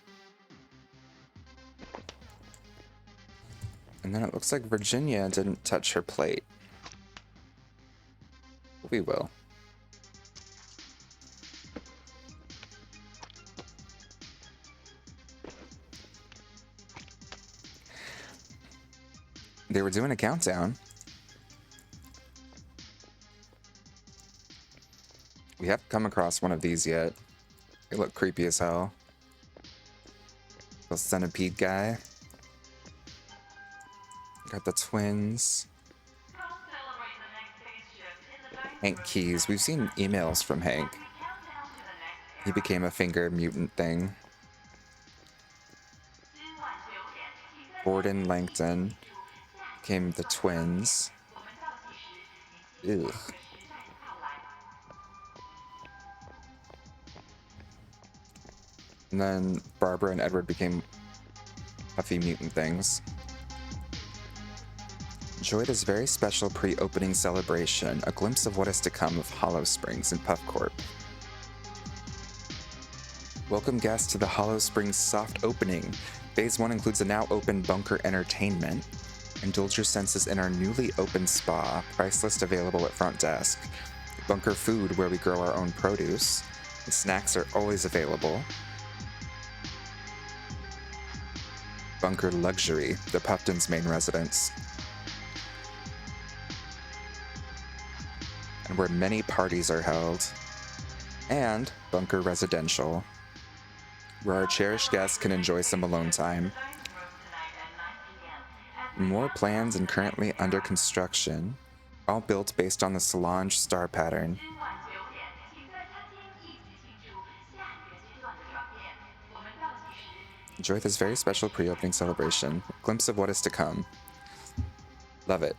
And then it looks like Virginia didn't touch her plate. We will. They were doing a countdown. We haven't come across one of these yet. They look creepy as hell. The centipede guy. Got the twins. Come celebrate the next spaceship in the dining Hank room Keys. We've seen emails from Hank. as we count down to the next He era. became a finger mutant thing. 今晚9点，请在 Gordon Langton 下一 became the twins. 我们倒计时，迎接 Ugh. 下一个时代的到来。 And then Barbara and Edward became puffy mutant things. Enjoy this very special pre-opening celebration, a glimpse of what is to come of Hollow Springs and Puff Corp. Welcome guests to the Hollow Springs soft opening. Phase 1 includes a now open Bunker Entertainment. Indulge your senses in our newly opened spa, price list available at front desk. Bunker Food, where we grow our own produce. The snacks are always available. Bunker Luxury, the Puffton's main residence, and where many parties are held. And Bunker Residential, where our cherished guests can enjoy some alone time. Dining room tonight at 9 p.m. More plans and currently under construction, all built based on the Solange star pattern. 今晚9点，请在餐厅一起庆祝下一个阶段的转变。我们倒计时， Enjoy this very special pre-opening celebration, a glimpse of what is to come. Love it.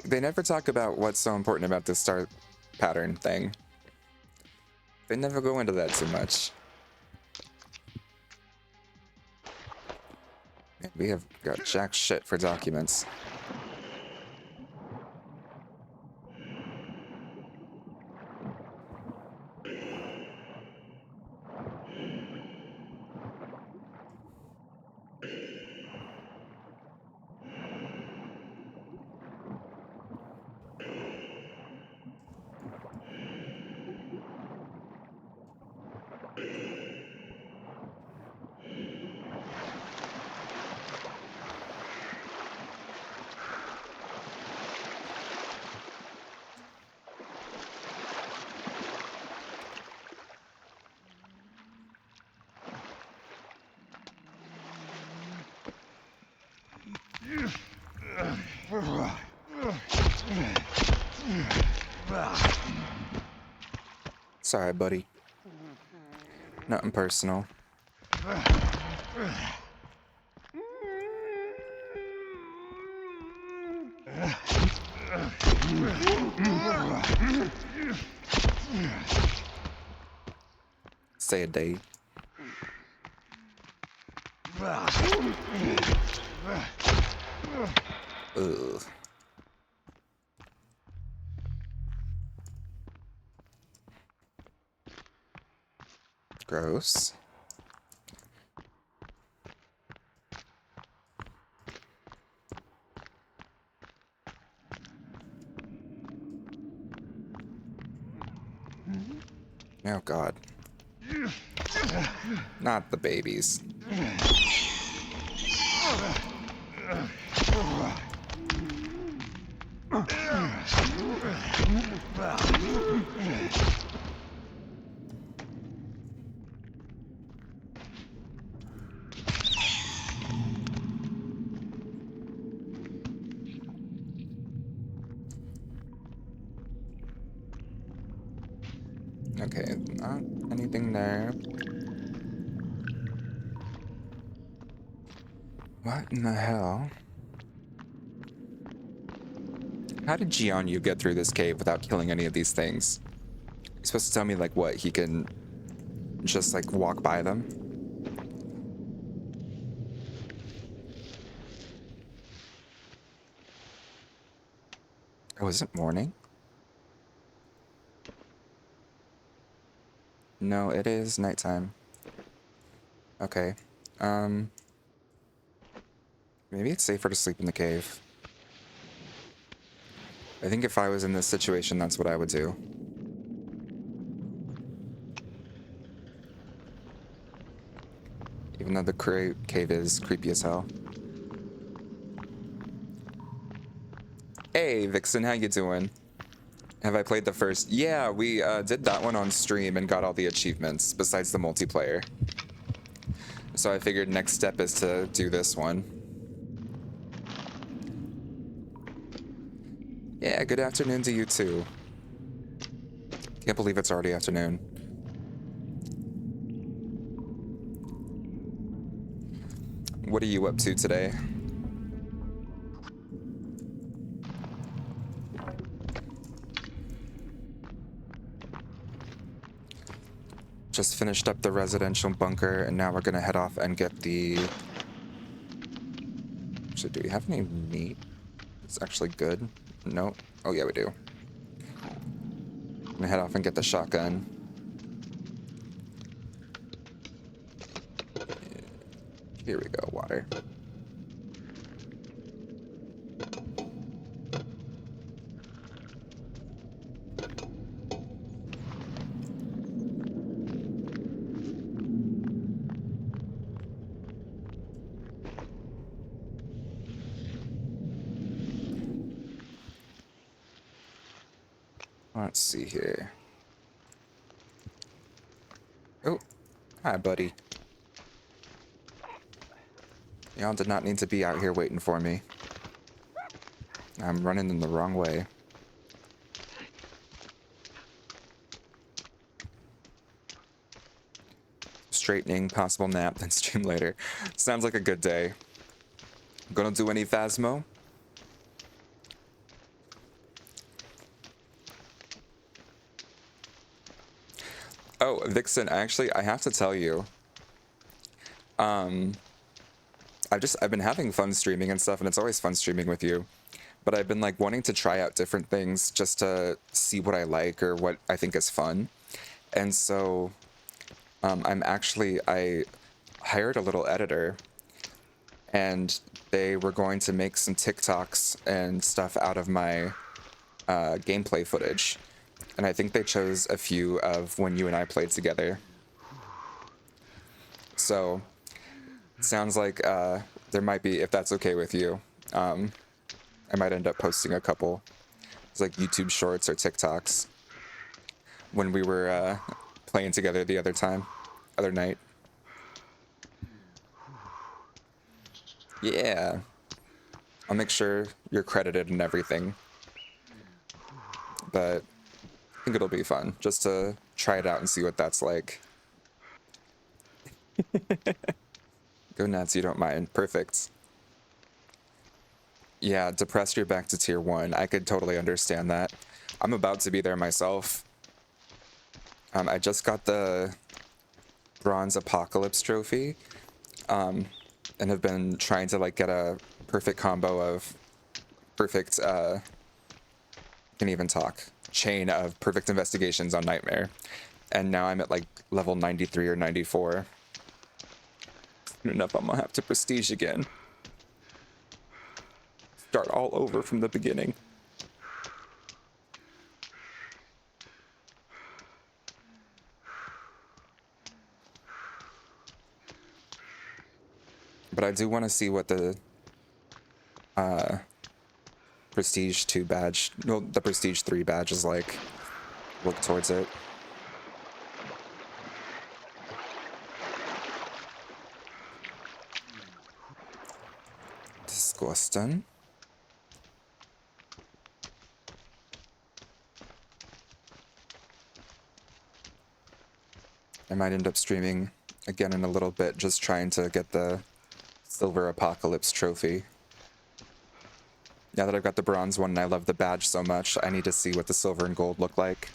They never talk about what's so important about this star pattern thing. They never go into that too much. Man, we have got jack shit for documents. Sorry, buddy. Nothing personal. Say a date. Ugh. Gross. Oh God. Not the babies. Okay, not anything there. What in the hell? How did Jianyu get through this cave without killing any of these things? You're supposed to tell me, like, what? He can just, like, walk by them? Oh, is it morning? No, it is nighttime. Okay. Maybe it's safer to sleep in the cave. I think if I was in this situation, that's what I would do. Even though the cave is creepy as hell. Hey, Vixen, how you doing? Have I played the first? Yeah, we did that one on stream and got all the achievements, besides the multiplayer. So I figured next step is to do this one. Yeah, good afternoon to you too. Can't believe it's already afternoon. What are you up to today? Just finished up the residential bunker, and now we're gonna head off and get the... Actually, do we have any meat? It's actually good. No. Oh yeah, we do. I'm gonna head off and get the shotgun. Here we go, water. Let's see here. Oh, hi, buddy. Y'all did not need to be out here waiting for me. I'm running in the wrong way. Straightening, possible nap, then stream later. Sounds like a good day. Gonna do any Phasmo? Oh, Vixen, actually, I have to tell you. I've been having fun streaming and stuff, and it's always fun streaming with you. But I've been like wanting to try out different things just to see what I like or what I think is fun. And so I hired a little editor, and they were going to make some TikToks and stuff out of my gameplay footage. And I think they chose a few of when you and I played together. So, sounds like there might be, if that's okay with you, I might end up posting a couple. It's like YouTube shorts or TikToks when we were playing together the other night. Yeah. I'll make sure you're credited and everything. But I think it'll be fun just to try it out and see what that's like. Go nuts, you don't mind. Perfect. Yeah, depressed you're back to tier 1. I could totally understand that. I'm about to be there myself. I just got the Bronze Apocalypse trophy. And have been trying to like get a perfect combo of perfect, can't even talk, chain of perfect investigations on Nightmare. And now I'm at like level 93 or 94. Soon enough, I'm gonna have to prestige again. Start all over from the beginning. But I do want to see what the Prestige 2 badge, no, the Prestige 3 badge is like. Look towards it. Disgusting. I might end up streaming again in a little bit, just trying to get the Silver Apocalypse trophy. Now that I've got the bronze one and I love the badge so much, I need to see what the silver and gold look like.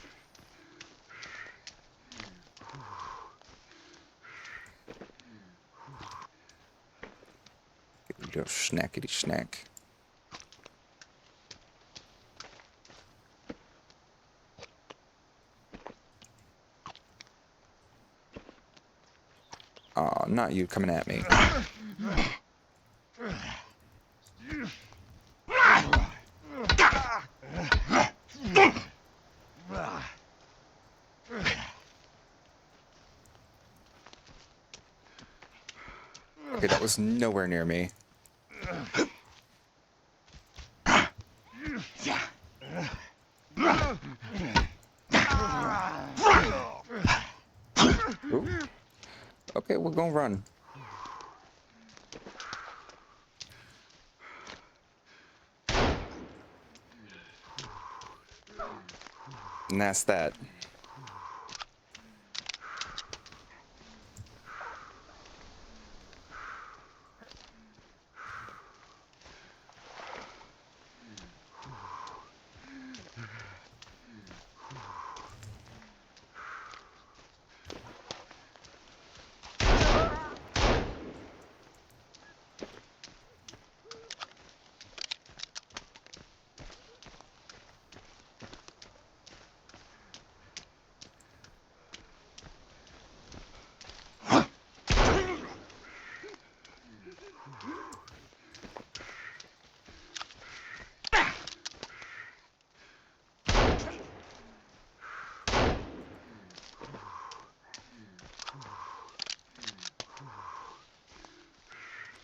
Go schnackety schnack. Aw, not you coming at me. Okay, that was nowhere near me. Ooh. Okay, we're gonna run. And that's that.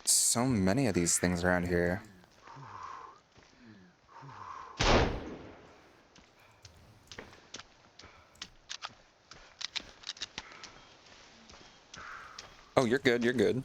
So many of these things around here. Oh, you're good, you're good.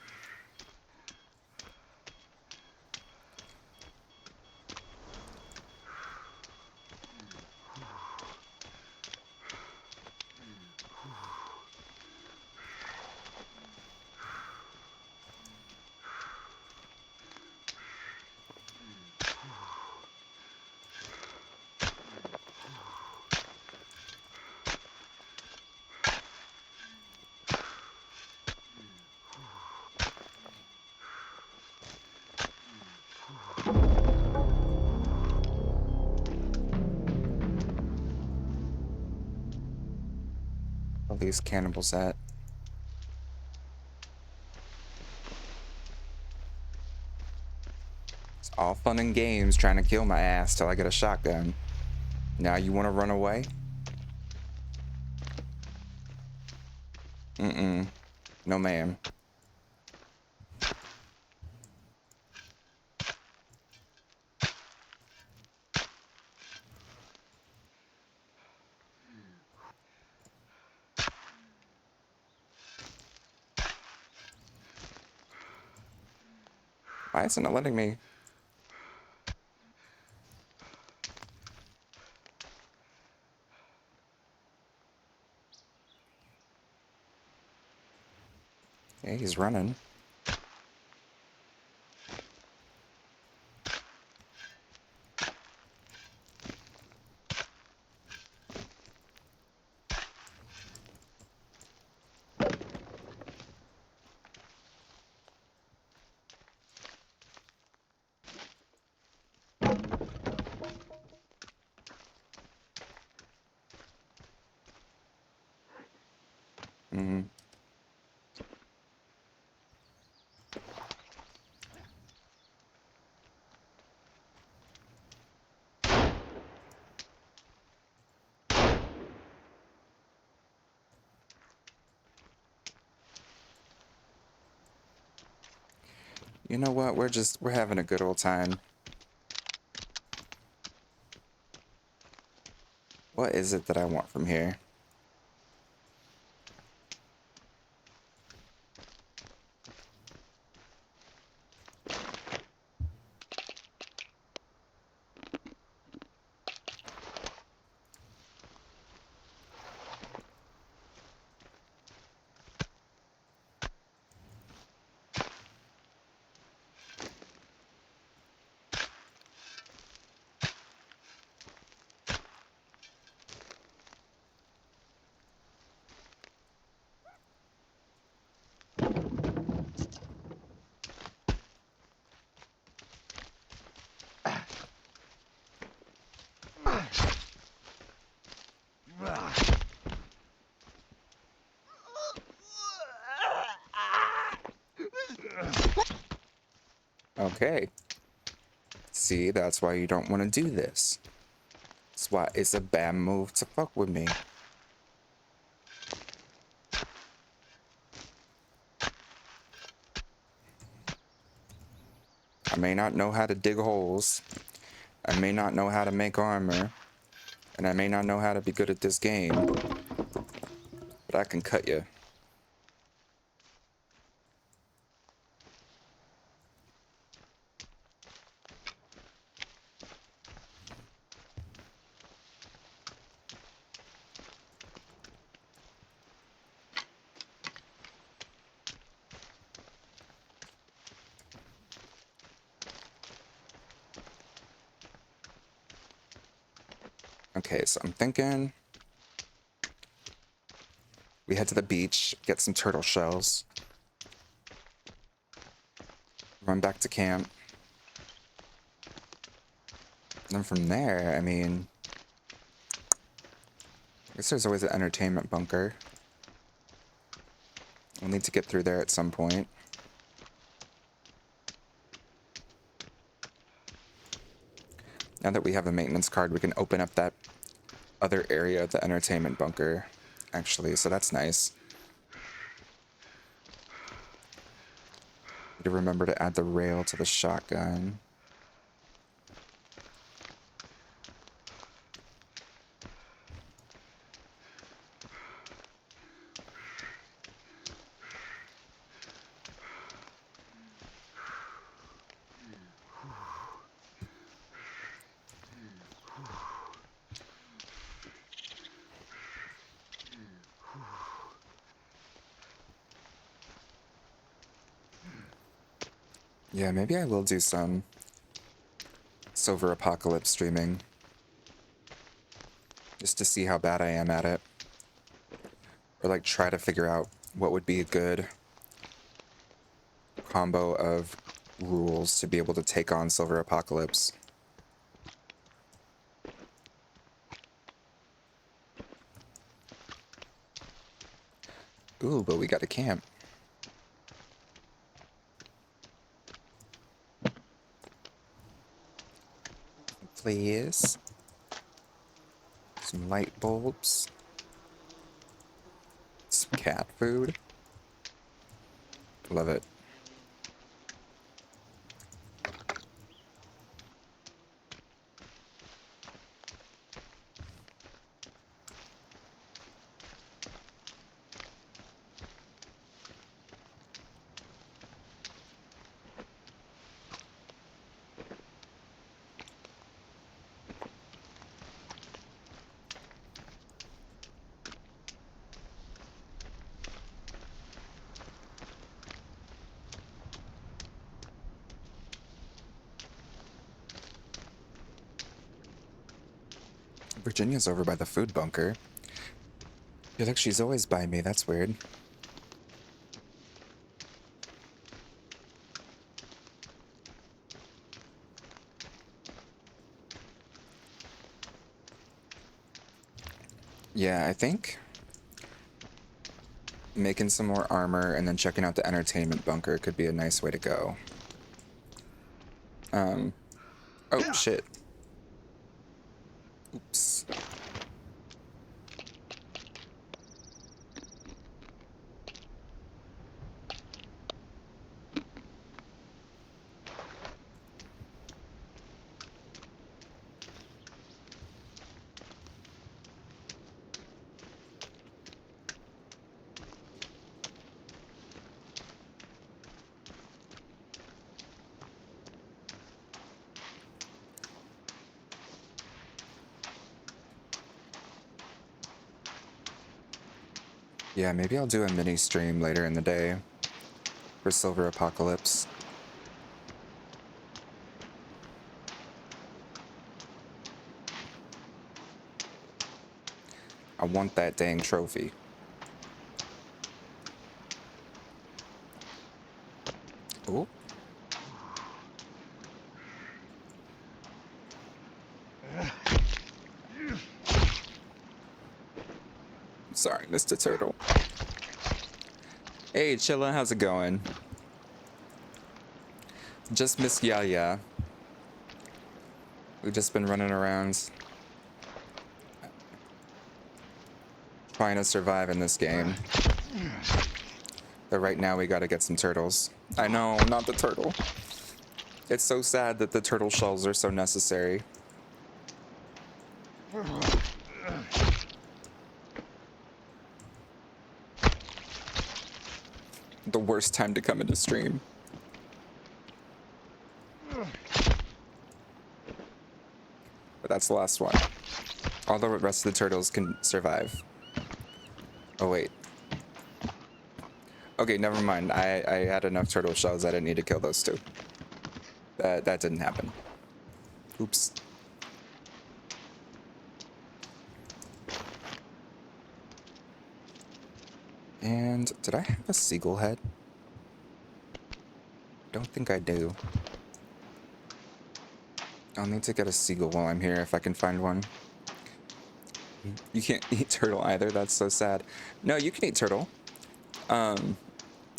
All these cannibals at. It's all fun and games trying to kill my ass till I get a shotgun. Now you want to run away? Mm-mm. No, ma'am. Why isn't it letting me? Yeah, he's running. Mm-hmm. You know what? We're having a good old time. What is it that I want from here? Okay. See, that's why you don't want to do this. That's why it's a bad move to fuck with me. I may not know how to dig holes. I may not know how to make armor. And I may not know how to be good at this game. But I can cut you. Okay, so I'm thinking we head to the beach, get some turtle shells, run back to camp. And then from there, I mean, I guess there's always an entertainment bunker. We'll need to get through there at some point. Now that we have a maintenance card, we can open up that other area of the entertainment bunker, actually, so that's nice. Need to remember to add the rail to the shotgun. Yeah, maybe I will do some Silver Apocalypse streaming. Just to see how bad I am at it. Or like try to figure out what would be a good combo of rules to be able to take on Silver Apocalypse. Ooh, but we got a camp. Please. Some light bulbs. Some cat food. Love it. Virginia's over by the food bunker. I feel like she's always by me, that's weird. Yeah, I think making some more armor and then checking out the entertainment bunker could be a nice way to go. Oh shit. Oops. Yeah, maybe I'll do a mini stream later in the day for Silver Apocalypse. I want that dang trophy. Oh. Sorry, Mr. Turtle. Hey, Chilla, how's it going? Just missed Yaya. We've just been running around trying to survive in this game. But right now we gotta get some turtles. I know, not the turtle. It's so sad that the turtle shells are so necessary. The worst time to come into stream. But that's the last one. All the rest of the turtles can survive. Oh, wait. Okay, never mind. I had enough turtle shells. I didn't need to kill those two. That didn't happen. Oops. And did I have a seagull head? Don't think I do. I'll need to get a seagull while I'm here if I can find one. You can't eat turtle either. That's so sad. No, you can eat turtle.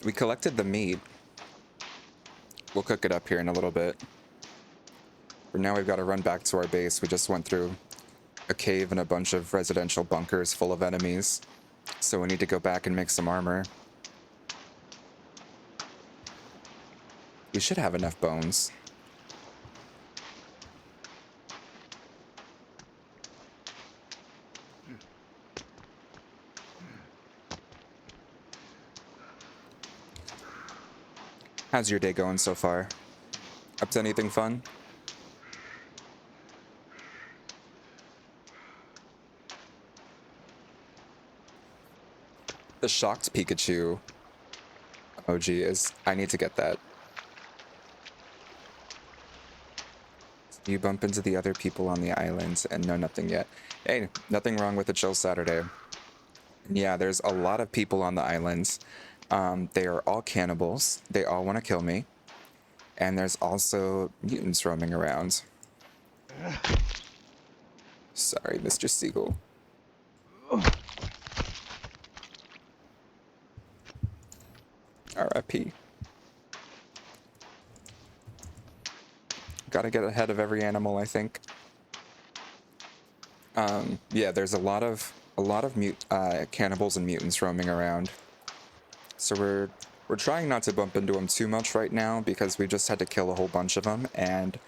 We collected the meat. We'll cook it up here in a little bit. For now, we've got to run back to our base. We just went through a cave and a bunch of residential bunkers full of enemies. So we need to go back and make some armor. We should have enough bones. How's your day going so far? Up to anything fun? The shocked Pikachu emoji is... I need to get that. You bump into the other people on the island and know nothing yet. Hey, nothing wrong with a chill Saturday. Yeah, there's a lot of people on the islands. They are all cannibals. They all want to kill me. And there's also mutants roaming around. Sorry, Mr. Seagull. RIP. Gotta get ahead of every animal, I think. Yeah, there's a lot of cannibals and mutants roaming around. So we're trying not to bump into them too much right now because we just had to kill a whole bunch of them and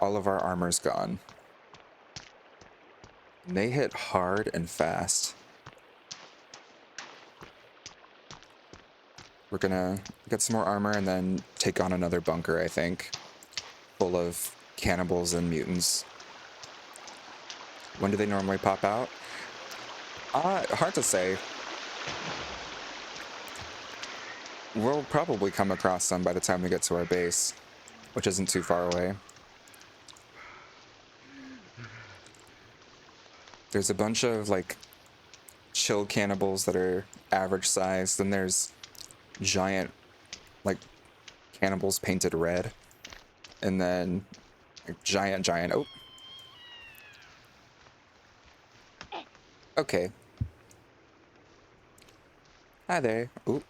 all of our armor's gone. And they hit hard and fast. We're gonna get some more armor and then take on another bunker, I think, full of cannibals and mutants. When do they normally pop out? Hard to say. We'll probably come across some by the time we get to our base, which isn't too far away. There's a bunch of, like, chill cannibals that are average size. Then there's giant, like, cannibals painted red. And then like, giant... Oh. Okay. Hi there. Oop.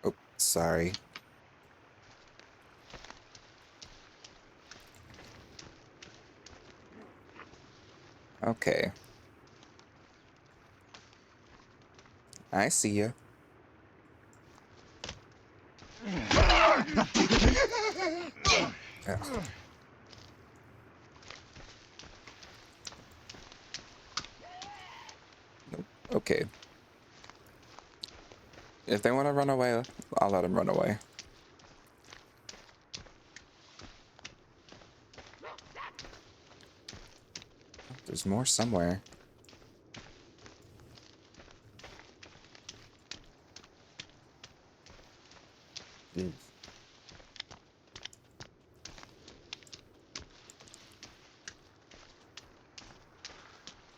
Oh, sorry. Okay. I see you. Ugh. Nope. Okay. If they want to run away, I'll let them run away. There's more somewhere. Jeez.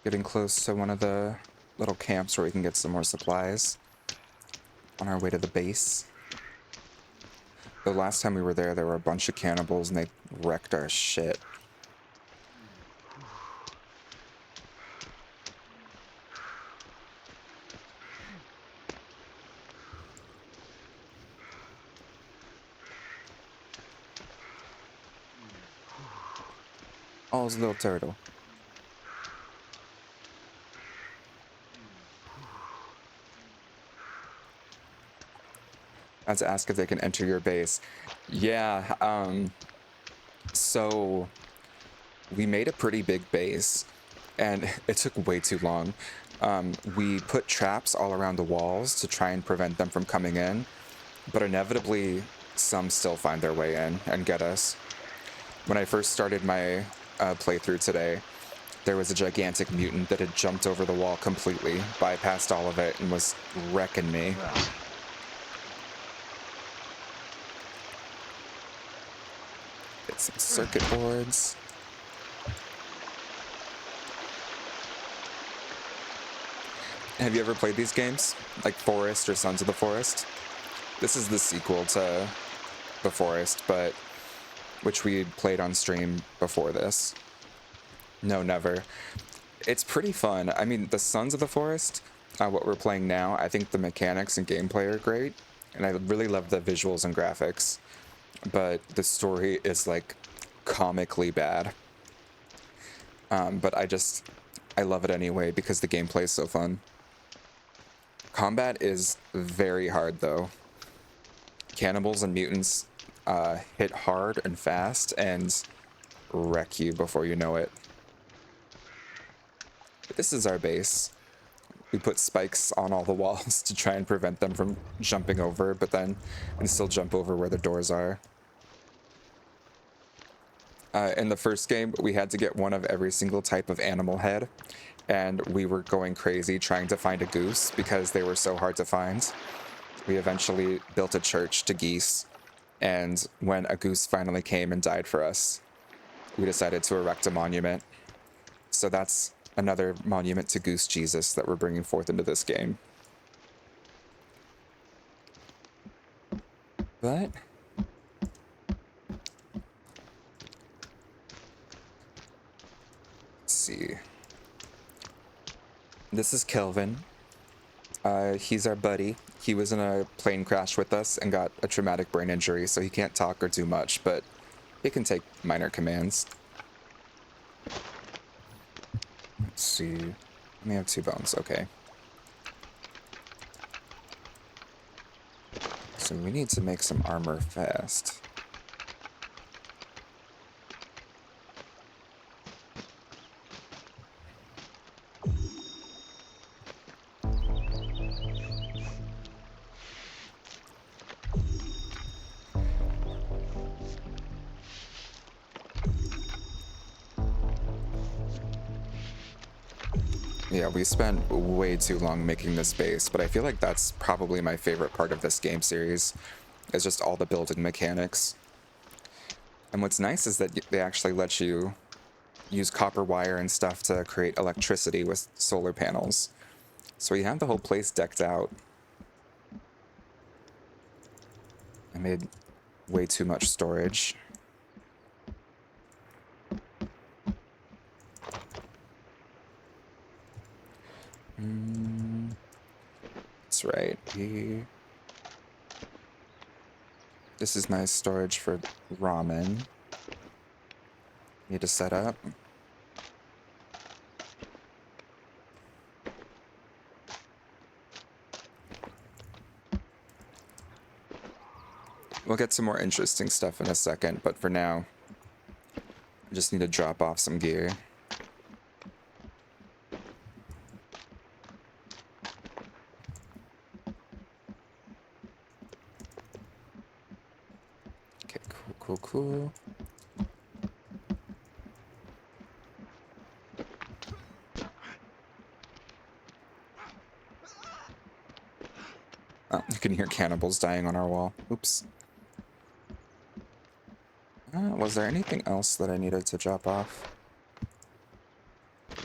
Getting close to one of the little camps where we can get some more supplies on our way to the base. The last time we were there were a bunch of cannibals and they wrecked our shit. Oh, it's a little turtle. I have to ask if they can enter your base. Yeah, so we made a pretty big base, and it took way too long. We put traps all around the walls to try and prevent them from coming in, but inevitably some still find their way in and get us. When I first started my playthrough today, there was a gigantic mutant that had jumped over the wall completely, bypassed all of it, and was wrecking me. Get some circuit boards. Have you ever played these games? Like Forest or Sons of the Forest? This is the sequel to The Forest, but which we played on stream before this. No, never. It's pretty fun. I mean, the Sons of the Forest, what we're playing now, I think the mechanics and gameplay are great, and I really love the visuals and graphics, but the story is like comically bad. But I love it anyway because the gameplay is so fun. Combat is very hard though. Cannibals and mutants hit hard and fast and wreck you before you know it. But this is our base. We put spikes on all the walls to try and prevent them from jumping over, but then can still jump over where the doors are. In the first game, we had to get one of every single type of animal head, and we were going crazy trying to find a goose because they were so hard to find. We eventually built a church to geese, and when a goose finally came and died for us, we decided to erect a monument. So that's another monument to Goose Jesus that we're bringing forth into this game. But let's see. This is Kelvin. He's our buddy. He was in a plane crash with us and got a traumatic brain injury, so he can't talk or do much, but he can take minor commands. Let's see. We have 2 bones, okay. So we need to make some armor fast. Yeah, we spent way too long making this base, but I feel like that's probably my favorite part of this game series, is just all the building mechanics. And what's nice is that they actually let you use copper wire and stuff to create electricity with solar panels. So we have the whole place decked out. I made way too much storage. That's right. This is nice storage for ramen. Need to set up. We'll get some more interesting stuff in a second, but for now, I just need to drop off some gear. Okay, cool. Oh, you can hear cannibals dying on our wall. Oops. Was there anything else that I needed to drop off?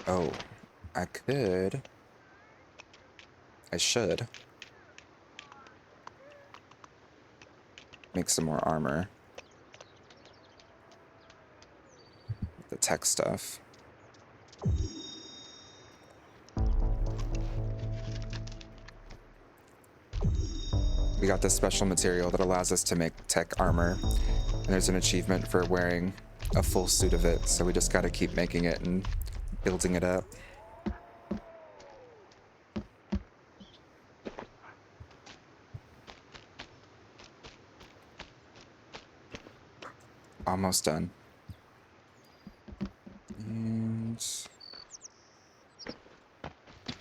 Oh, I should make some more armor. The tech stuff. We got this special material that allows us to make tech armor. And there's an achievement for wearing a full suit of it, so we just gotta keep making it and building it up. Almost done. And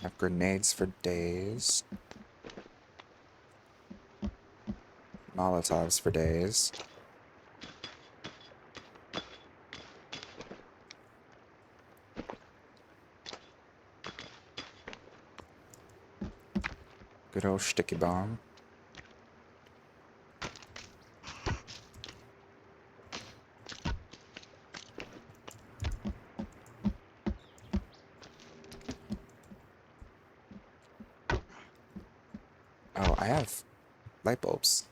have grenades for days. Molotovs for days. Good old sticky bomb. Oh, I have light bulbs.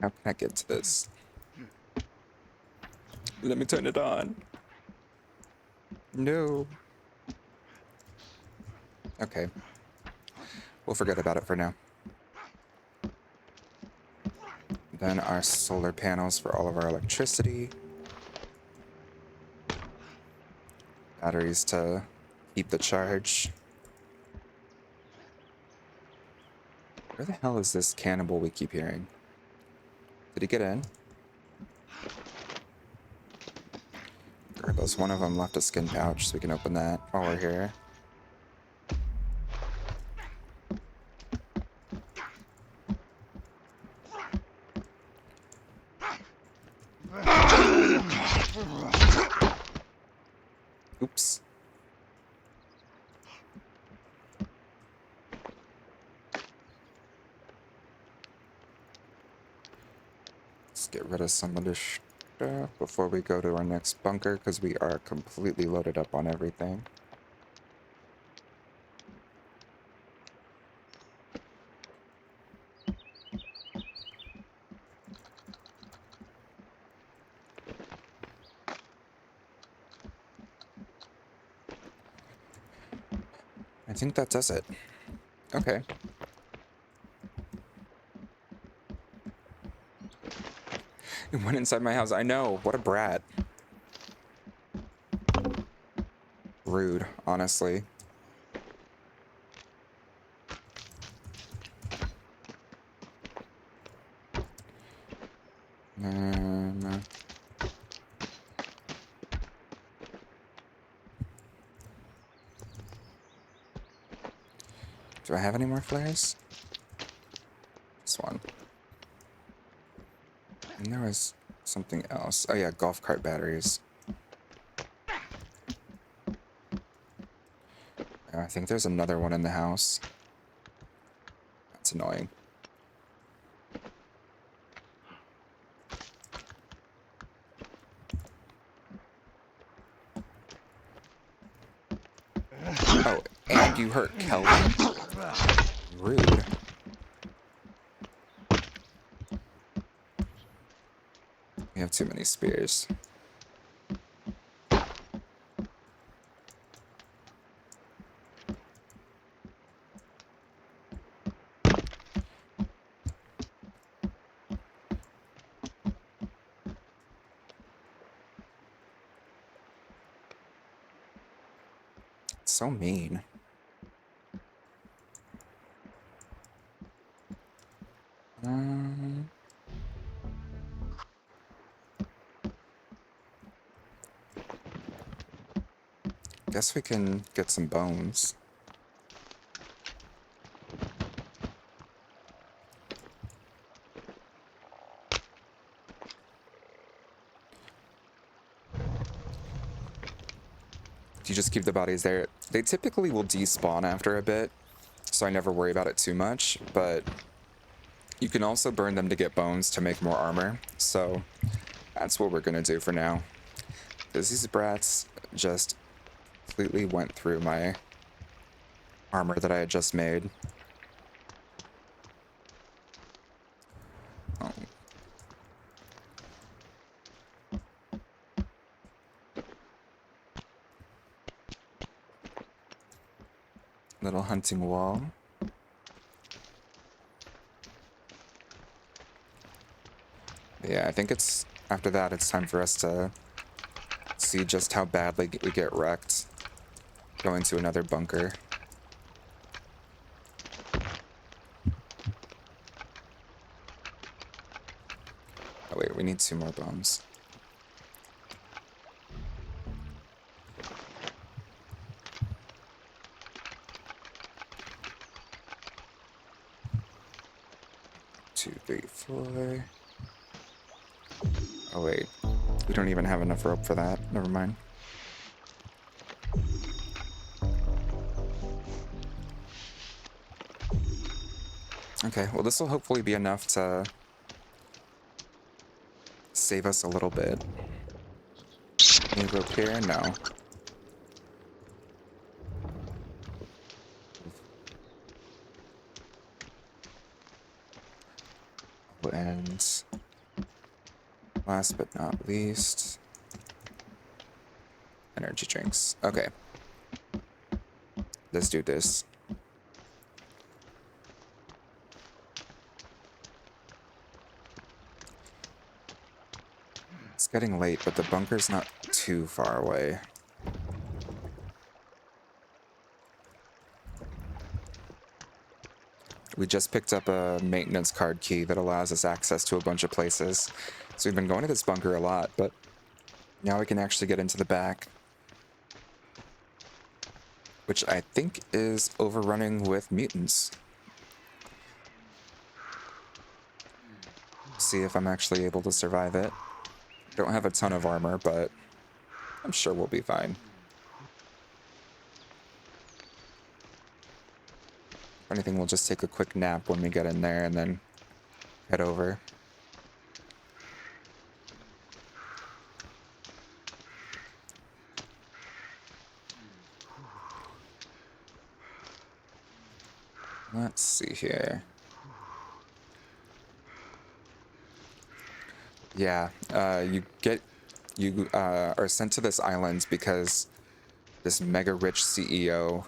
How can I get to this? Let me turn it on. No. Okay. We'll forget about it for now. Then our solar panels for all of our electricity. Batteries to keep the charge. Where the hell is this cannibal we keep hearing? Did he get in? Regardless, one of them left a skin pouch, so we can open that while we're here. Oops. Let's get rid of some of this stuff before we go to our next bunker, because we are completely loaded up on everything. I think that does it. Okay. It went inside my house. I know. What a brat. Rude, honestly. Do I have any more flares? This one. And there was something else. Oh yeah, golf cart batteries. I think there's another one in the house. That's annoying. Oh, and you hurt Kelvin? Rude. We have too many spears. So mean. Guess we can get some bones. You just keep the bodies there. They typically will despawn after a bit, so I never worry about it too much, but you can also burn them to get bones to make more armor, so that's what we're gonna do for now. Because these brats just completely went through my armor that I had just made. Oh. Little hunting wall. Yeah, I think it's after that it's time for us to see just how badly we get wrecked. Go into another bunker. Oh wait, we need 2 more bombs. Two, three, four. Oh wait, we don't even have enough rope for that. Never mind. Okay, well this will hopefully be enough to save us a little bit. Any rope here? No. And last but not least, energy drinks. Okay. Let's do this. It's getting late, but the bunker's not too far away. We just picked up a maintenance card key that allows us access to a bunch of places. So we've been going to this bunker a lot, but now we can actually get into the back. Which I think is overrunning with mutants. See if I'm actually able to survive it. Don't have a ton of armor, but I'm sure we'll be fine. If anything, we'll just take a quick nap when we get in there and then head over. Let's see here. Yeah, you are sent to this island because this mega rich CEO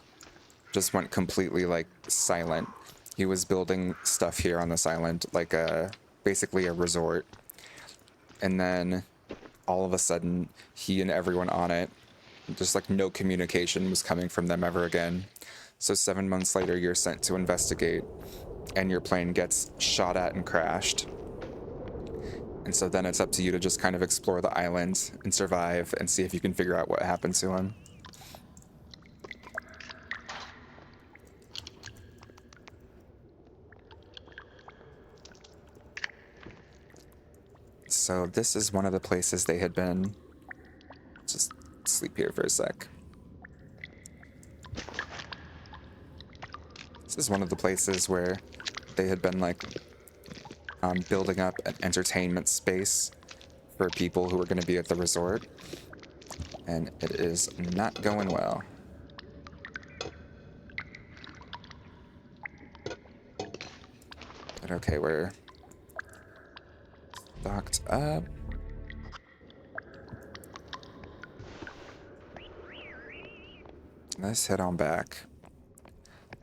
just went completely like silent. He was building stuff here on this island, like basically a resort. And then all of a sudden, he and everyone on it, just like no communication was coming from them ever again. So 7 months later, you're sent to investigate, and your plane gets shot at and crashed. And so then it's up to you to just kind of explore the island and survive and see if you can figure out what happened to him. So this is one of the places they had been. Just sleep here for a sec. This is one of the places where they had been like building up an entertainment space for people who were going to be at the resort. And it is not going well. But okay, we're docked up. Let's head on back.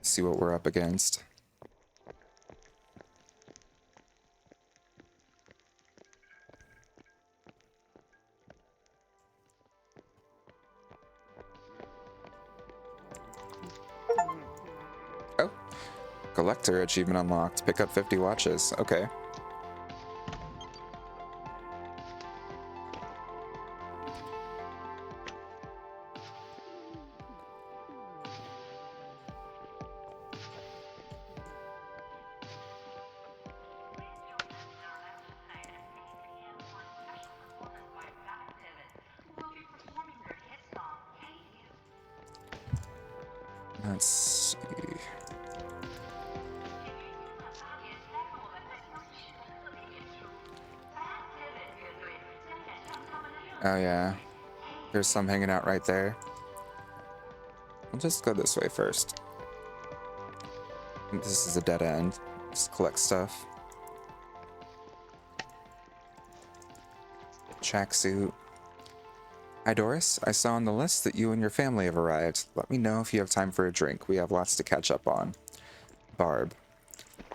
See what we're up against. Oh, collector achievement unlocked. Pick up 50 watches. Okay. Let's see. Oh yeah, there's some hanging out right there. We'll just go this way first. This is a dead end. Just collect stuff. Tracksuit. Hi Doris, I saw on the list that you and your family have arrived. Let me know if you have time for a drink. We have lots to catch up on. Barb.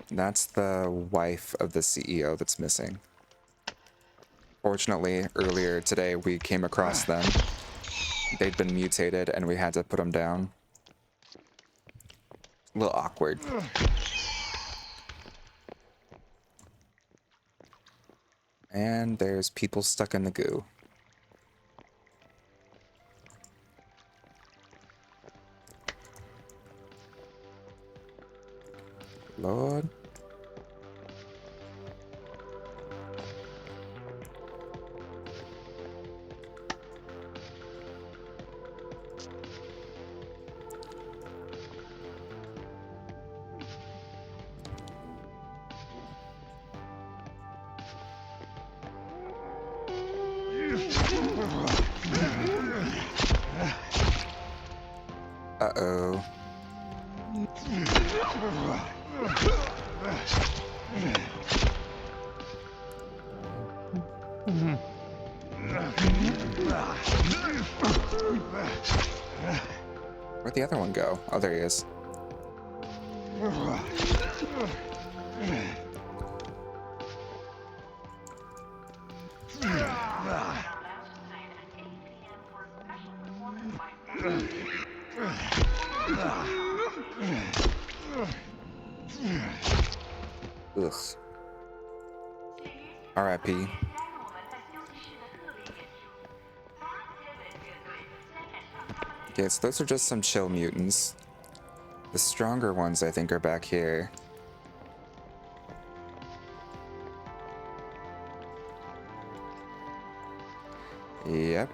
That's the wife of the CEO that's missing. Fortunately, earlier today we came across them. They'd been mutated and we had to put them down. A little awkward. And there's people stuck in the goo. Lord. Uh-oh. Where'd the other one go? Oh, there he is. Ugh. R.I.P. Okay, so those are just some chill mutants. The stronger ones, I think, are back here. Yep.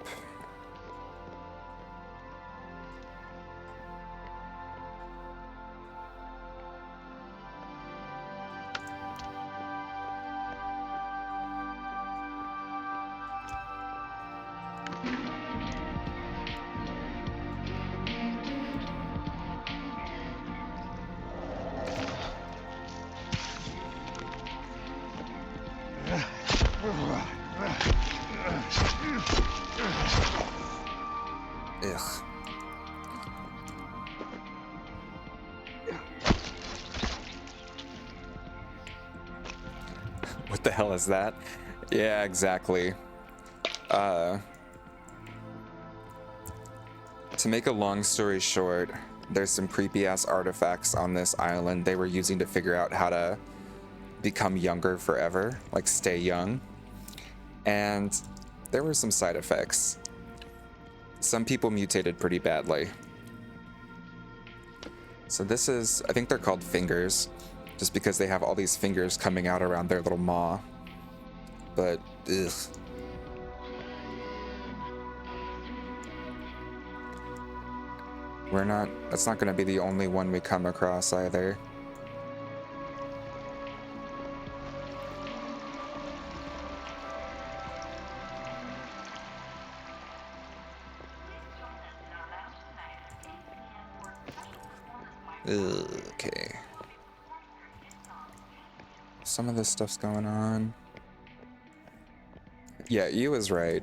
Ugh. What the hell is that? Yeah, exactly. To make a long story short, there's some creepy ass artifacts on this island they were using to figure out how to become younger forever, like stay young. And there were some side effects. Some people mutated pretty badly. So this is, I think they're called fingers, just because they have all these fingers coming out around their little maw. But, ugh. That's not gonna be the only one we come across either. Okay. Some of this stuff's going on. Yeah, you was right.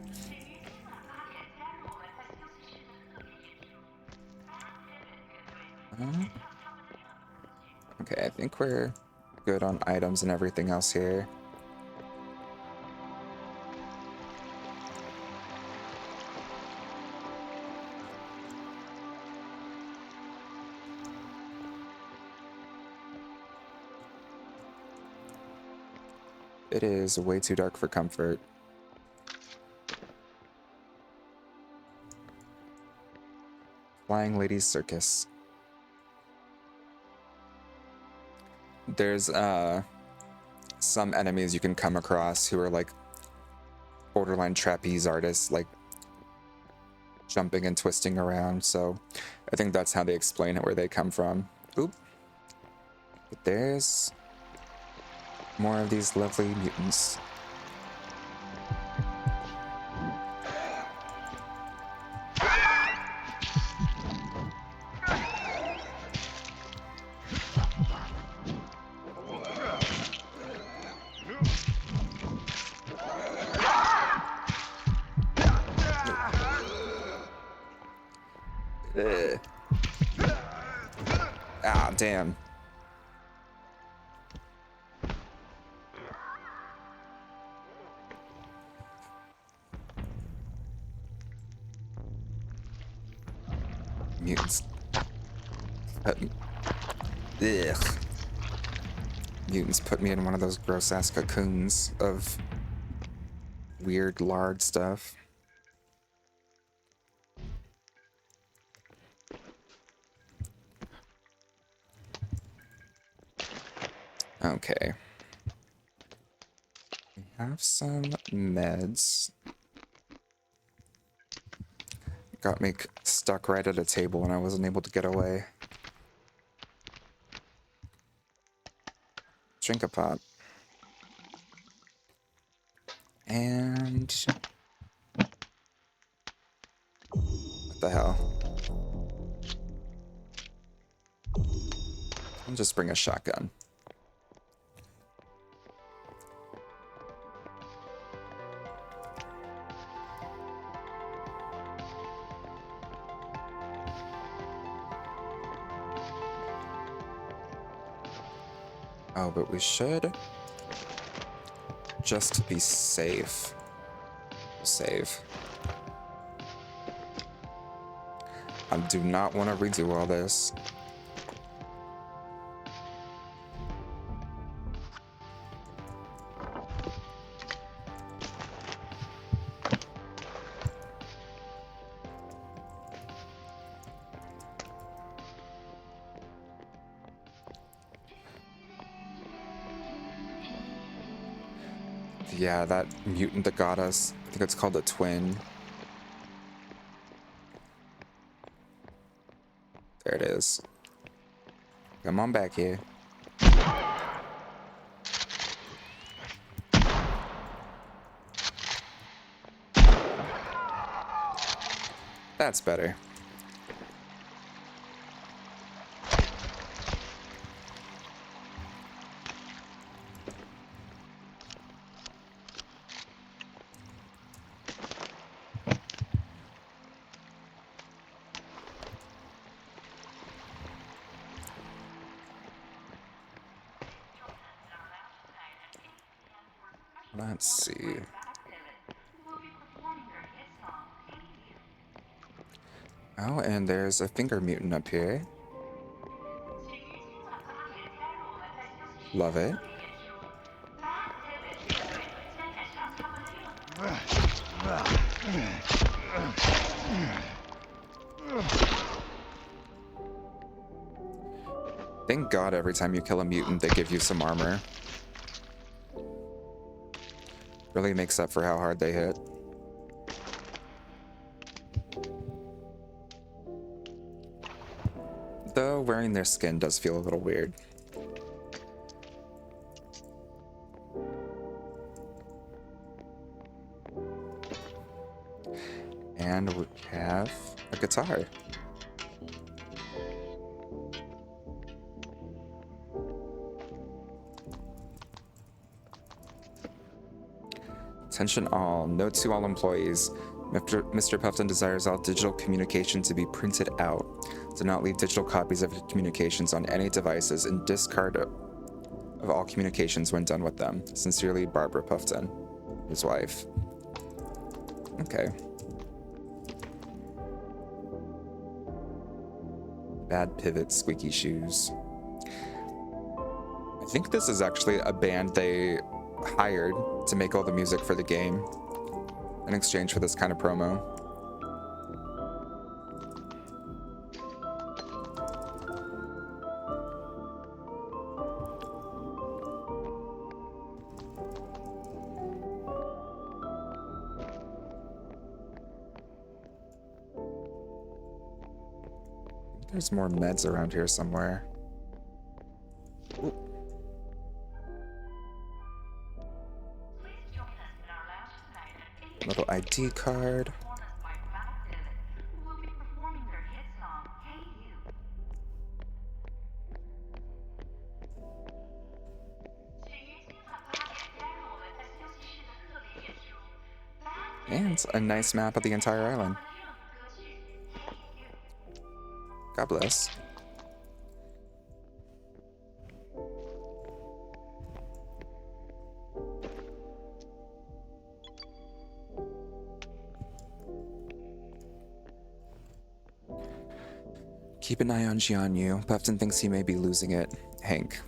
Okay, I think we're good on items and everything else here. It is way too dark for comfort. Flying Ladies Circus. There's some enemies you can come across who are like borderline trapeze artists, like jumping and twisting around. So I think that's how they explain it, where they come from. Oop. But there's more of these lovely mutants. Ugh. Ah, damn. Mutants. Ugh. Mutants put me in one of those gross ass cocoons of weird lard stuff. Okay. We have some meds. Got me stuck right at a table and I wasn't able to get away. Drink a pot. And... what the hell? I'll just bring a shotgun. Oh, but we should just be safe. Save. I do not want to redo all this. Yeah, that mutant that got us. I think it's called a twin. There it is. Come on back here. That's better. Let's see. Oh, and there's a finger mutant up here. Love it. Thank God every time you kill a mutant, they give you some armor. Really makes up for how hard they hit. Though wearing their skin does feel a little weird. And we have a guitar. Attention all. Note to all employees. Mr. Puffton desires all digital communication to be printed out. Do not leave digital copies of your communications on any devices and discard of all communications when done with them. Sincerely, Barbara Puffton, his wife. Okay. Bad pivot, squeaky shoes. I think this is actually a band they hired to make all the music for the game in exchange for this kind of promo. There's more meds around here somewhere. Ooh. Little ID card. And a nice map of the entire island. God bless. Keep an eye on Jianyu. Puffton thinks he may be losing it. Hank.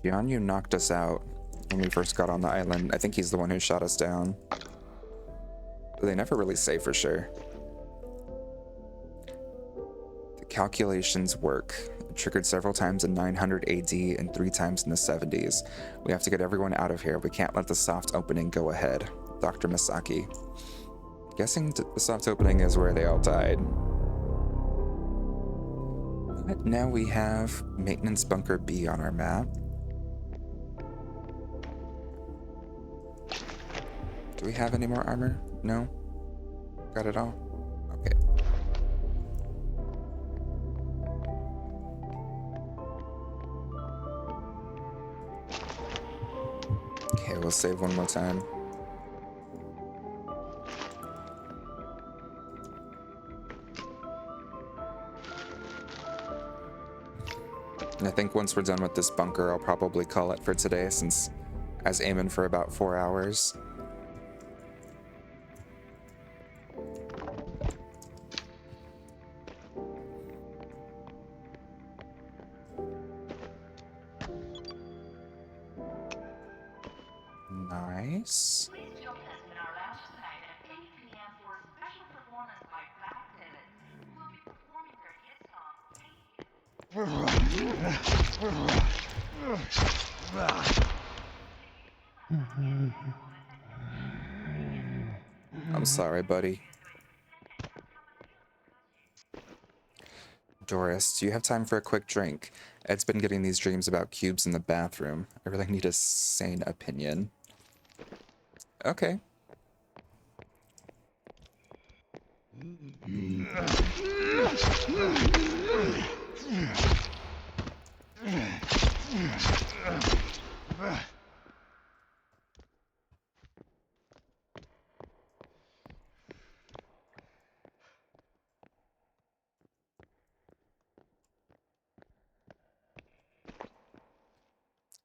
Jianyu knocked us out when we first got on the island. I think he's the one who shot us down. But they never really say for sure. The calculations work. It triggered several times in 900 AD and 3 times in the 70s. We have to get everyone out of here. We can't let the soft opening go ahead. Dr. Misaki. Guessing the soft opening is where they all died. But now we have Maintenance Bunker B on our map. Do we have any more armor? No? Got it all? Okay. Okay, we'll save one more time. And I think once we're done with this bunker, I'll probably call it for today, since I was aiming for about 4 hours. Nice. Please join us in our lounge tonight at 8 p.m. for a special performance by Black Pivot. We'll be performing their hit song, I'm sorry, buddy. Doris, do you have time for a quick drink? Ed's been getting these dreams about cubes in the bathroom. I really need a sane opinion. Okay.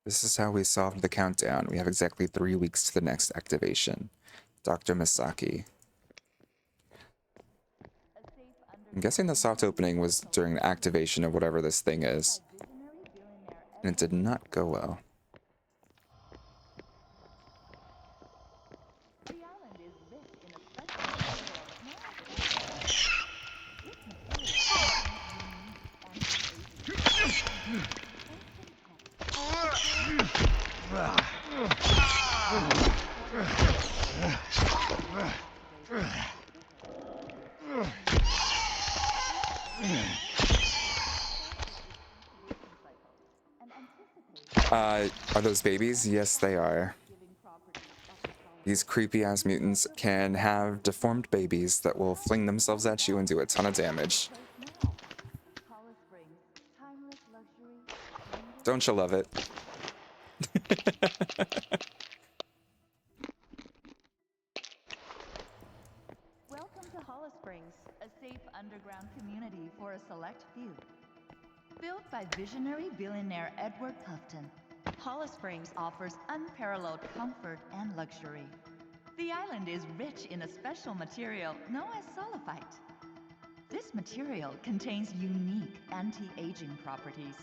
This is how we solved the countdown. We have exactly 3 weeks to the next activation. Dr. Misaki. I'm guessing the soft opening was during the activation of whatever this thing is. And it did not go well. Are those babies? Yes, they are. These creepy-ass mutants can have deformed babies that will fling themselves at you and do a ton of damage. Don't you love it? Welcome to Hollow Springs, a safe underground community for a select few. Built by visionary billionaire Edward Puffton, Hollow Springs offers unparalleled comfort and luxury. The island is rich in a special material known as solifite. This material contains unique anti-aging properties.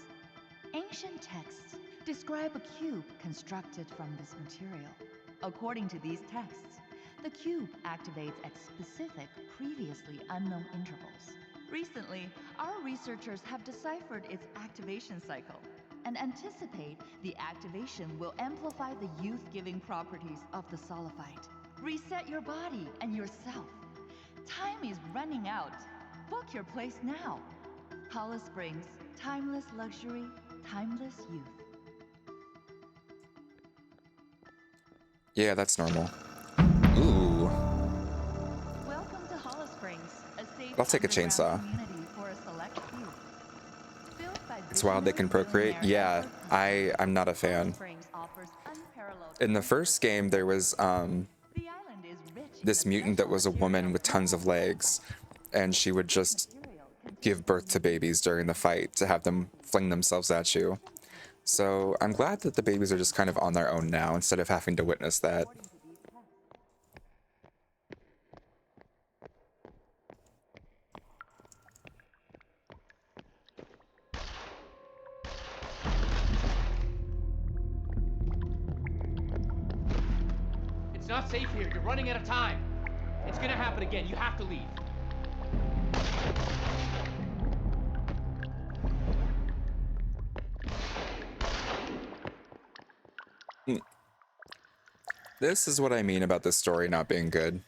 Ancient texts describe a cube constructed from this material. According to these texts, the cube activates at specific, previously unknown intervals. Recently, our researchers have deciphered its activation cycle and anticipate the activation will amplify the youth-giving properties of the solifite. Reset your body and yourself. Time is running out. Book your place now. Hollow Springs, timeless luxury, timeless youth. Yeah, that's normal. Ooh. Welcome to Hollow Springs, a safe I'll take a underground chainsaw. community for a select few. Built by It's wild they can procreate. visionary Yeah, billionaire I'm not a Hollow fan. Springs offers unparalleled In the first game, there was The island is rich in this a mutant that special was a woman material with tons of legs, and she would just give birth to babies during the fight to have them fling themselves at you. So I'm glad that the babies are just kind of on their own now instead of having to witness that. It's not safe here. You're running out of time. It's gonna happen again. You have to leave. This is what I mean about this story not being good.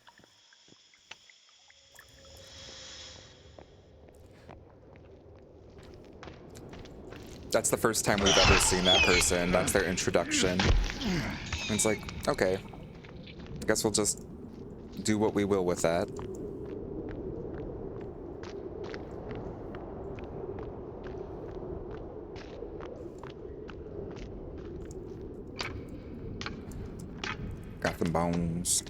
That's the first time we've ever seen that person. That's their introduction. And it's like, okay, I guess we'll just do what we will with that. Got the bones.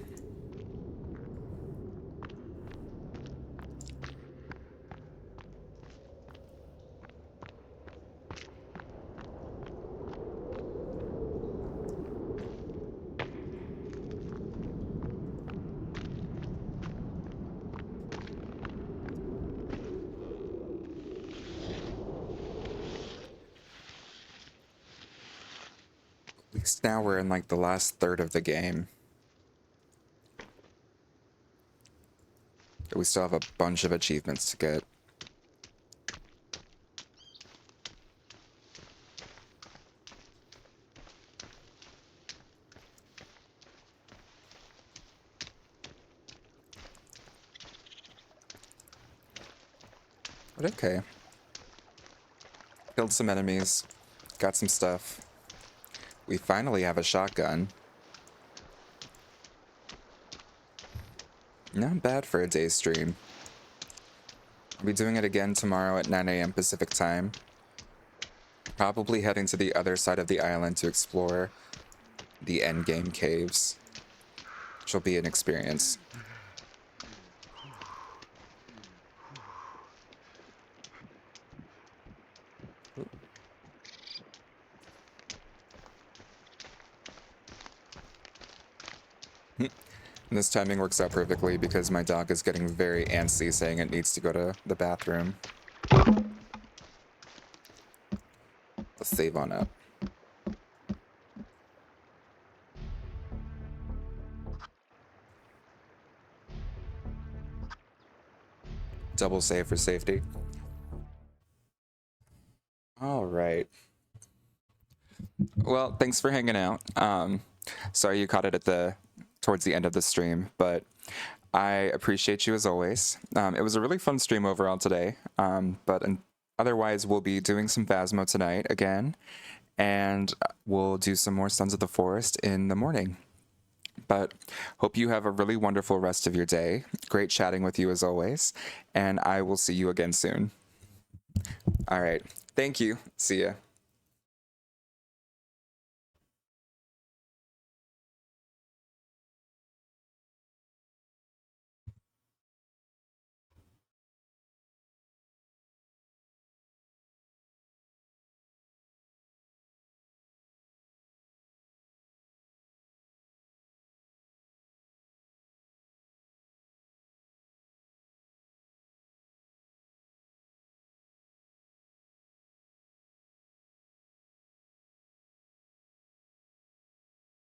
At least now we're in like the last third of the game. But we still have a bunch of achievements to get. But okay. Killed some enemies. Got some stuff. We finally have a shotgun. Not bad for a day stream. I'll be doing it again tomorrow at 9 a.m. Pacific time. Probably heading to the other side of the island to explore the endgame caves, which will be an experience. And this timing works out perfectly because my dog is getting very antsy saying it needs to go to the bathroom. Let's save on up. Double save for safety. All right. Well, thanks for hanging out. Sorry you caught it towards the end of the stream, but I appreciate you as always. It was a really fun stream overall today, but otherwise we'll be doing some Phasmo tonight again, and we'll do some more Sons of the Forest in the morning. But hope you have a really wonderful rest of your day. Great chatting with you as always, and I will see you again soon. All right. Thank you. See ya.